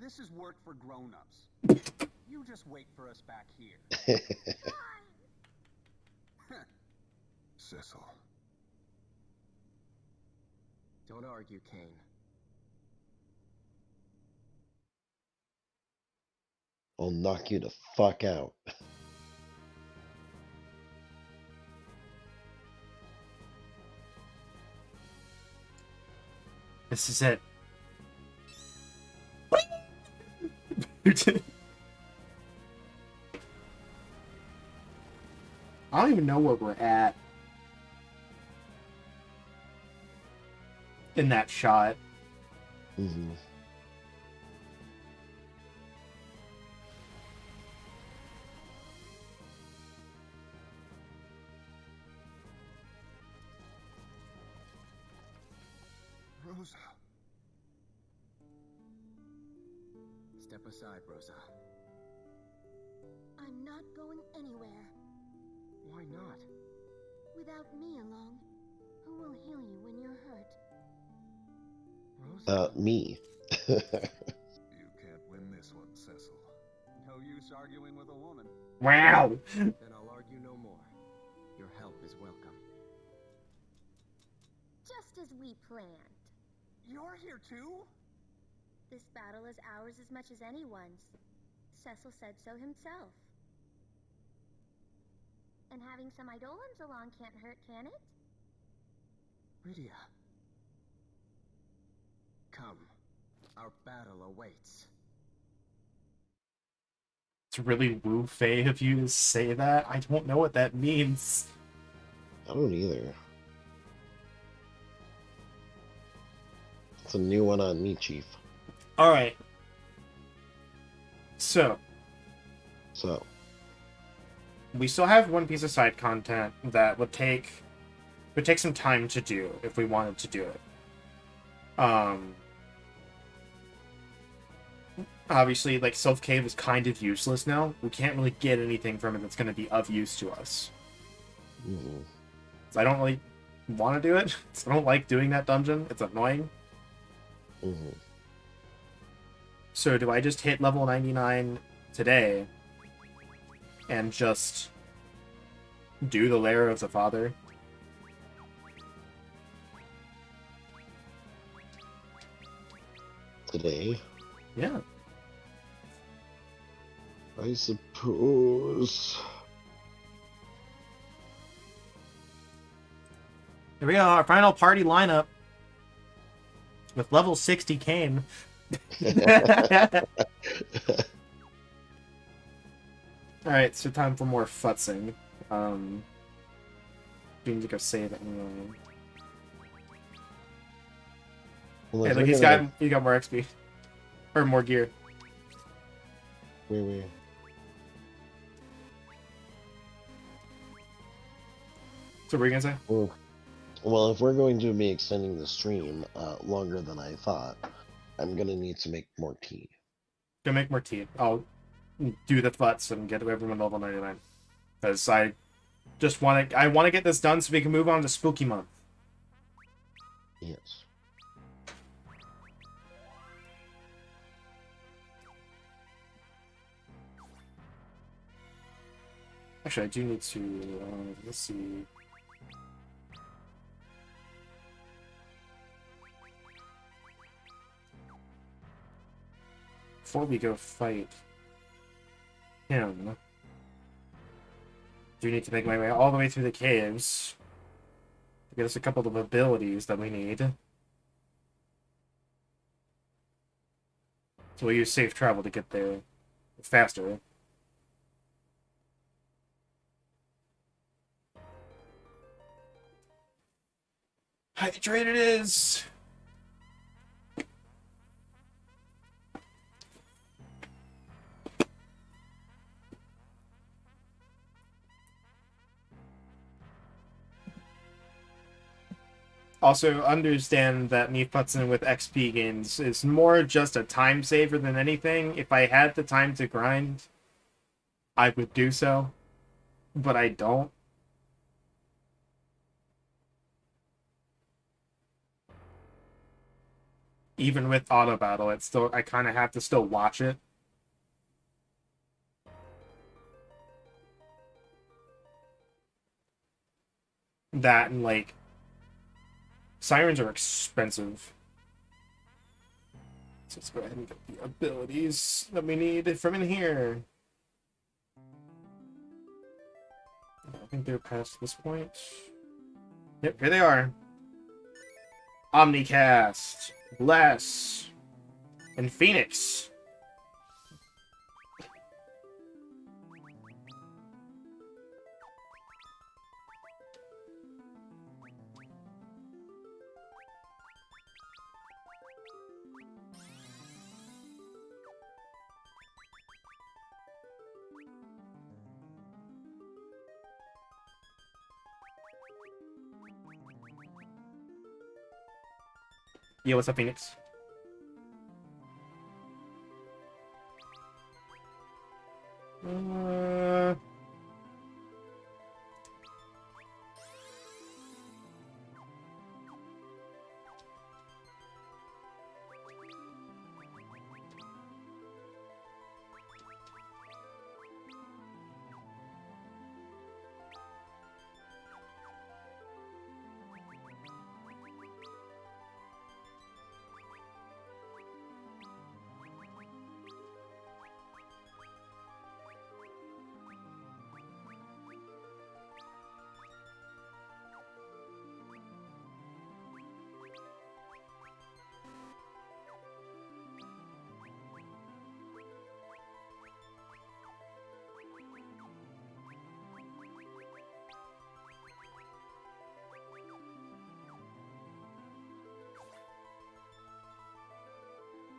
This is work for grown-ups. You just wait for us back here. Cecil. Don't argue, Kane. I'll knock you the fuck out. This is it. I don't even know where we're at in that shot. Mm-hmm. Rosa. Step aside, Rosa. I'm not going anywhere. Why not? Without me along, who will heal you when you're hurt? Rosa? Me. You can't win this one, Cecil. No use arguing with a woman. Wow. Then I'll argue no more. Your help is welcome. Just as we planned. You're here too? This battle is ours as much as anyone's. Cecil said so himself. And having some Eidolons along can't hurt, can it? Rydia. Come. Our battle awaits. It's really Wu Fei of you to say that. I don't know what that means. I don't either. It's a new one on me, Chief. Alright. So, we still have one piece of side content that would take some time to do if we wanted to do it. Obviously, like, Self Cave is kind of useless now. We can't really get anything from it that's going to be of use to us. Mm-hmm. So I don't really want to do it. I don't like doing that dungeon. It's annoying. Mm-hmm. So do I just hit level 99 today and just do the Lair of the Father. Today, Yeah. I suppose. Here we go, our final party lineup with level 60 Kane. Alright, so time for more futzing. We need to go save it anyway. Well, Hey, if look, we're gonna he got more XP. Or more gear. Wait. So what were you gonna say? Well, if we're going to be extending the stream longer than I thought, I'm gonna need to make more tea. Go make more tea. I'll do the futz and get everyone level 99. Because I just want to get this done so we can move on to Spooky Month. Yes. Actually, I do need to, let's see. Before we go fight him, do need to make my way all the way through the caves to get us a couple of abilities that we need. So we'll use safe travel to get there faster. Hydrate it is! Also, understand that me putzing with XP gains is more just a time saver than anything. If I had the time to grind, I would do so. But I don't. Even with auto battle, it's still I kind of have to still watch it. That and like sirens are expensive. So let's go ahead and get the abilities that we need from in here. I think they're past this point. Yep, here they are. Omnicast, Bless, and Phoenix. Yeah, what's up, Phoenix? Uh...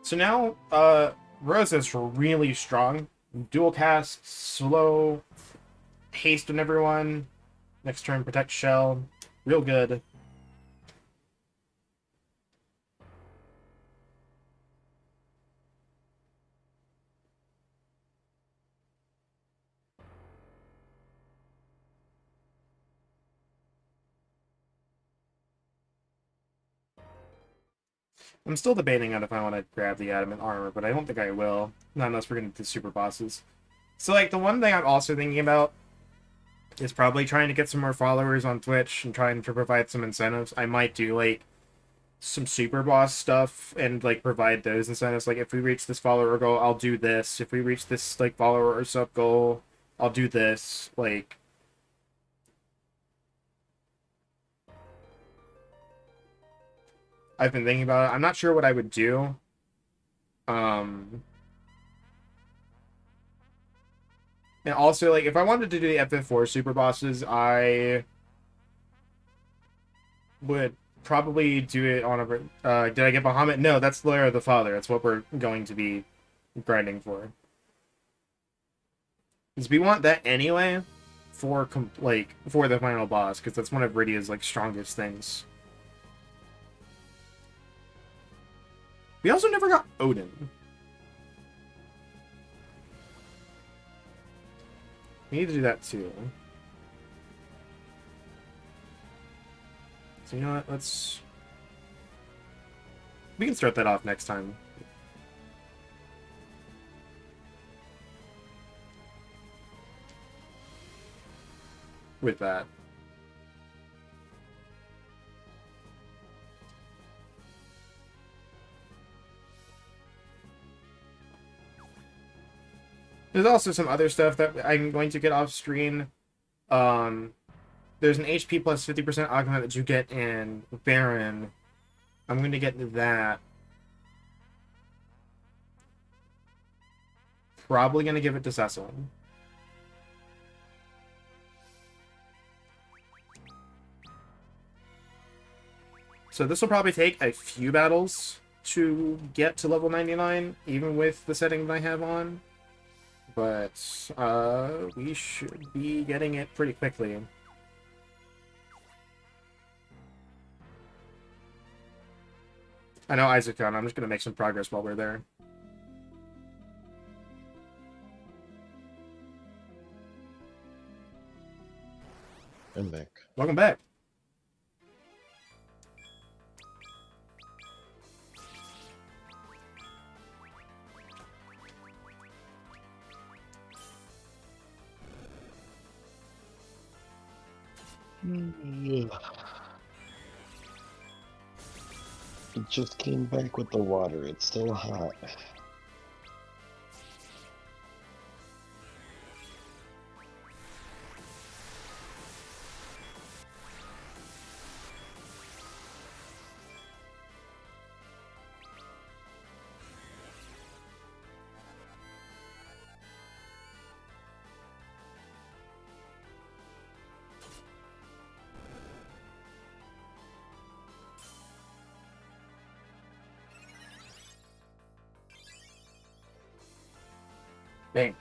So now, Rose is really strong. Dual cast, slow, haste on everyone. Next turn, protect shell. Real good. I'm still debating on if I want to grab the adamant armor, but I don't think I will. Not unless we're going to do super bosses. So, like, the one thing I'm also thinking about is probably trying to get some more followers on Twitch and trying to provide some incentives. I might do like some super boss stuff and like provide those incentives. Like if we reach this follower goal, I'll do this. If we reach this like follower or sub goal, I'll do this. Like I've been thinking about it. I'm not sure what I would do. Um and also like if I wanted to do the FF4 super bosses, I would probably do it on a did I get Bahamut? No, that's Lair of the Father. That's what we're going to be grinding for. Because we want that anyway for for the final boss, because that's one of Rydia's like strongest things. We also never got Odin. We need to do that too. So you know what? We can start that off next time. With that. There's also some other stuff that I'm going to get off screen. There's an HP plus 50% augment that you get in Baron. I'm going to get that. Probably going to give it to Cecil. So this will probably take a few battles to get to level 99, even with the setting that I have on. But we should be getting it pretty quickly. I know Isaac on. I'm just going to make some progress while we're there. I'm back. Welcome back. It just came back with the water. It's still hot. Bang.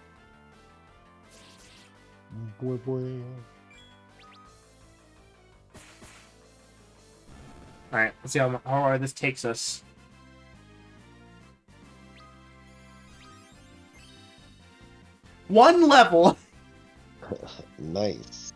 Boy. Alright, let's see how far this takes us. One level! Nice.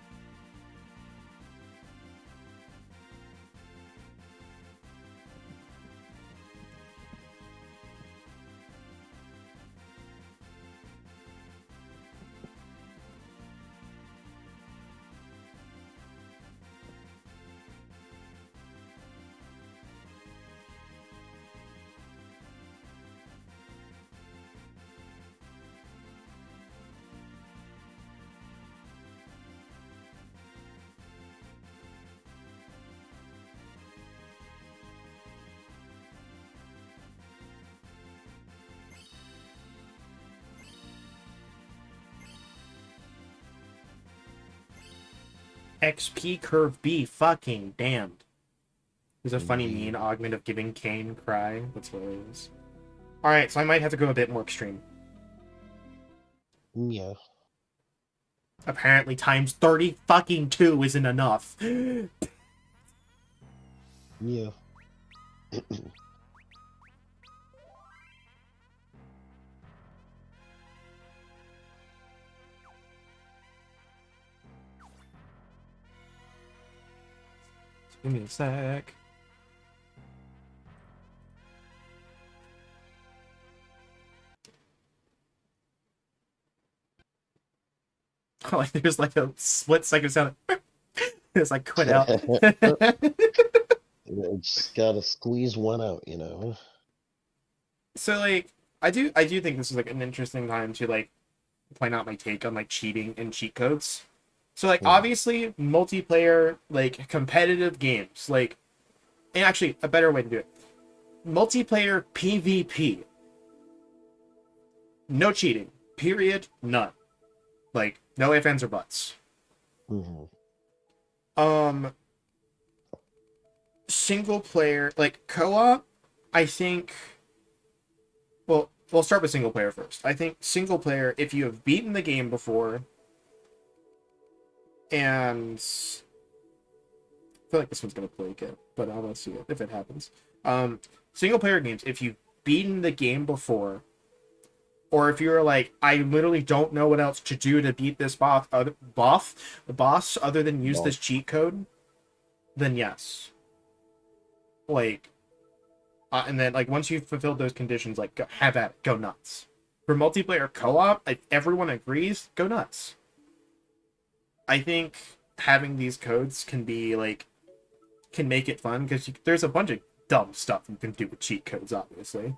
XP curve B, fucking damned. There's a funny mean augment of giving Kane cry. That's what it is. Alright, so I might have to go a bit more extreme. Yeah. Apparently times 30 fucking 2 isn't enough. Yeah. Give me a sec. Like there's like a split second sound. It's like quit out. Just gotta squeeze one out, you know. So like I do think this is like an interesting time to like point out my take on like cheating and cheat codes. So like Hmm. obviously multiplayer like competitive games like and actually a better way to do it. Multiplayer PvP. No cheating. Period. None. Like no ifs ands or buts. Hmm. Um single player like co-op I think well we'll start with single player first. I think single player if you have beaten the game before and I feel like this one's gonna play again, but I'll see it if it happens. Single player games, if you've beaten the game before, or if you're like, I literally don't know what else to do to beat this boss other than use No. this cheat code, then yes. Like, and then like once you've fulfilled those conditions, like have at it, go nuts. For multiplayer co-op, if everyone agrees, go nuts. I think having these codes can be like can make it fun because there's a bunch of dumb stuff you can do with cheat codes, obviously.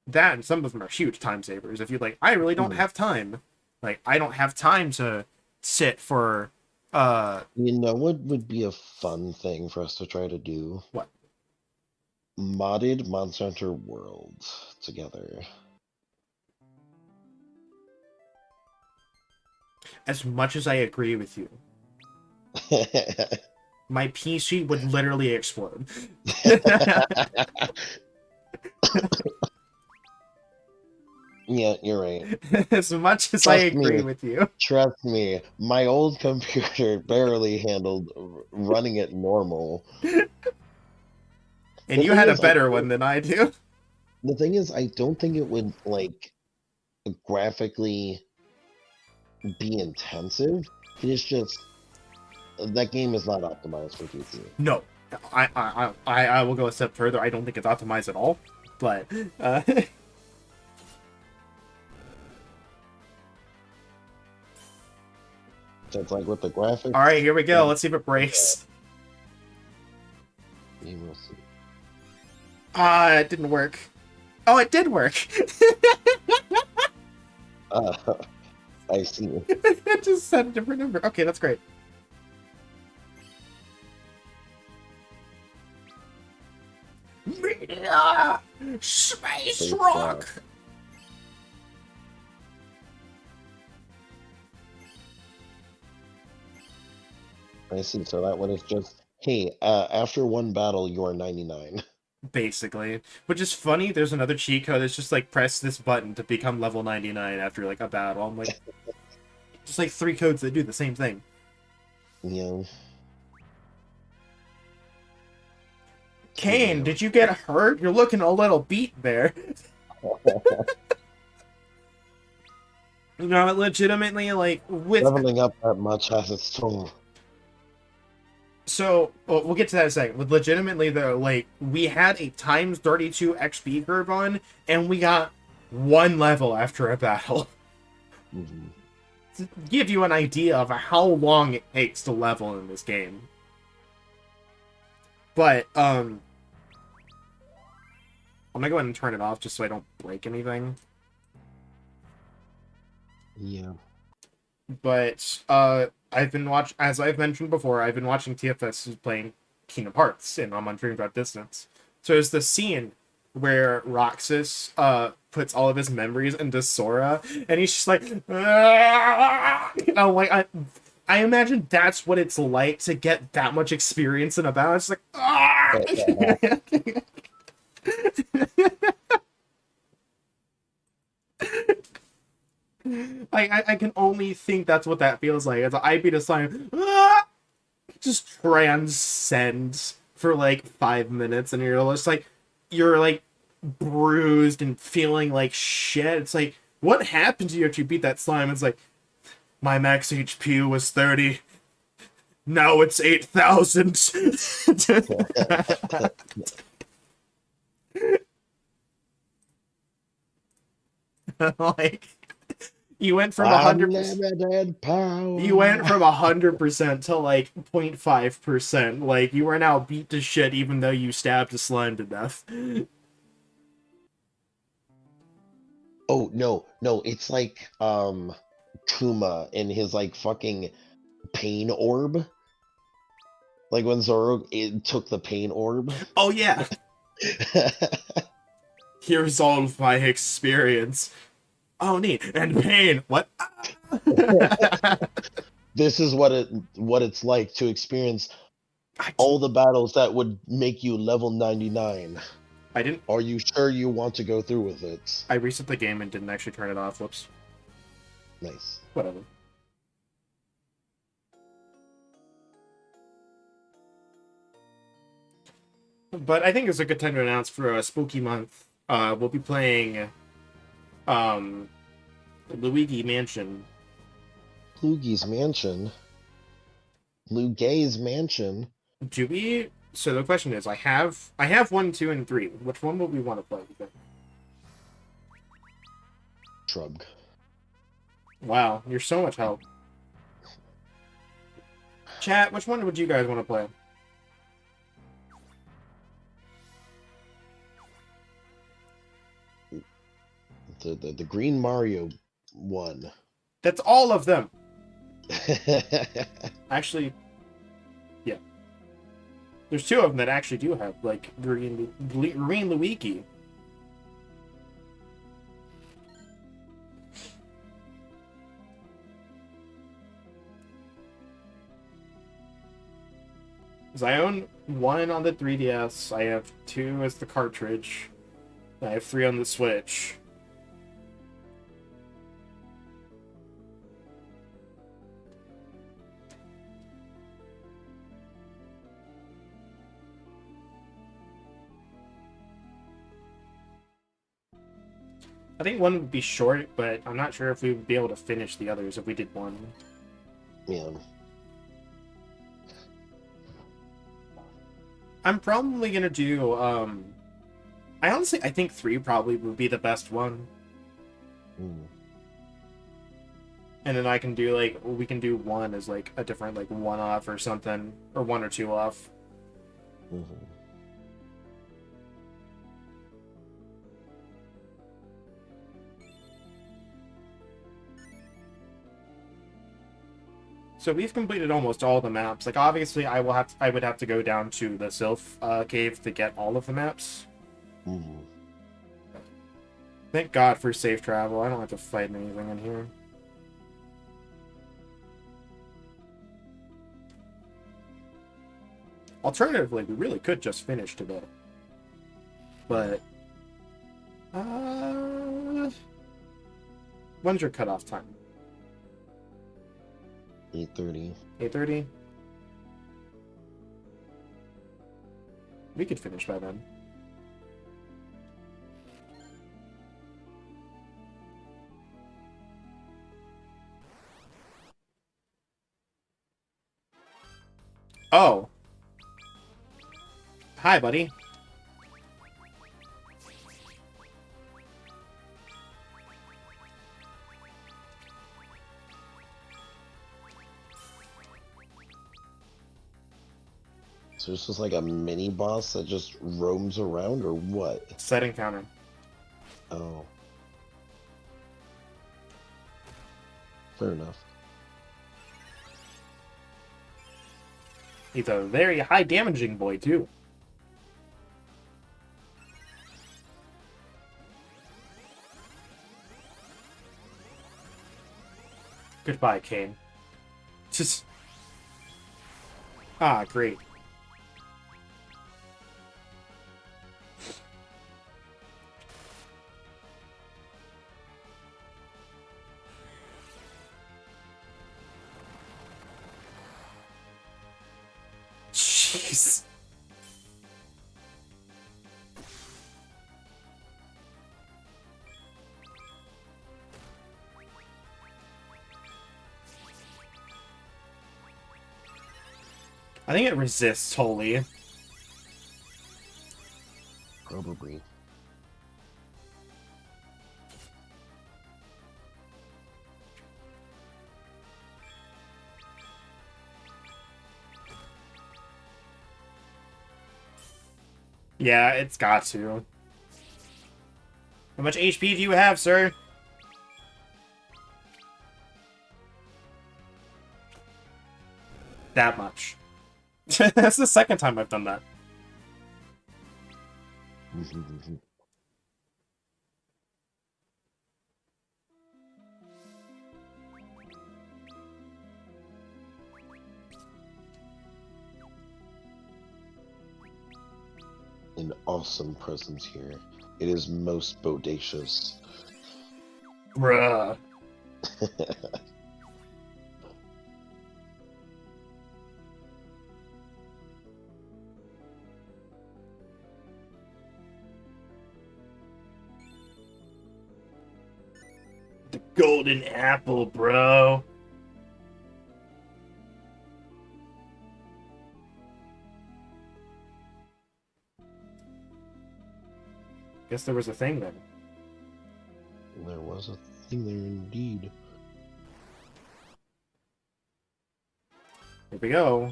That and some of them are huge time savers. If you're like, I really don't Hmm. have time, like I don't have time to sit for You know what would be a fun thing for us to try to do? what? Modded Monster Hunter World together. As much as I agree with you, my PC would literally explode. Yeah, you're right. As much as I Trust agree me. with you. Trust me. My old computer barely handled running it normal. And The you thing had a is, I better one don't, than I do. the thing is, I don't think it would like graphically be intensive. It's just that game is not optimized for PC. No, I will go a step further. I don't think it's optimized at all. But So it's like with the graphics. all right, here we go. Yeah, Let's see if it breaks. you will see. Ah, it didn't work. Oh, it did work. I see. It just said a different number. Okay, that's great. Media! Space Space rock! rock. I see. So that one is just, hey, after one battle, you are 99. Basically. Which is funny, there's another cheat code that's just like press this button to become level 99 after like a battle. I'm like, just like 3 codes that do the same thing. Yeah. Kane, did you get hurt? You're looking a little beat there. You know, legitimately, like, with... Leveling up that much has its toll. So, well, we'll get to that in a second. With legitimately, though, like, we had a times 32 XP curve on, and we got 1 level after a battle. Mhm. To give you an idea of how long it takes to level in this game. But, I'm gonna go ahead and turn it off just so I don't break anything. Yeah. But I've been as I've mentioned before, I've been watching TFS playing Kingdom Hearts, and I'm on Dream Drop Distance. So there's the scene where Roxas puts all of his memories into Sora, and he's just like, "Ah!" And I'm like, I imagine that's what it's like to get that much experience in a battle. It's like, "Ah!" I can only think that's what that feels like. It's like I beat a sign, ah! Just transcends for like 5 minutes, and you're like bruised and feeling like shit. It's like, what happened to you after you beat that slime? It's like, my max HP was 30. Now it's 8,000. Like, You went from 100%. Unlimited power. You went from 100% to like 0.5%. Like you are now beat to shit, even though you stabbed a slime to death. Oh no, it's like Kuma and his like fucking pain orb. Like when Zoro took the pain orb. Oh yeah. Here's all of my experience. Oh neat. And pain. What? This is what it's like to experience I all the battles that would make you level 99. didn't. Are you sure you want to go through with it? I reset the game and didn't actually turn it off. Whoops. Nice. Whatever. But I think it's a good time to announce for a spooky month. We'll be playing Luigi Mansion. Luigi's Mansion. Luigi's Mansion. Do we? So the question is, I have 1, 2, and 3. Which one would we want to play? Shrug. Wow, you're so much help. Chat, which one would you guys want to play? The Green Mario one. That's all of them. Actually, yeah. There's 2 of them that actually do have like green Luigi. Because I own 1 on the 3DS, I have 2 as the cartridge, I have 3 on the Switch. I think 1 would be short, but I'm not sure if we would be able to finish the others if we did 1. Yeah. I'm probably gonna do, I think 3 probably would be the best one. Mm. And then I can do, like, we can do 1 as, like, a different, like, 1 off or something. Or 1 or 2 off. Mm-hmm. So we've completed almost all the maps. Like, obviously, I would have to go down to the Sylph cave to get all of the maps. Mm-hmm. Thank God for safe travel. I don't have to fight anything in here. Alternatively, we really could just finish today. But... when's your cutoff time? 8:30. 8:30? We could finish by then. Oh. Hi, buddy. So it's just like a mini boss that just roams around, or what? Set encounter. Oh. Fair enough. He's a very high damaging boy, too. Goodbye, Kane. Just... Ah, great. Jeez. I think it resists wholly. Probably. Yeah, it's got to. How much HP do you have, sir? That much. That's the second time I've done that. An awesome presence here. It is most bodacious. Bruh. The golden apple, bro. Guess there was a thing then. There was a thing there indeed. Here we go.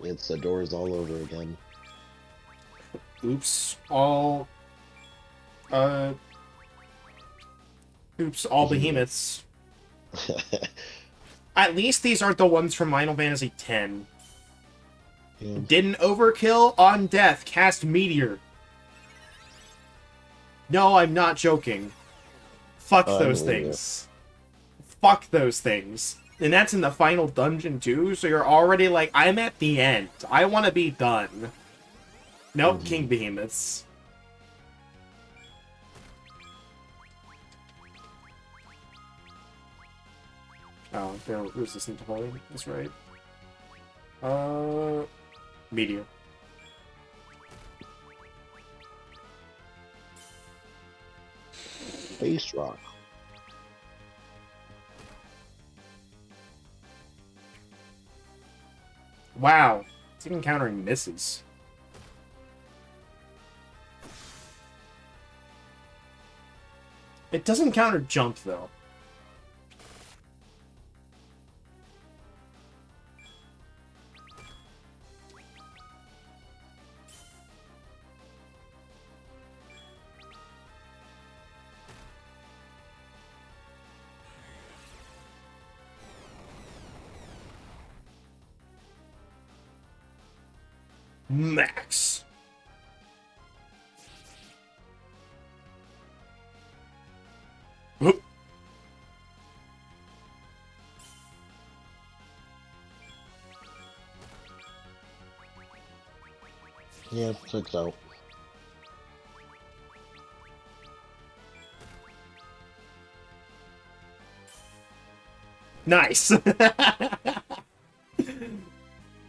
It's the doors all over again. Oops. All behemoths. At least these aren't the ones from Final Fantasy X. Yeah. Didn't overkill on death. Cast meteor. No, I'm not joking. Fuck those things. Fuck those things. And that's in the final dungeon too, so you're already like, I'm at the end. I want to be done. Nope, King Behemoths. Oh, they're resistant to holy. That's right. Meteor. Space rock. Wow. It's even countering misses. It doesn't counter jump, though. Max. Whoop. Yeah, checks out. Nice. Good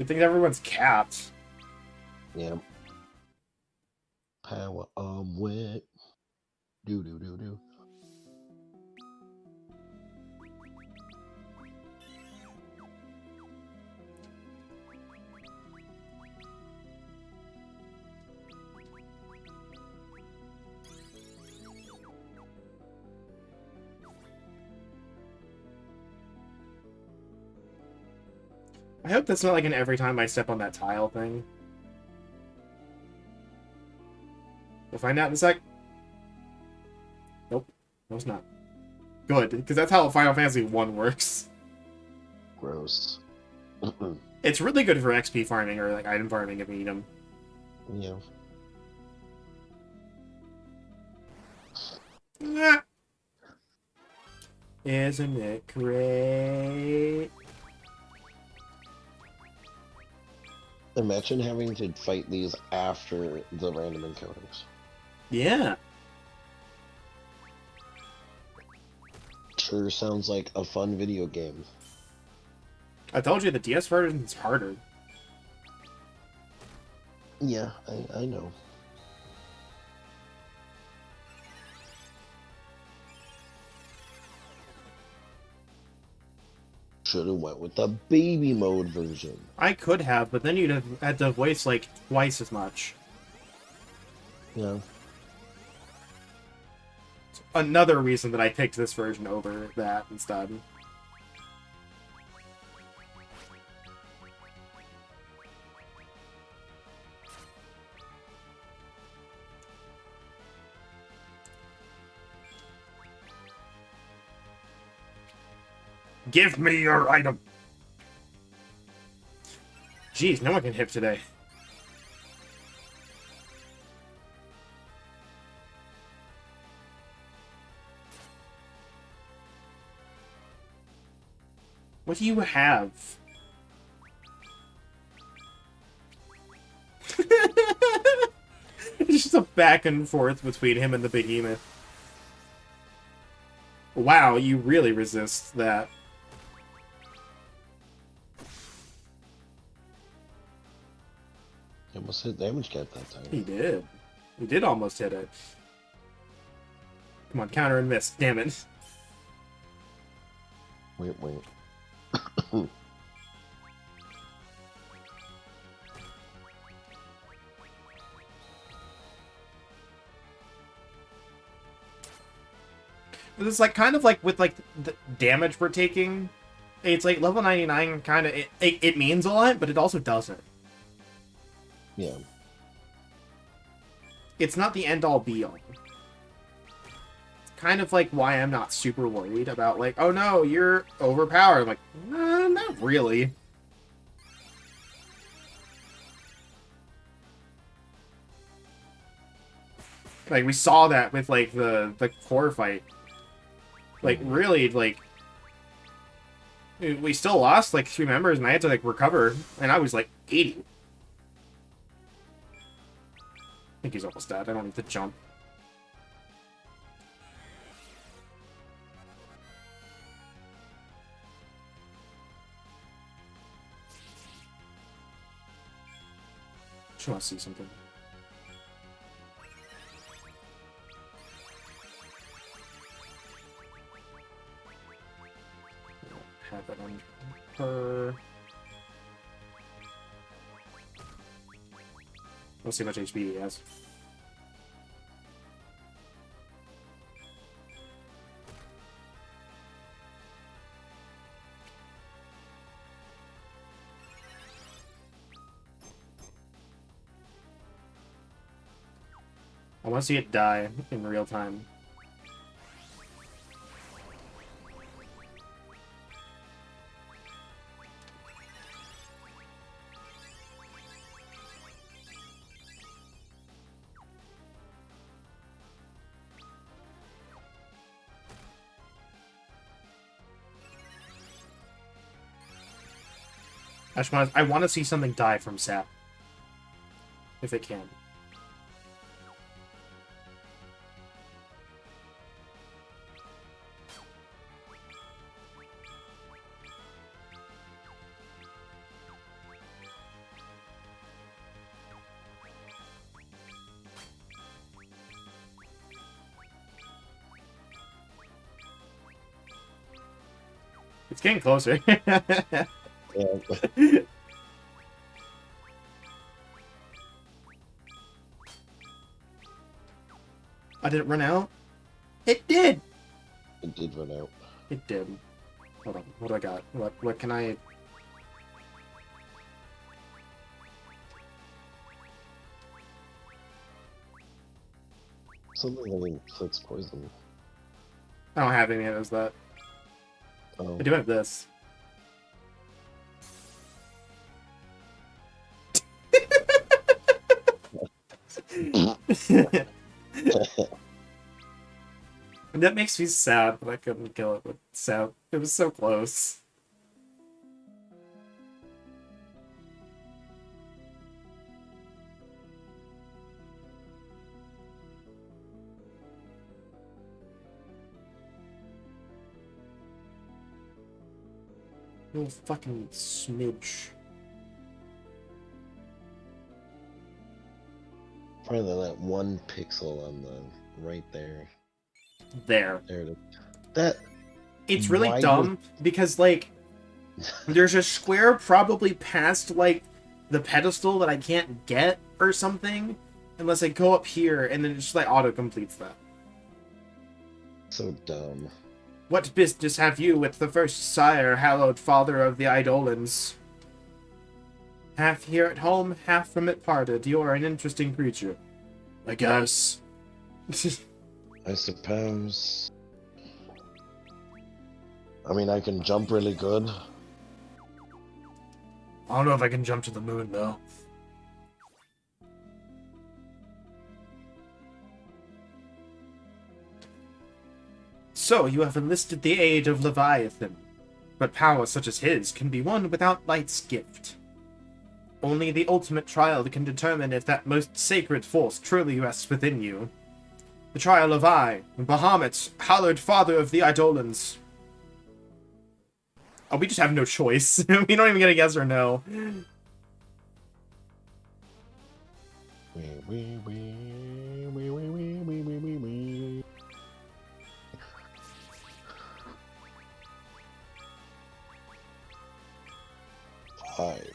thing everyone's capped. Yeah. Power arm wet. Do do do do. I hope that's not like an every time I step on that tile thing. We'll find out in a sec. Nope. No, it's not. Good, because that's how Final Fantasy 1 works. Gross. It's really good for XP farming or like item farming if you need them. Yeah. Yeah. Isn't it great? Imagine having to fight these after the random encounters. Yeah. Sure sounds like a fun video game. I told you the DS version is harder. Yeah, I know. Should have went with the baby mode version. I could have, but then you'd have had to waste like twice as much. Yeah. Another reason that I picked this version over that instead. Give me your item. Jeez, no one can hit today. What do you have? It's just a back and forth between him and the behemoth. Wow, you really resist that. He almost hit damage cap that time. He did. He did almost hit it. Come on, counter and miss. Damn it. Wait. It's like kind of like with like the damage we're taking. It's like level 99 kind of it means a lot, but it also doesn't. Yeah. It's not the end all be all. It's kind of like why I'm not super worried about like, oh no, you're overpowered. I'm like, nah, not really. Like we saw that with like the core fight. Like really, like we still lost like 3 members, and I had to like recover, and I was like 80. I think he's almost dead. I don't need to jump. Just want to see something. Have that on her. Let's see how much HP he has. I want to see it die in real time. I want to see something die from Sap. If it can. It's getting closer. Yeah. Oh, did it run out? It did! It did run out. It did. Hold on. What do I got? What can I... Something that inflicts poison. I don't have any of those that. Oh. I do have this. And that makes me sad that I couldn't kill it with Sap. It was so close. Little fucking smidge. Probably that 1 pixel on the right there. There. There it is. That. It's really Why dumb because, like, there's a square probably past, like, the pedestal that I can't get or something unless I go up here and then it just, like, auto-completes that. So dumb. What business have you with the first sire, hallowed father of the Eidolons? Half here at home, half from it parted. You're an interesting creature. I guess. I suppose. I mean, I can jump really good. I don't know if I can jump to the moon, though. So, you have enlisted the aid of Leviathan, but power such as his can be won without Light's gift. Only the ultimate trial can determine if that most sacred force truly rests within you. The trial of I, Bahamut, hallowed father of the Eidolons. Oh, we just have no choice. We don't even get a yes or no. Five.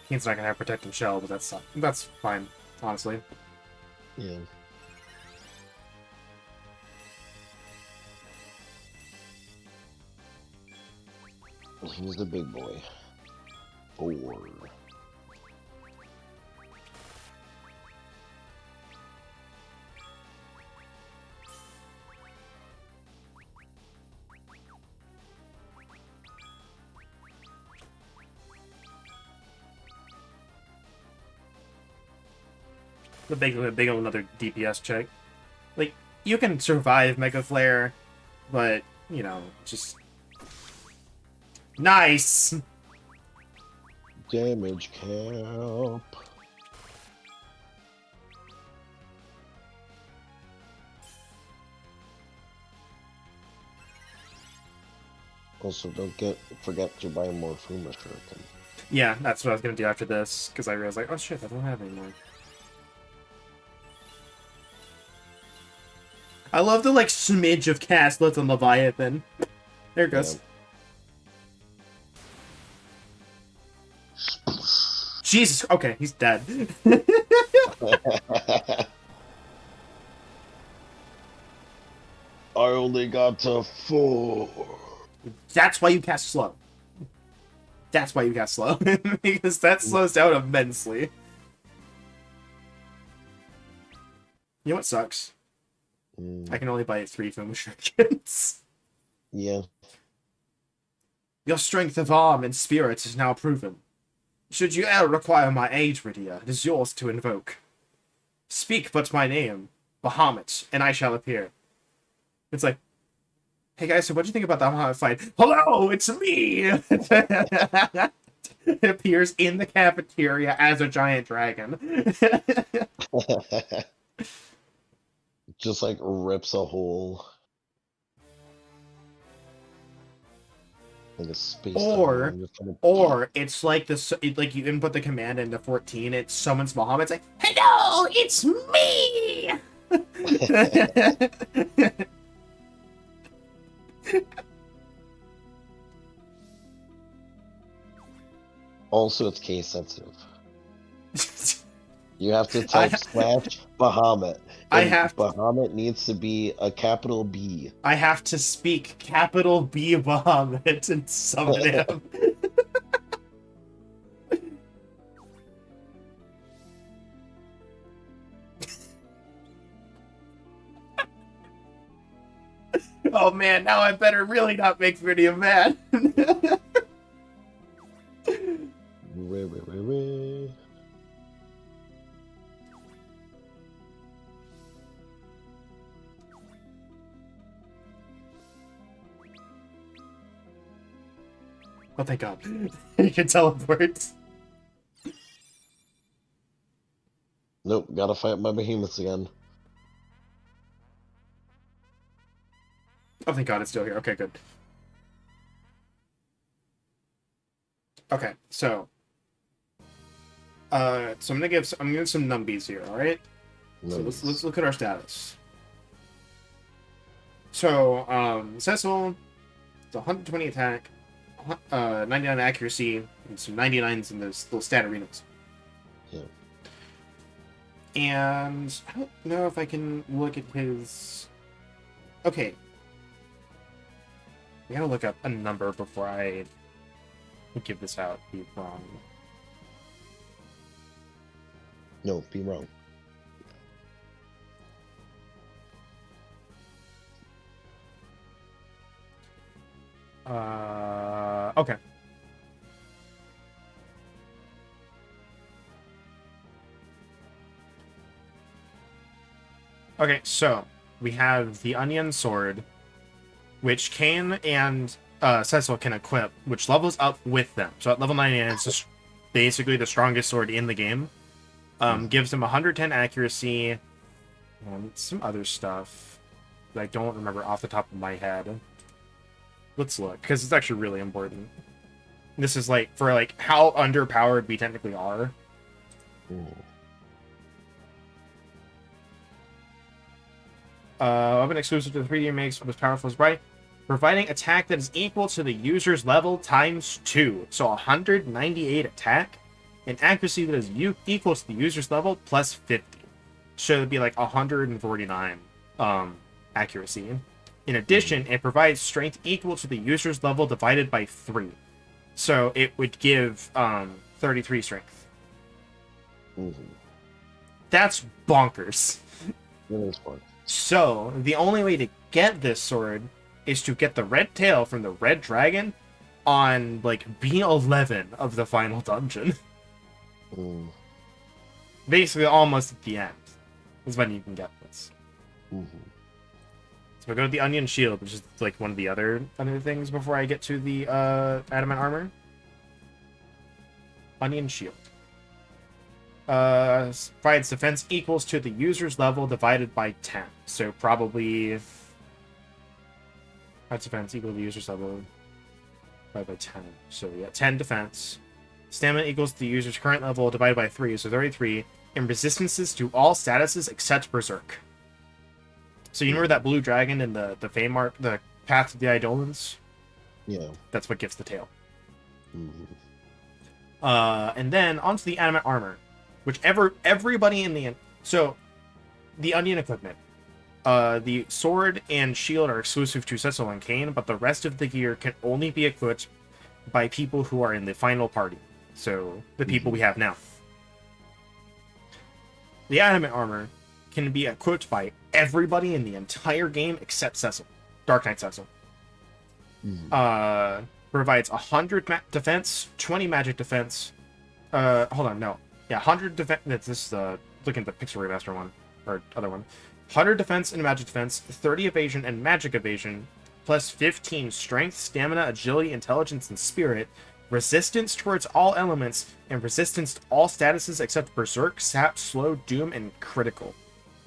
He's not gonna have protective shell, but that's fine, honestly. Yeah. He's the big boy. 4. The big another DPS check. Like, you can survive Mega Flare, but, you know, just... Nice! Damage cap. Also, don't forget to buy more Fuma Shuriken. Yeah, that's what I was gonna do after this, because I realized, like, oh shit, I don't have any more. I love the, like, smidge of cast left on Leviathan. There it goes. Yeah. Jesus, okay, he's dead. I only got to 4. That's why you cast slow. That's why you cast slow. Because that slows down immensely. You know what sucks? I can only buy 3 Fuma Shurikens. Yeah. Your strength of arm and spirit is now proven. Should you ever require my aid, Rydia, it is yours to invoke. Speak but my name, Bahamut, and I shall appear. It's like, hey guys, so what do you think about the Bahamut fight? Hello, it's me! It appears in the cafeteria as a giant dragon. Just like rips a hole. Like a space Or it's like this, like you input the command into 14, it summons Bahamut. It's like, hello, it's me. Also, it's case sensitive. You have to type slash Bahamut. Bahamut needs to be a capital B. I have to speak capital B Bahamut and summon him. Oh man, now I better really not make Rydia mad. Oh, thank God. You can teleport. Nope, gotta fight my behemoths again. Oh, thank God, it's still here. Okay, good. Okay, so... So I'm gonna give some numbies here. All right. So let's look at our status. So Cecil, it's 120 attack, 99 accuracy, and some 99s in those little stat arenas. Yeah. And I don't know if I can look at his. Okay. I gotta look up a number before I give this out. Be wrong. No, be wrong. Okay. Okay, so we have the Onion Sword, which Kane and Cecil can equip, which levels up with them. So at level 99, it's just basically the strongest sword in the game. Gives them 110 accuracy and some other stuff that I don't remember off the top of my head. Let's look, because it's actually really important. This is like for like how underpowered we technically are. Weapon exclusive to the 3D makes most powerful is bright, providing attack that is equal to the user's level times 2. So 198 attack, and accuracy that is equal to the user's level plus 50. So it'd be like 149 accuracy. In addition, it provides strength equal to the user's level divided by 3. So it would give 33 strength. That's bonkers. That is fun. So, the only way to get this sword is to get the red tail from the red dragon on, like, B11 of the final dungeon. Basically, almost at the end is when you can get this. So I go to the Onion Shield, which is, like, one of the other things before I get to the Adamant Armor. Onion Shield. Provides defense equals to the user's level divided by 10. So probably provides defense equal to the user's level divided by 10. So yeah, 10 defense. Stamina equals to the user's current level divided by 3, so 33. And resistances to all statuses except Berserk. So you remember that blue dragon in the Fame Mark, the Path of the Eidolons? Yeah. That's what gives the tail. And then onto the Adamant Armor. Everybody in the... So, the Onion equipment. The sword and shield are exclusive to Cecil and Kane, but the rest of the gear can only be equipped by people who are in the final party. So, the people we have now. The Adamant Armor can be equipped by everybody in the entire game except Cecil. Dark Knight Cecil. Provides 100 defense, 20 magic defense. Hold on, no. Yeah, 100 defense. That's this. Looking at the Pixel Remaster one or other one. 100 defense and magic defense, 30 evasion and magic evasion, plus 15 strength, stamina, agility, intelligence, and spirit. Resistance towards all elements and resistance to all statuses except Berserk, Sap, Slow, Doom, and Critical.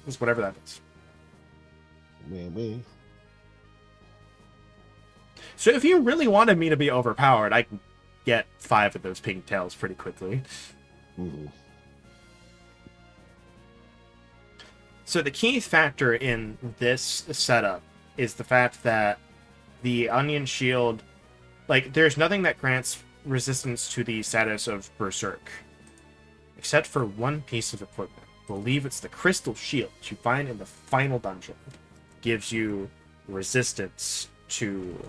Just whatever that is. Maybe. So if you really wanted me to be overpowered, I can get 5 of those pink tails pretty quickly. So the key factor in this setup is the fact that the Onion Shield, like, there's nothing that grants resistance to the status of Berserk, except for one piece of equipment. I believe it's the Crystal Shield that you find in the final dungeon. Gives you resistance to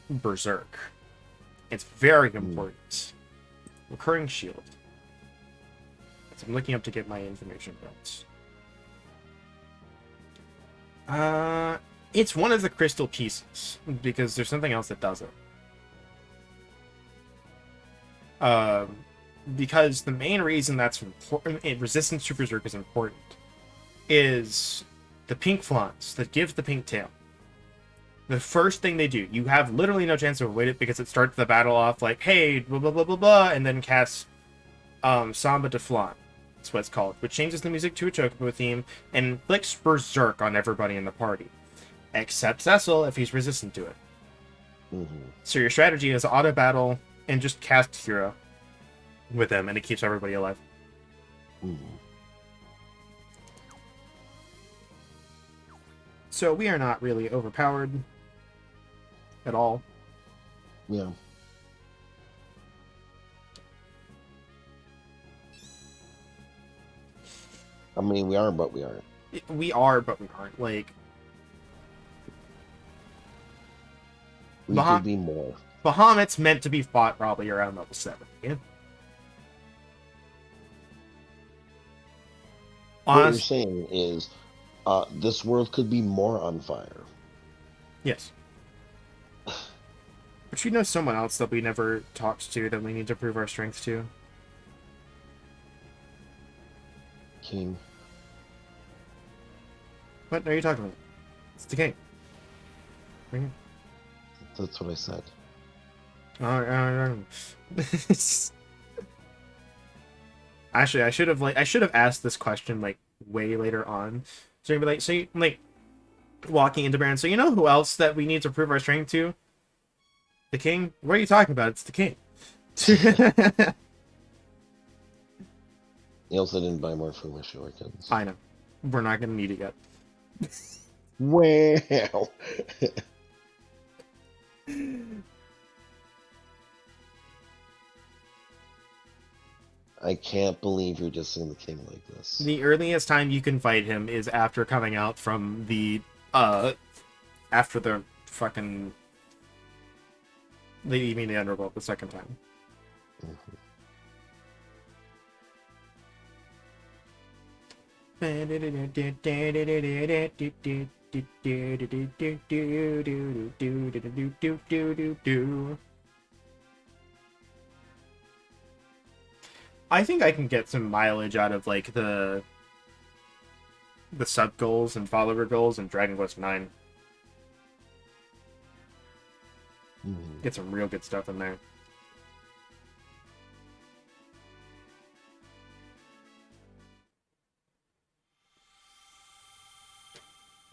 Berserk. It's very important. Recurring Shield. So I'm looking up to get my information right. It's one of the crystal pieces, because there's something else that does it. Because the main reason that's important, resistance to Berserk is important, is the pink flaunts that give the pink tail. The first thing they do, you have literally no chance to avoid it because it starts the battle off like, hey, blah, blah, blah, blah, blah, and then casts Samba de Flaunt. That's what it's called, which changes the music to a Chocobo theme and inflicts Berserk on everybody in the party. Except Cecil if he's resistant to it. So your strategy is auto battle and just cast Hero. with him, and it keeps everybody alive. Mhm. So we are not really overpowered at all. Yeah. I mean, we are, but we aren't. We are, but we aren't. Like, We could be more. Bahamut's meant to be fought probably around level 7. Yeah. What you're saying is, this world could be more on fire. Yes. But you know someone else that we never talked to that we need to prove our strength to? King. What are you talking about? It's the king. Right here. That's what I said. Actually, I should have asked this question like way later on. So you'd be like, so you, like walking into Baron. So you know who else that we need to prove our strength to? The king. What are you talking about? It's the king. He also didn't buy more Fuma shurikens. I know. We're not gonna need it yet. Wow. I can't believe you're just saying the king like this. The earliest time you can fight him is after coming out from the after the fucking you mean the underworld the second time. Mhm. I think I can get some mileage out of like the sub goals and follower goals in Dragon Quest IX. Mhm. Get some real good stuff in there.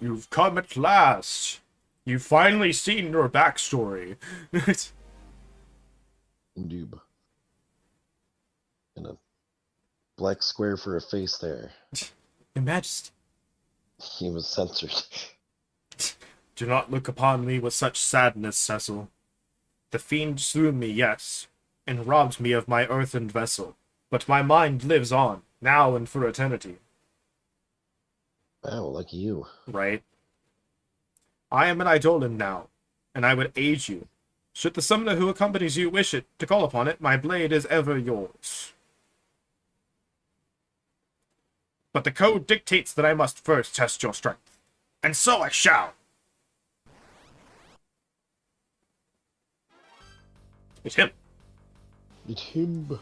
You've come at last. You've finally seen your backstory. Indeed. And a black square for a face there. Your Majesty, He was censored. do not look upon me with such sadness, Cecil. The fiend slew me, yes, and robbed me of my earthen vessel, but my mind lives on, now and for eternity. Wow, lucky you. Right? I am an Eidolon now, and I would aid you. Should the summoner who accompanies you wish it to call upon it, my blade is ever yours. But the code dictates that I must first test your strength, and so I shall. It's him. It's him.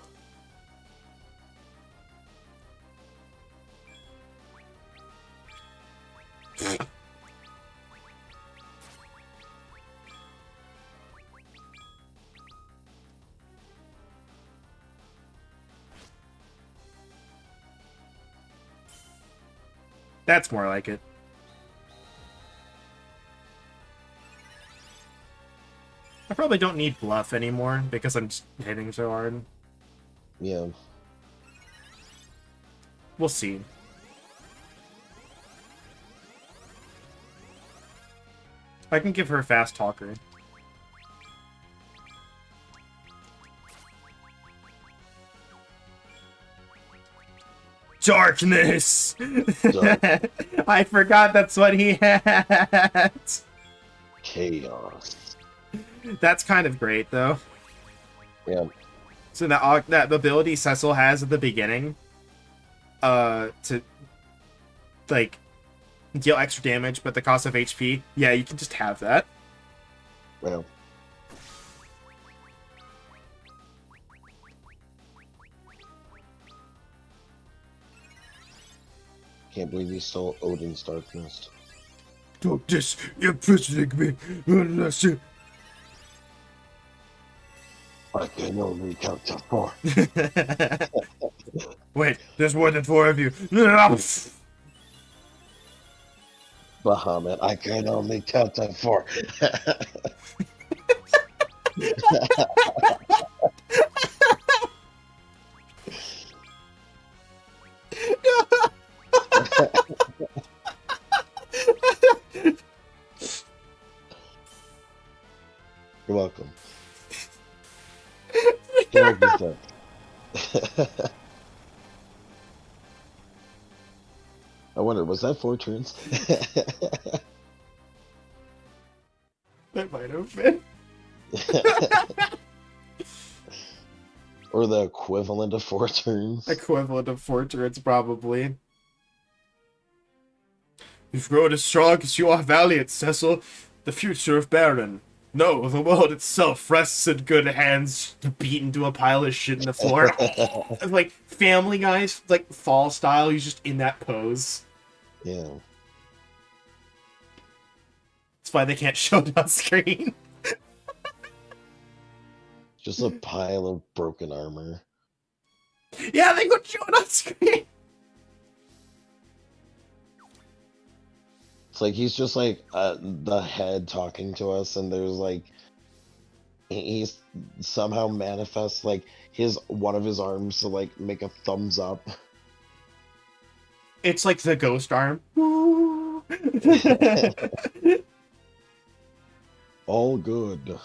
That's more like it. I probably don't need bluff anymore because I'm just hitting so hard. Yeah. We'll see. I can give her a fast talker. Darkness! Dark. I forgot that's what he had! Chaos. That's kind of great, though. Yeah. So that ability Cecil has at the beginning, to, like, deal extra damage, but the cost of HP, yeah, you can just have that. Well. Can't believe he stole Odin's darkness. Darkness, imprisoning me, unless you... I can only count to 4. Wait, there's more than 4 of you. Bahamut, I can only count to 4. I wonder, was that 4 turns? That might have been. Or the equivalent of 4 turns? Equivalent of 4 turns, probably. You've grown as strong as you are valiant, Cecil. The future of Baron. No, the world itself rests in good hands. Beat into a pile of shit in the floor. Like, Family Guys, like, fall style, he's just in that pose. Yeah. That's why they can't show it on screen. Just a pile of broken armor. Yeah, they could show it on screen. It's like he's just like the head talking to us, and there's like he's somehow manifests like one of his arms to like make a thumbs up. It's like the ghost arm. All good.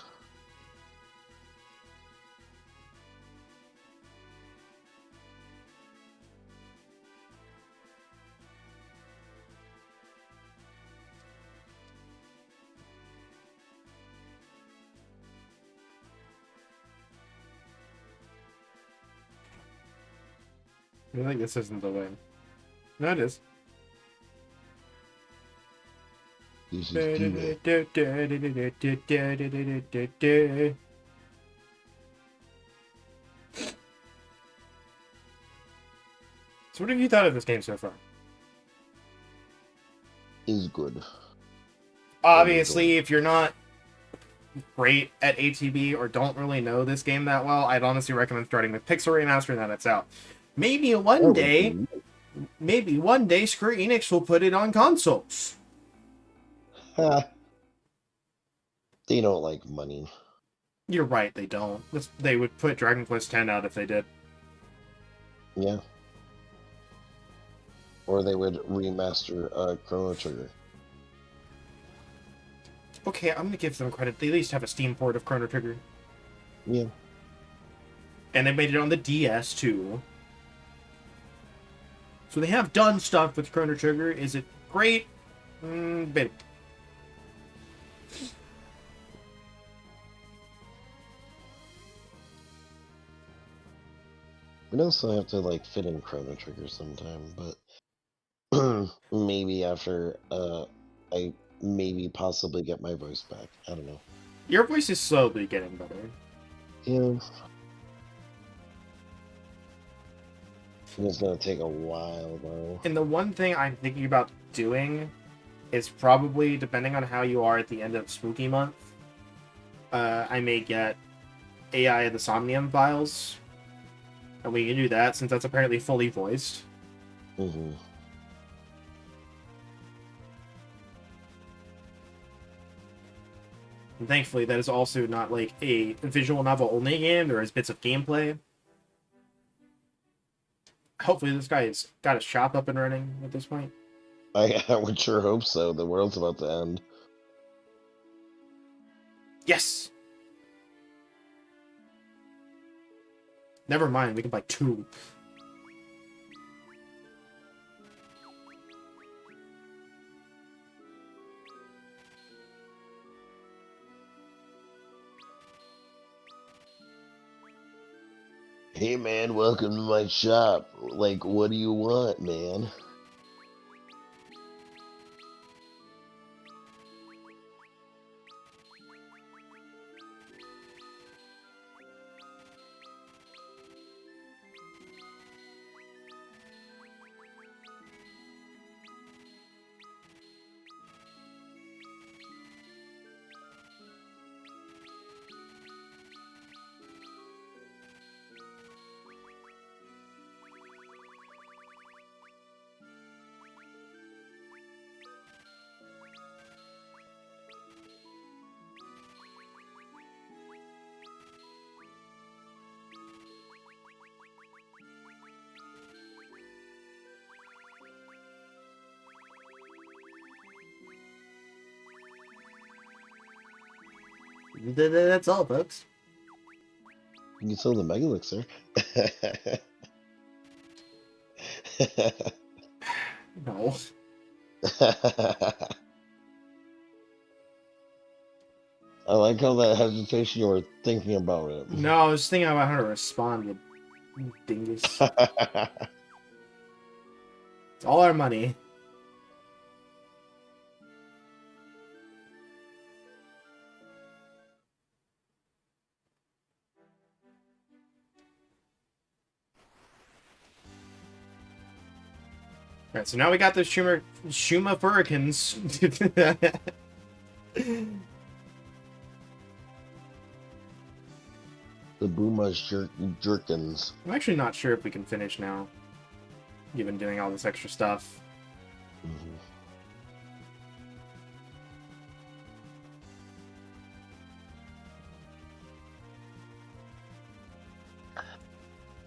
I think this isn't the way. No, it is. This is the So what have you thought of this game so far? is good. Obviously, if you're not great at ATB or don't really know this game that well, I'd honestly recommend starting with Pixel Remaster and then it's out. Maybe one day Square Enix will put it on consoles. Ha. They don't like money. You're right, they don't. They would put Dragon Quest X out if they did. Yeah. Or they would remaster Chrono Trigger. Okay, I'm gonna give them credit. They at least have a Steam port of Chrono Trigger. Yeah. And they made it on the DS too. So they have done stuff with Chrono Trigger. Is it great? Maybe. We'd also have to like fit in Chrono Trigger sometime, but maybe after I maybe possibly get my voice back. I don't know. Your voice is slowly getting better. Yeah. It's gonna take a while though. And the one thing I'm thinking about doing is probably, depending on how you are at the end of Spooky Month, I may get AI the Somnium files. And we can do that since that's apparently fully voiced. Mm-hmm. And thankfully, that is also not like a visual novel only game. There is bits of gameplay. Hopefully, this guy has got a shop up and running at this point. I would sure hope so. The world's about to end. Yes! Never mind, we can buy 2. Hey man, welcome to my shop. Like, what do you want, man? That's all, folks. You can sell the Mega Elixir. No. I like how that hesitation you were thinking about it. No, I was thinking about how to respond, you dingus. It's all our money. Alright, so now we got the Shuma Furricans. The Booma's jerkins. I'm actually not sure if we can finish now, given doing all this extra stuff. Mhm.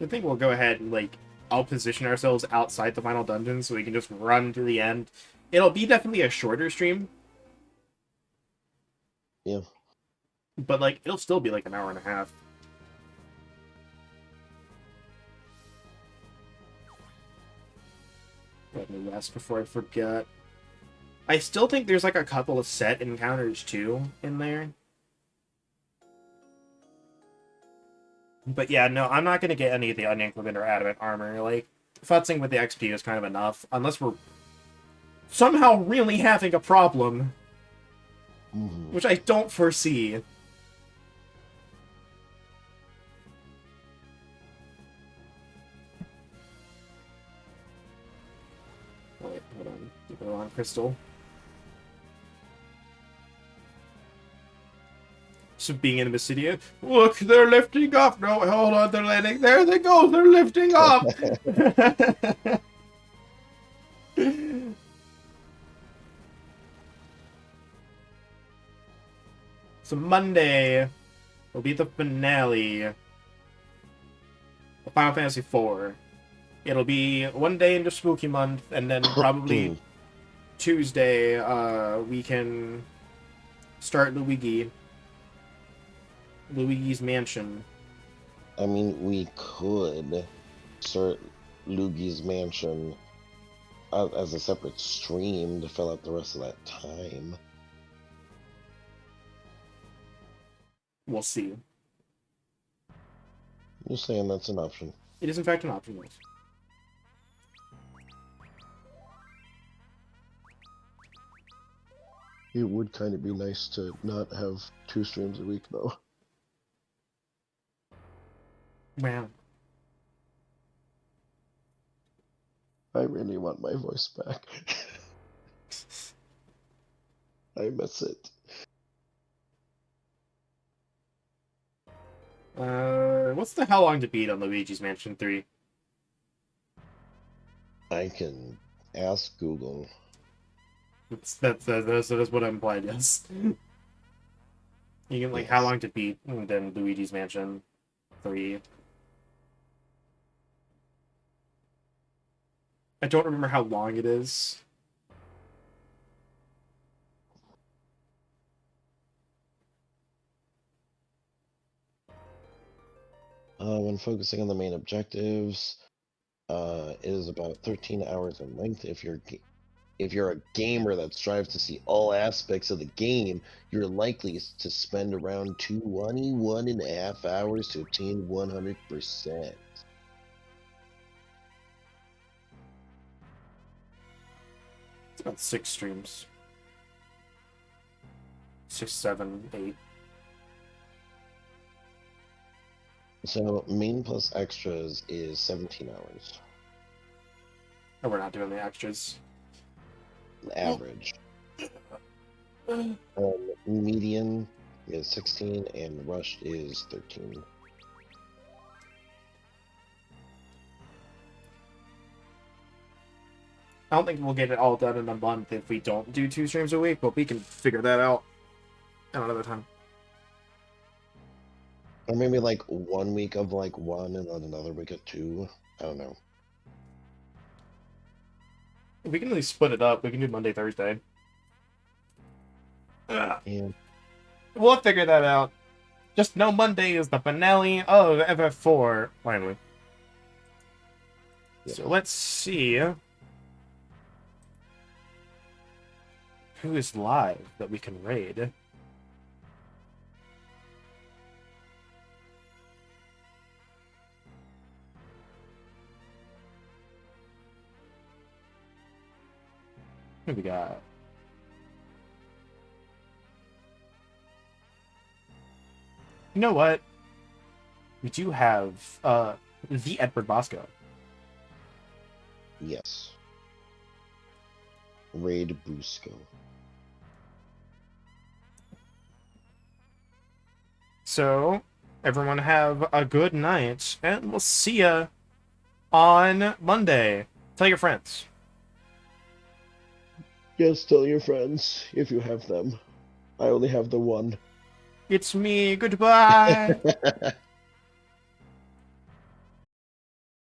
I think we'll go ahead and, like, I'll position ourselves outside the final dungeon so we can just run to the end. It'll be definitely a shorter stream, Yeah. but, like, it'll still be, like, an hour and a half. Let me rest before I forget. I still think there's, like, a couple of set encounters, too, in there. But yeah, no, I'm not going to get any of the uninclement or adamant armor. Like, futzing with the XP is kind of enough, unless we're somehow really having a problem, Mhm. which I don't foresee. Wait, hold on. Keep it on, Crystal. So being in the city, look, they're lifting up. No, hold on, they're landing. There they go, they're lifting up. So Monday will be the finale of Final Fantasy IV. It'll be one day into Spooky Month, and then probably Tuesday, we can start Luigi's Mansion. I mean, we could start Luigi's Mansion as a separate stream to fill out the rest of that time. We'll see. Just saying that's an option. It is in fact an option. Yes. It would kind of be nice to not have 2 streams a week, though. Wow. I really want my voice back. I miss it. What's the how long to beat on Luigi's Mansion 3? I can ask Google. That's what I'm implied, yes. You can, like, how long to beat, and then Luigi's Mansion 3. I don't remember how long it is. When focusing on the main objectives, it is about 13 hours in length. If you're a gamer that strives to see all aspects of the game, you're likely to spend around 21.5 hours to obtain 100%. It's about 6 streams. 6, 7, 8. So main plus extras is 17 hours. Oh, we're not doing the extras. Average. Median is 16 and rushed is 13. I don't think we'll get it all done in a month if we don't do 2 streams a week, but we can figure that out at another time. Or maybe like 1 week of like 1 and then another week of 2. I don't know. We can really split it up. We can do Monday, Thursday. Yeah. We'll figure that out. Just know Monday is the finale of FF4, finally. Yeah. So let's see. Who is live that we can raid? Who we got? You know what? We do have the Edward Bosco. Yes. Raid Busco. So, everyone have a good night, and we'll see ya on Monday. Tell your friends. Yes, tell your friends if you have them. I only have the one. It's me. Goodbye.